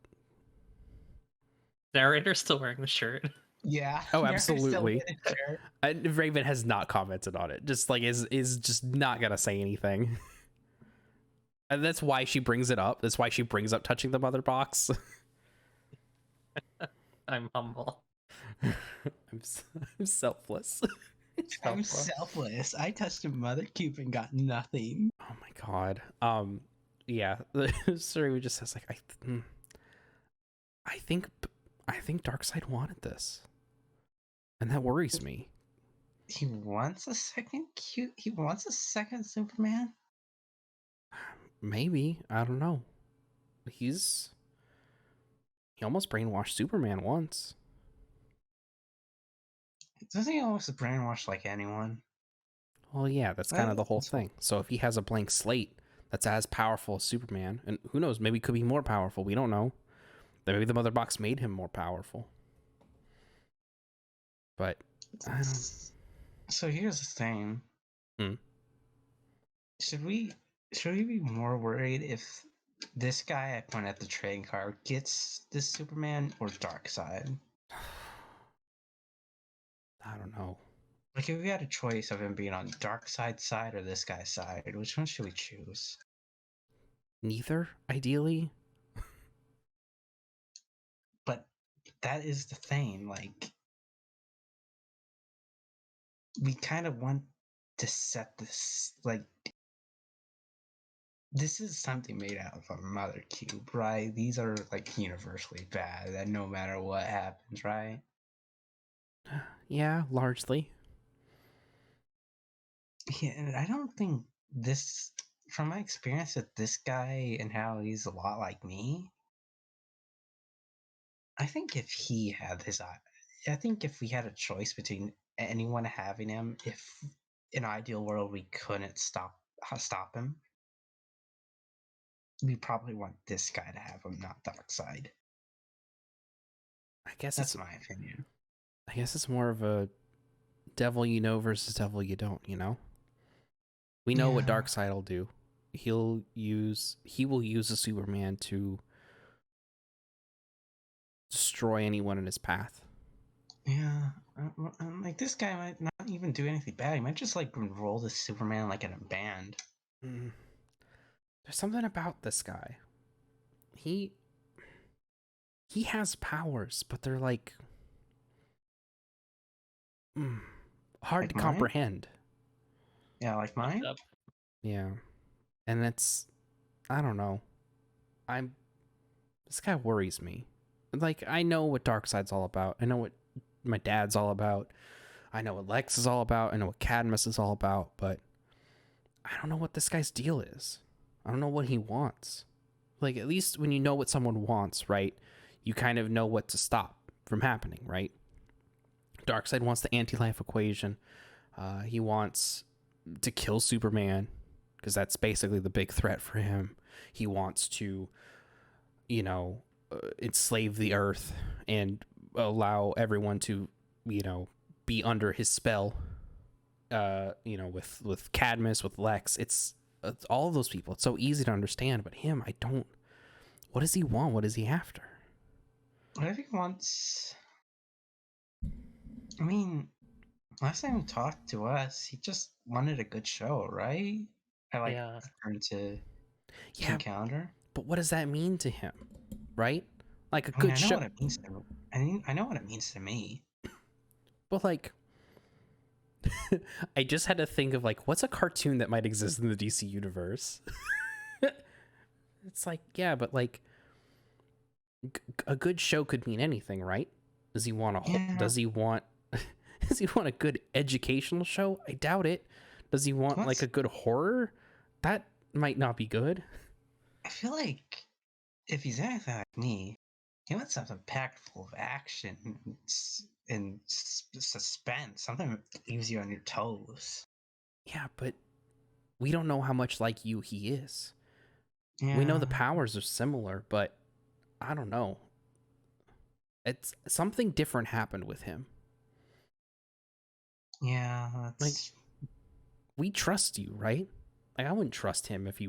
Narrator's still wearing the shirt. Yeah. Oh, they're still absolutely. in it, sure. Raven has not commented on it. Just like is just not gonna say anything. And that's why she brings it up. That's why she brings up touching the mother box. I'm humble. I'm selfless. I'm selfless. I touched a Mother Cube and got nothing. Oh my god. Yeah. Sorry, just says like I think Darkseid wanted this, and that worries me. He wants a second cute. He wants a second Superman. Maybe, I don't know. He almost brainwashed Superman once. Doesn't he almost brainwash like anyone? Well, yeah, that's kind of the whole thing. So if he has a blank slate that's as powerful as Superman, and who knows, maybe he could be more powerful. We don't know. Maybe the mother box made him more powerful. But I don't. So here's the thing. Hmm. Should we be more worried if this guy I point at the trading card gets this Superman or Darkseid? I don't know. Like, if we had a choice of him being on Darkseid's side or this guy's side, which one should we choose? Neither, ideally. But that is the thing. Like, we kind of want to set this, like, this is something made out of a Mother Cube, right? These are, like, universally bad, that no matter what happens, right? Yeah, largely. Yeah, and I don't think this, from my experience with this guy and how he's a lot like me, I think if he had his, I think if we had a choice between anyone having him, if in an ideal world we couldn't stop him, we probably want this guy to have him, not Darkseid. I guess That's it's my opinion. I guess it's more of a devil you know versus devil you don't, you know? We know what Yeah. Darkseid will do. He will use a Superman to destroy anyone in his path. Yeah, like this guy might not even do anything bad. He might just like roll the Superman like in a band. There's something about this guy. He has powers, but they're like hard Like to mine? comprehend. Yeah, like mine. Yep. Yeah. And it's I don't know. This guy worries me. Like, I know what Darkseid's all about. I know what my dad's all about. I know what Lex is all about. I know what Cadmus is all about, but I don't know what this guy's deal is. I don't know what he wants. Like, at least when you know what someone wants, right, you kind of know what to stop from happening, right? Darkseid wants the anti-life equation. He wants to kill Superman because that's basically the big threat for him. He wants to, enslave the Earth and allow everyone to, be under his spell. With Cadmus, with Lex, it's all of those people. It's so easy to understand, but him, I don't. What does he want? What is he after? What if he wants? I mean, last time he talked to us, he just wanted a good show, right? I Yeah. turned to Yeah, King Calendar. but what does that mean to him, right? Like a I mean, good I know show. what it means to. I know what it means to me. But like, I just had to think of like, what's a cartoon that might exist in the DC universe? It's like, yeah, but like, a good show could mean anything, right? Does he want a? Yeah. Does he want? Does he want a good educational show? I doubt it. Does he want like a good horror? That might not be good. I feel like if he's anything like me, he wants something packed full of action and suspense, something that leaves you on your toes. Yeah, but we don't know how much like you he is. Yeah. We know the powers are similar, but I don't know. It's something different happened with him. Yeah, that's Like, we trust you, right? Like, I wouldn't trust him if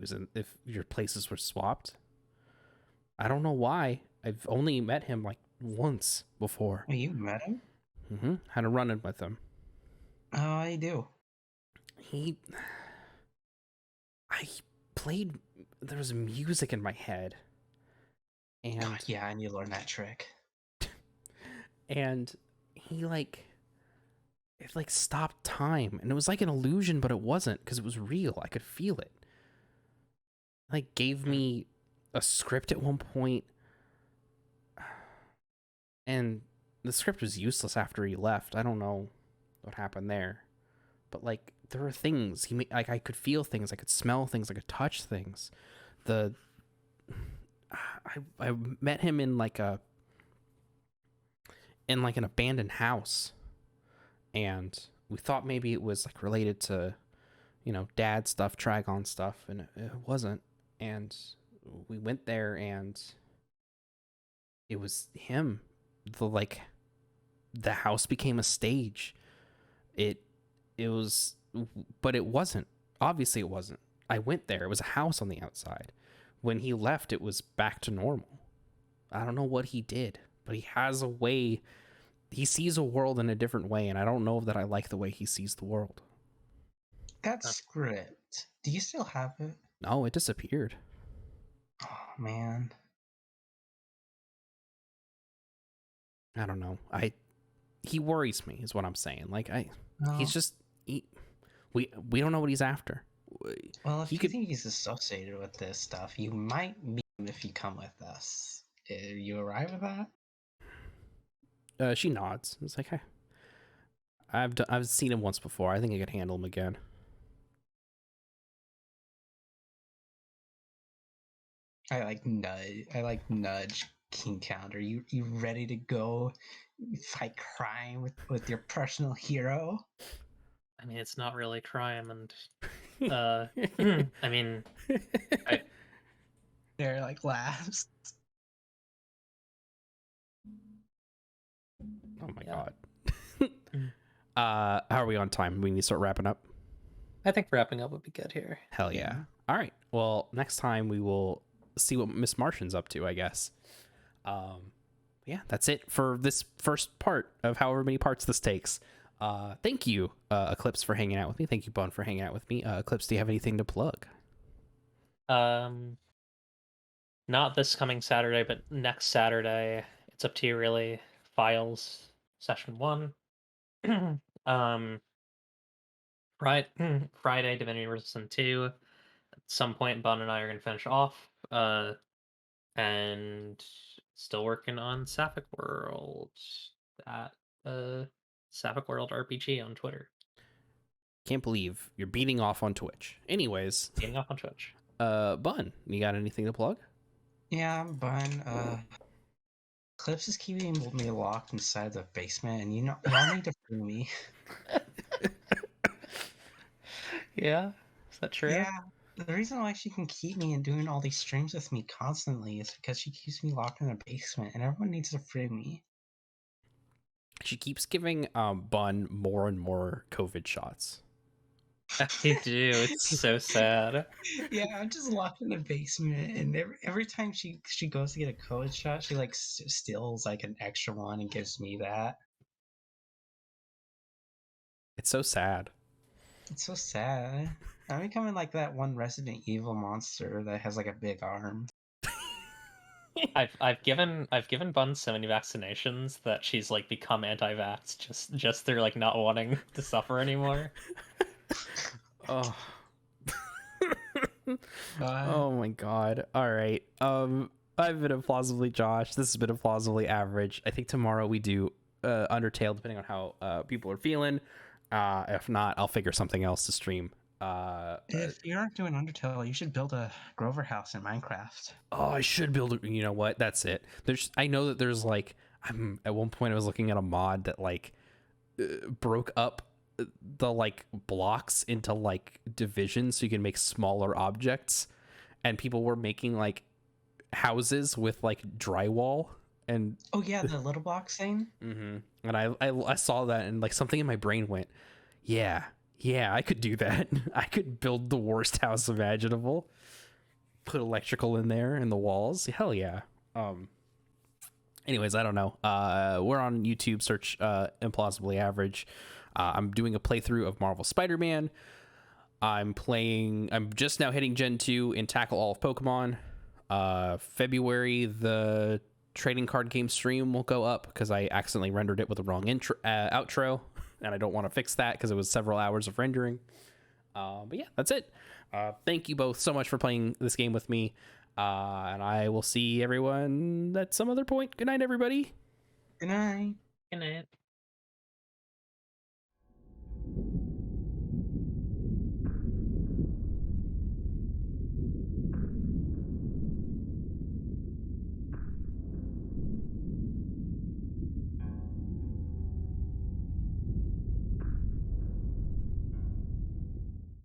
your places were swapped. I don't know why. I've only met him like once before. Oh, you met him? Had a run-in with him. Oh, I do. I played. There was music in my head, and Oh, yeah, I need to learn that trick. and he it stopped time, and it was like an illusion, but it wasn't because it was real. I could feel it. Like, gave me a script at one point, and the script was useless after he left. I don't know what happened there, but like, there were things I could feel things, I could smell things, I could touch things. I met him in an abandoned house, and we thought maybe it was like related to, dad stuff, Trigon stuff, and it wasn't. And we went there, and it was him. The house became a stage. It was, but it wasn't. Obviously, it wasn't. I went there. It was a house on the outside. When he left, it was back to normal. I don't know what he did, but he has a way. He sees a world in a different way, and I don't know that I like the way he sees the world. That script, do you still have it? No, it disappeared. Oh, man. I don't know. He worries me, is what I'm saying. Like, No. he's just we don't know what he's after. Well, if you think he's associated with this stuff, you might meet him if you come with us. You arrive at that? She nods. It's like, hey, I've seen him once before. I think I could handle him again. I nudge King Calendar. You ready to go fight crime with your personal hero? I mean, it's not really crime, and I mean, They're like laughs. Oh my god. How are we on time? We need to start wrapping up. I think wrapping up would be good here. Hell yeah. All right. Well, next time we will see what Miss Martian's up to, I guess. Yeah, that's it for this first part of however many parts this takes. Thank you, Eclipse, for hanging out with me. Thank you, Bun, for hanging out with me. Eclipse, do you have anything to plug? Not this coming Saturday, but next Saturday. It's up to you, really. Files session 1. Friday, Divinity Resistance 2. At some point, Bun and I are gonna finish off. And still working on Sapphic World at Sapphic World RPG on Twitter. Can't believe you're beating off on Twitch. Anyways, Beating off on Twitch. Bun, you got anything to plug? Yeah, I'm Bun. Clips is keeping me locked inside the basement, and y'all need to free me. Yeah, is that true? Yeah, the reason why she can keep me and doing all these streams with me constantly is because she keeps me locked in the basement, and everyone needs to free me. She keeps giving Bun more and more COVID shots. I do. It's so sad. Yeah, I'm just locked in the basement, and every time she goes to get a COVID shot, she like steals like an extra one and gives me that. It's so sad. It's so sad. I'm becoming like that one Resident Evil monster that has like a big arm. I've given Bun so many vaccinations that she's like become anti-vax just through like not wanting to suffer anymore. Oh. God. Oh my god. All right. I've been Implausibly Josh. This has been Implausibly Average. I think tomorrow we do Undertale, depending on how people are feeling. If not, I'll figure something else to stream. If you aren't doing Undertale, you should build a Grover house in Minecraft. Oh, I should build. You know what? That's it. I know that there's like. At one point I was looking at a mod that like broke up the like blocks into like divisions so you can make smaller objects, and people were making like houses with like drywall and Oh yeah, the little box thing. and I saw that, and like something in my brain went, yeah, I could do that. I could build the worst house imaginable, put electrical in there in the walls. Hell yeah. Anyways, I don't know. We're on YouTube. Search Implausibly Average. I'm doing a playthrough of Marvel Spider-Man. I'm just now hitting Gen 2 in Tackle All of Pokemon. February, the trading card game stream will go up because I accidentally rendered it with the wrong outro, and I don't want to fix that because it was several hours of rendering. But yeah, that's it. Thank you both so much for playing this game with me. And I will see everyone at some other point. Good night, everybody. Good night. Good night.